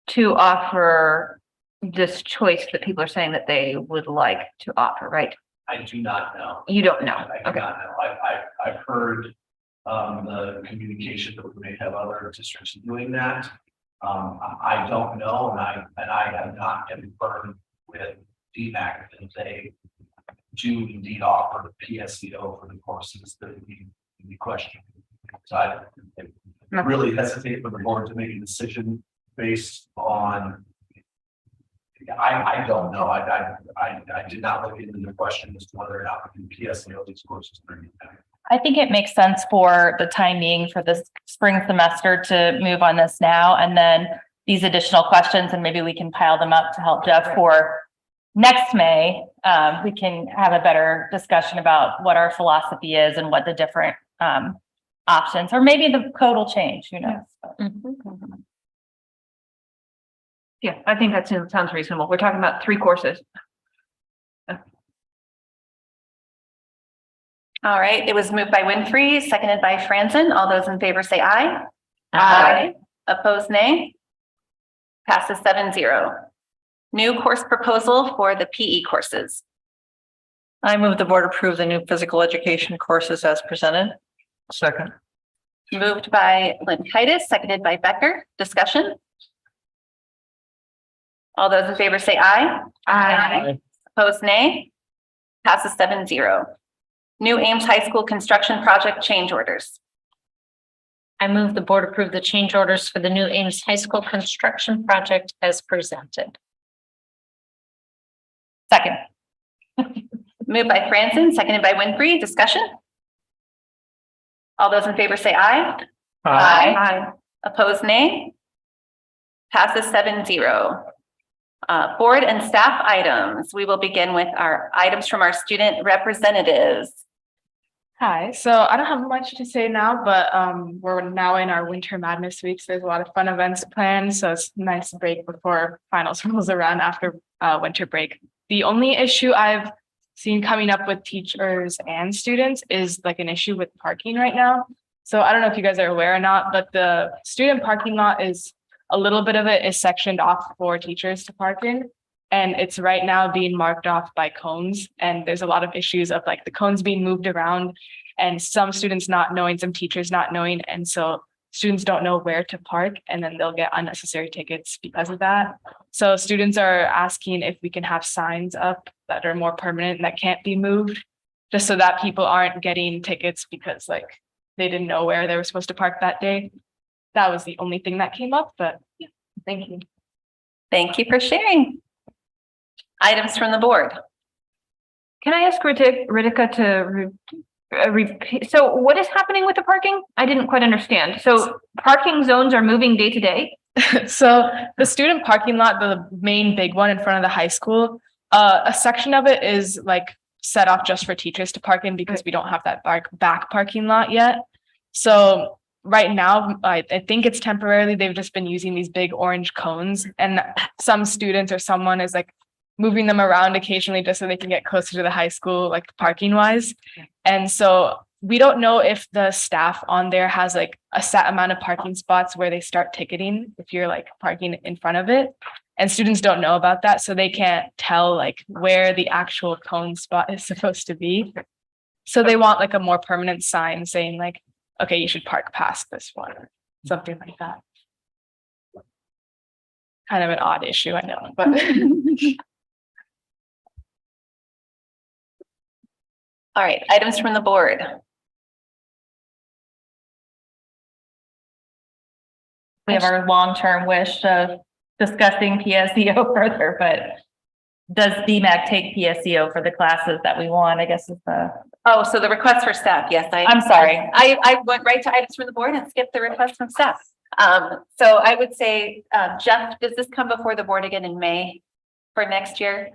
to offer this choice that people are saying that they would like to offer, right? I do not know. You don't know. I do not know. I've heard the communication that we may have other districts doing that. I don't know, and I have not confirmed with DMAC that they do indeed offer the PSEO for the courses that we question. So I really hesitate for the board to make a decision based on. I don't know. I did not look into the question as to whether or not we can PSEO these courses. I think it makes sense for the timing for this spring semester to move on this now, and then these additional questions, and maybe we can pile them up to help Jeff for next May. We can have a better discussion about what our philosophy is and what the different options, or maybe the code will change, who knows? Yeah, I think that sounds reasonable. We're talking about 3 courses. All right, it was moved by Winfrey, seconded by Franzen. All those in favor say aye. Aye. Opposed, nay. Passes 7-0. New course proposal for the PE courses. I move the board approve the new physical education courses as presented. Second. Moved by Linkaitis, seconded by Becker. Discussion? All those in favor say aye. Aye. Opposed, nay. Passes 7-0. New Ames High School construction project change orders. I move the board approve the change orders for the new Ames High School construction project as presented. Second. Moved by Franzen, seconded by Winfrey. Discussion? All those in favor say aye. Aye. Opposed, nay. Passes 7-0. Board and staff items. We will begin with our items from our student representatives. Hi, so I don't have much to say now, but we're now in our winter madness weeks. There's a lot of fun events planned, so it's a nice break before finals rolls around after winter break. The only issue I've seen coming up with teachers and students is like an issue with parking right now. So I don't know if you guys are aware or not, but the student parking lot is a little bit of it is sectioned off for teachers to park in. And it's right now being marked off by cones. And there's a lot of issues of like the cones being moved around and some students not knowing, some teachers not knowing. And so students don't know where to park and then they'll get unnecessary tickets because of that. So students are asking if we can have signs up that are more permanent and that can't be moved, just so that people aren't getting tickets because like they didn't know where they were supposed to park that day. That was the only thing that came up, but yeah, thank you. Thank you for sharing. Items from the board. Can I ask Ritika to repeat? So what is happening with the parking? I didn't quite understand. So parking zones are moving day to day? So the student parking lot, the main big one in front of the high school, a section of it is like set off just for teachers to park in because we don't have that back parking lot yet. So right now, I think it's temporarily, they've just been using these big orange cones and some students or someone is like moving them around occasionally just so they can get closer to the high school, like parking wise. And so we don't know if the staff on there has like a set amount of parking spots where they start ticketing if you're like parking in front of it. And students don't know about that. So they can't tell like where the actual cone spot is supposed to be. So they want like a more permanent sign saying like, okay, you should park past this one, something like that. Kind of an odd issue, I know, but. All right, items from the board. We have our long-term wish of discussing PSEO further, but does DMAC take PSEO for the classes that we want, I guess is the. Oh, so the request for staff, yes. I'm sorry. I went right to items from the board and skipped the request from staff. So I would say, Jeff, does this come before the board again in May for next year?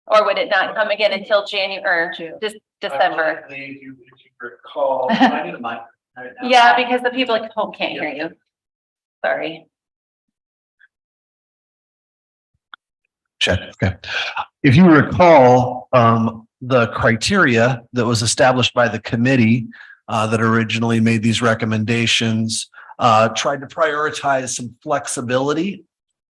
Or would it not come again until January or December? If you recall, I need a mic. Yeah, because the people at home can't hear you. Sorry. Check. Okay. If you recall, the criteria that was established by the committee that originally made these recommendations tried to prioritize some flexibility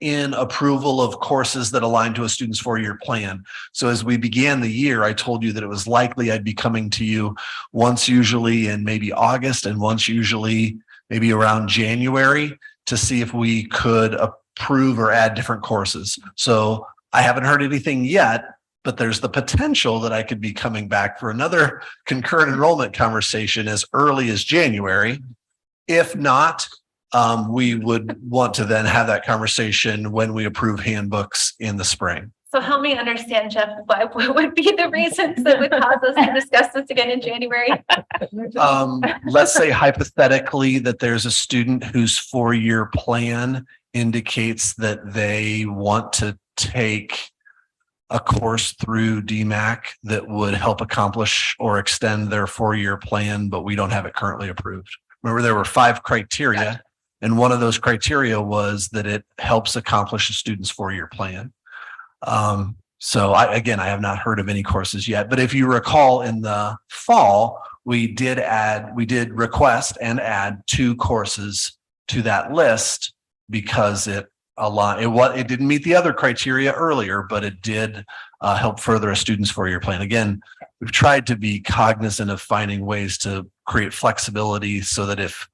in approval of courses that align to a student's 4-year plan. So as we began the year, I told you that it was likely I'd be coming to you once usually in maybe August and once usually maybe around January to see if we could approve or add different courses. So I haven't heard anything yet, but there's the potential that I could be coming back for another concurrent enrollment conversation as early as January. If not, we would want to then have that conversation when we approve handbooks in the spring. So help me understand, Jeff, what would be the reasons that would cause us to discuss this again in January? Let's say hypothetically that there's a student whose 4-year plan indicates that they want to take a course through DMAC that would help accomplish or extend their 4-year plan, but we don't have it currently approved. Remember, there were 5 criteria, and one of those criteria was that it helps accomplish a student's 4-year plan. So I have not heard of any courses yet, but if you recall in the fall, we did request and add 2 courses to that list because it didn't meet the other criteria earlier, but it did help further a student's 4-year plan. Again, we've tried to be cognizant of finding ways to create flexibility so that if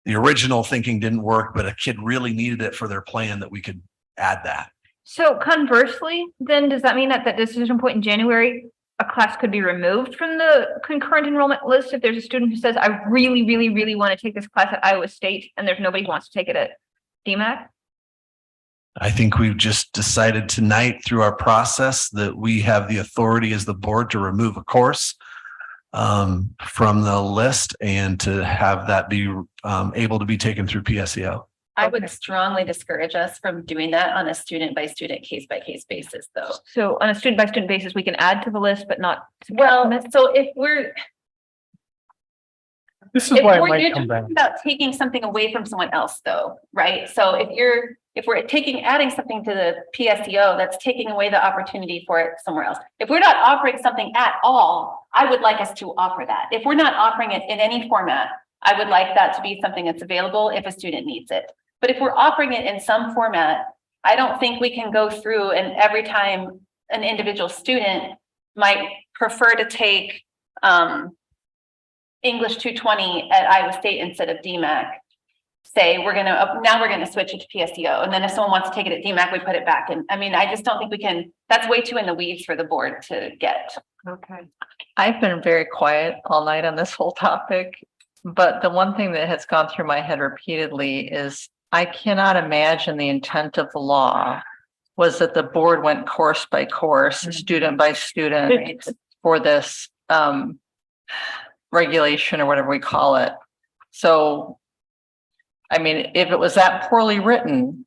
the original thinking didn't work, but a kid really needed it for their plan, that we could add that. So conversely, then does that mean at that decision point in January, a class could be removed from the concurrent enrollment list if there's a student who says, I really, really, really want to take this class at Iowa State and there's nobody who wants to take it at DMAC? I think we've just decided tonight through our process that we have the authority as the board to remove a course from the list and to have that be able to be taken through PSEO. I would strongly discourage us from doing that on a student by student, case by case basis, though. So on a student by student basis, we can add to the list, but not. Well, so if we're. This is why it might come back. About taking something away from someone else, though, right? So if you're If we're adding something to the PSEO, that's taking away the opportunity for it somewhere else. If we're not offering something at all, I would like us to offer that. If we're not offering it in any format, I would like that to be something that's available if a student needs it. But if we're offering it in some format, I don't think we can go through and every time an individual student might prefer to take English 220 at Iowa State instead of DMAC, say we're gonna switch it to PSEO, and then if someone wants to take it at DMAC, we put it back. And I mean, I just don't think we can. That's way too in the weeds for the board to get. Okay. I've been very quiet all night on this whole topic, but the one thing that has gone through my head repeatedly is I cannot imagine the intent of the law was that the board went course by course, student by student for this regulation or whatever we call it. So, I mean, if it was that poorly written,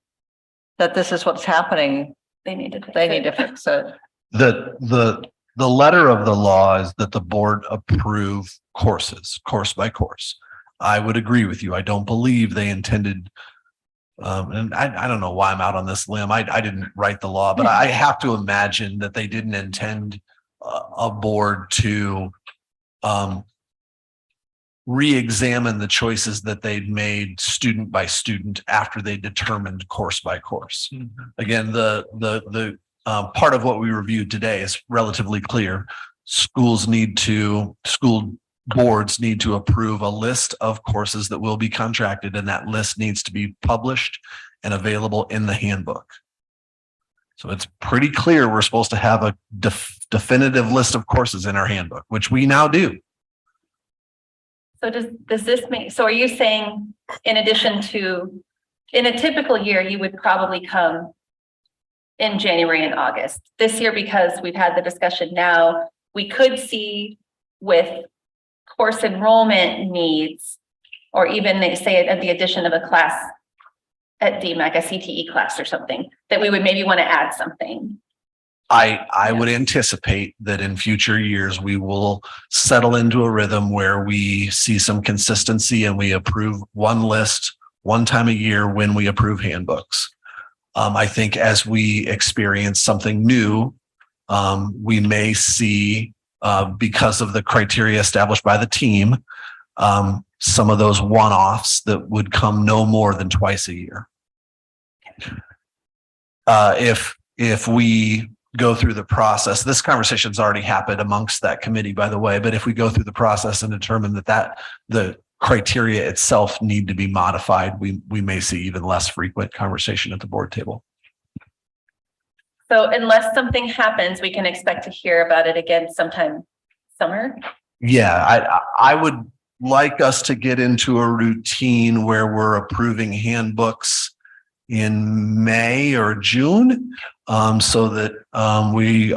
that this is what's happening, they need to fix it. The letter of the law is that the board approve courses, course by course. I would agree with you. I don't believe they intended, and I don't know why I'm out on this limb. I didn't write the law, but I have to imagine that they didn't intend a board to re-examine the choices that they'd made student by student after they determined course by course. Again, the part of what we reviewed today is relatively clear. School boards need to approve a list of courses that will be contracted, and that list needs to be published and available in the handbook. So it's pretty clear we're supposed to have a definitive list of courses in our handbook, which we now do. So does this mean, so are you saying in addition to, in a typical year, you would probably come in January and August? This year, because we've had the discussion now, we could see with course enrollment needs, or even they say it at the addition of a class at DMAC, a CTE class or something, that we would maybe want to add something. I would anticipate that in future years, we will settle into a rhythm where we see some consistency and we approve one list one time a year when we approve handbooks. I think as we experience something new, we may see, because of the criteria established by the team, some of those one-offs that would come no more than twice a year. If we go through the process, this conversation's already happened amongst that committee, by the way, but if we go through the process and determine that the criteria itself need to be modified, we may see even less frequent conversation at the board table. So unless something happens, we can expect to hear about it again sometime summer. Yeah, I would like us to get into a routine where we're approving handbooks in May or June, so that we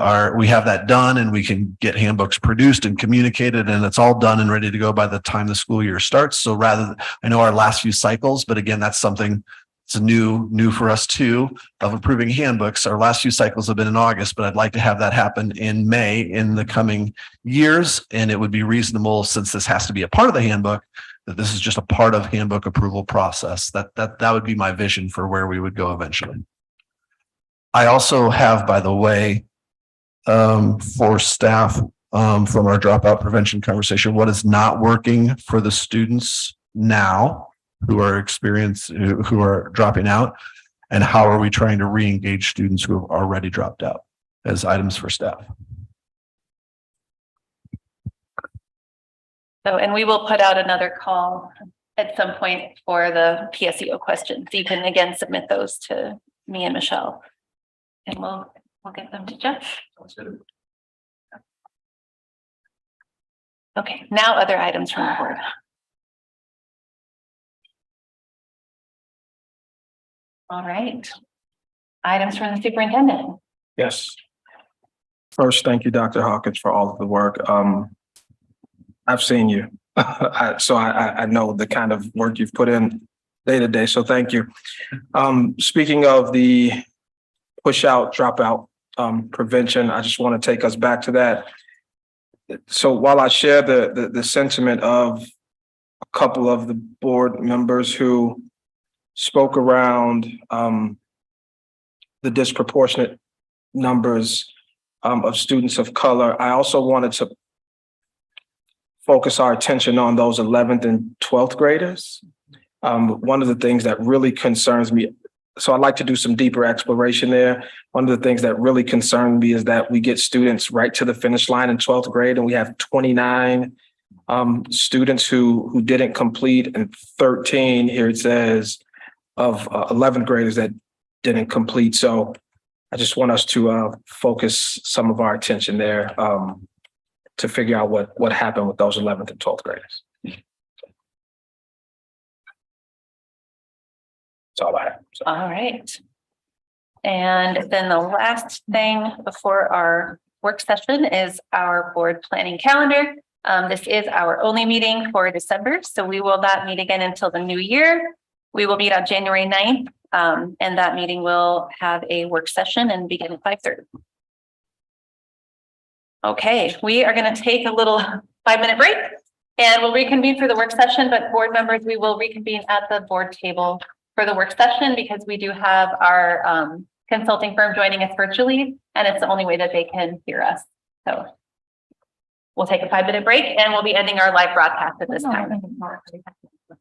have that done and we can get handbooks produced and communicated, and it's all done and ready to go by the time the school year starts. So I know our last few cycles, but again, that's something it's new for us too, of approving handbooks. Our last few cycles have been in August, but I'd like to have that happen in May in the coming years. And it would be reasonable, since this has to be a part of the handbook, that this is just a part of handbook approval process. That would be my vision for where we would go eventually. I also have, by the way, for staff, from our dropout prevention conversation, what is not working for the students now who are dropping out, and how are we trying to re-engage students who have already dropped out, as items for staff. So, and we will put out another call at some point for the PSEO questions. You can again submit those to me and Michelle, and we'll get them to Jeff. Okay, now other items from the board. All right. Items from the superintendent. Yes. First, thank you, Dr. Hawkins, for all of the work. I've seen you, so I know the kind of work you've put in day to day. So thank you. Speaking of the push out, dropout prevention, I just want to take us back to that. So while I share the sentiment of a couple of the board members who spoke around the disproportionate numbers of students of color. I also wanted to focus our attention on those 11th and 12th graders. One of the things that really concerns me, so I'd like to do some deeper exploration there. One of the things that really concerned me is that we get students right to the finish line in 12th grade, and we have 29 students who didn't complete, and 13 here it says of 11th graders that didn't complete. So I just want us to focus some of our attention there to figure out what happened with those 11th and 12th graders. That's all I have. So. All right. And then the last thing before our work session is our board planning calendar. This is our only meeting for December, so we will not meet again until the new year. We will meet on January 9th, and that meeting will have a work session and begin at 5:30. Okay, we are going to take a little 5-minute break and we'll reconvene for the work session, but board members, we will reconvene at the board table for the work session because we do have our consulting firm joining us virtually, and it's the only way that they can hear us. So we'll take a 5-minute break and we'll be ending our live broadcast at this time.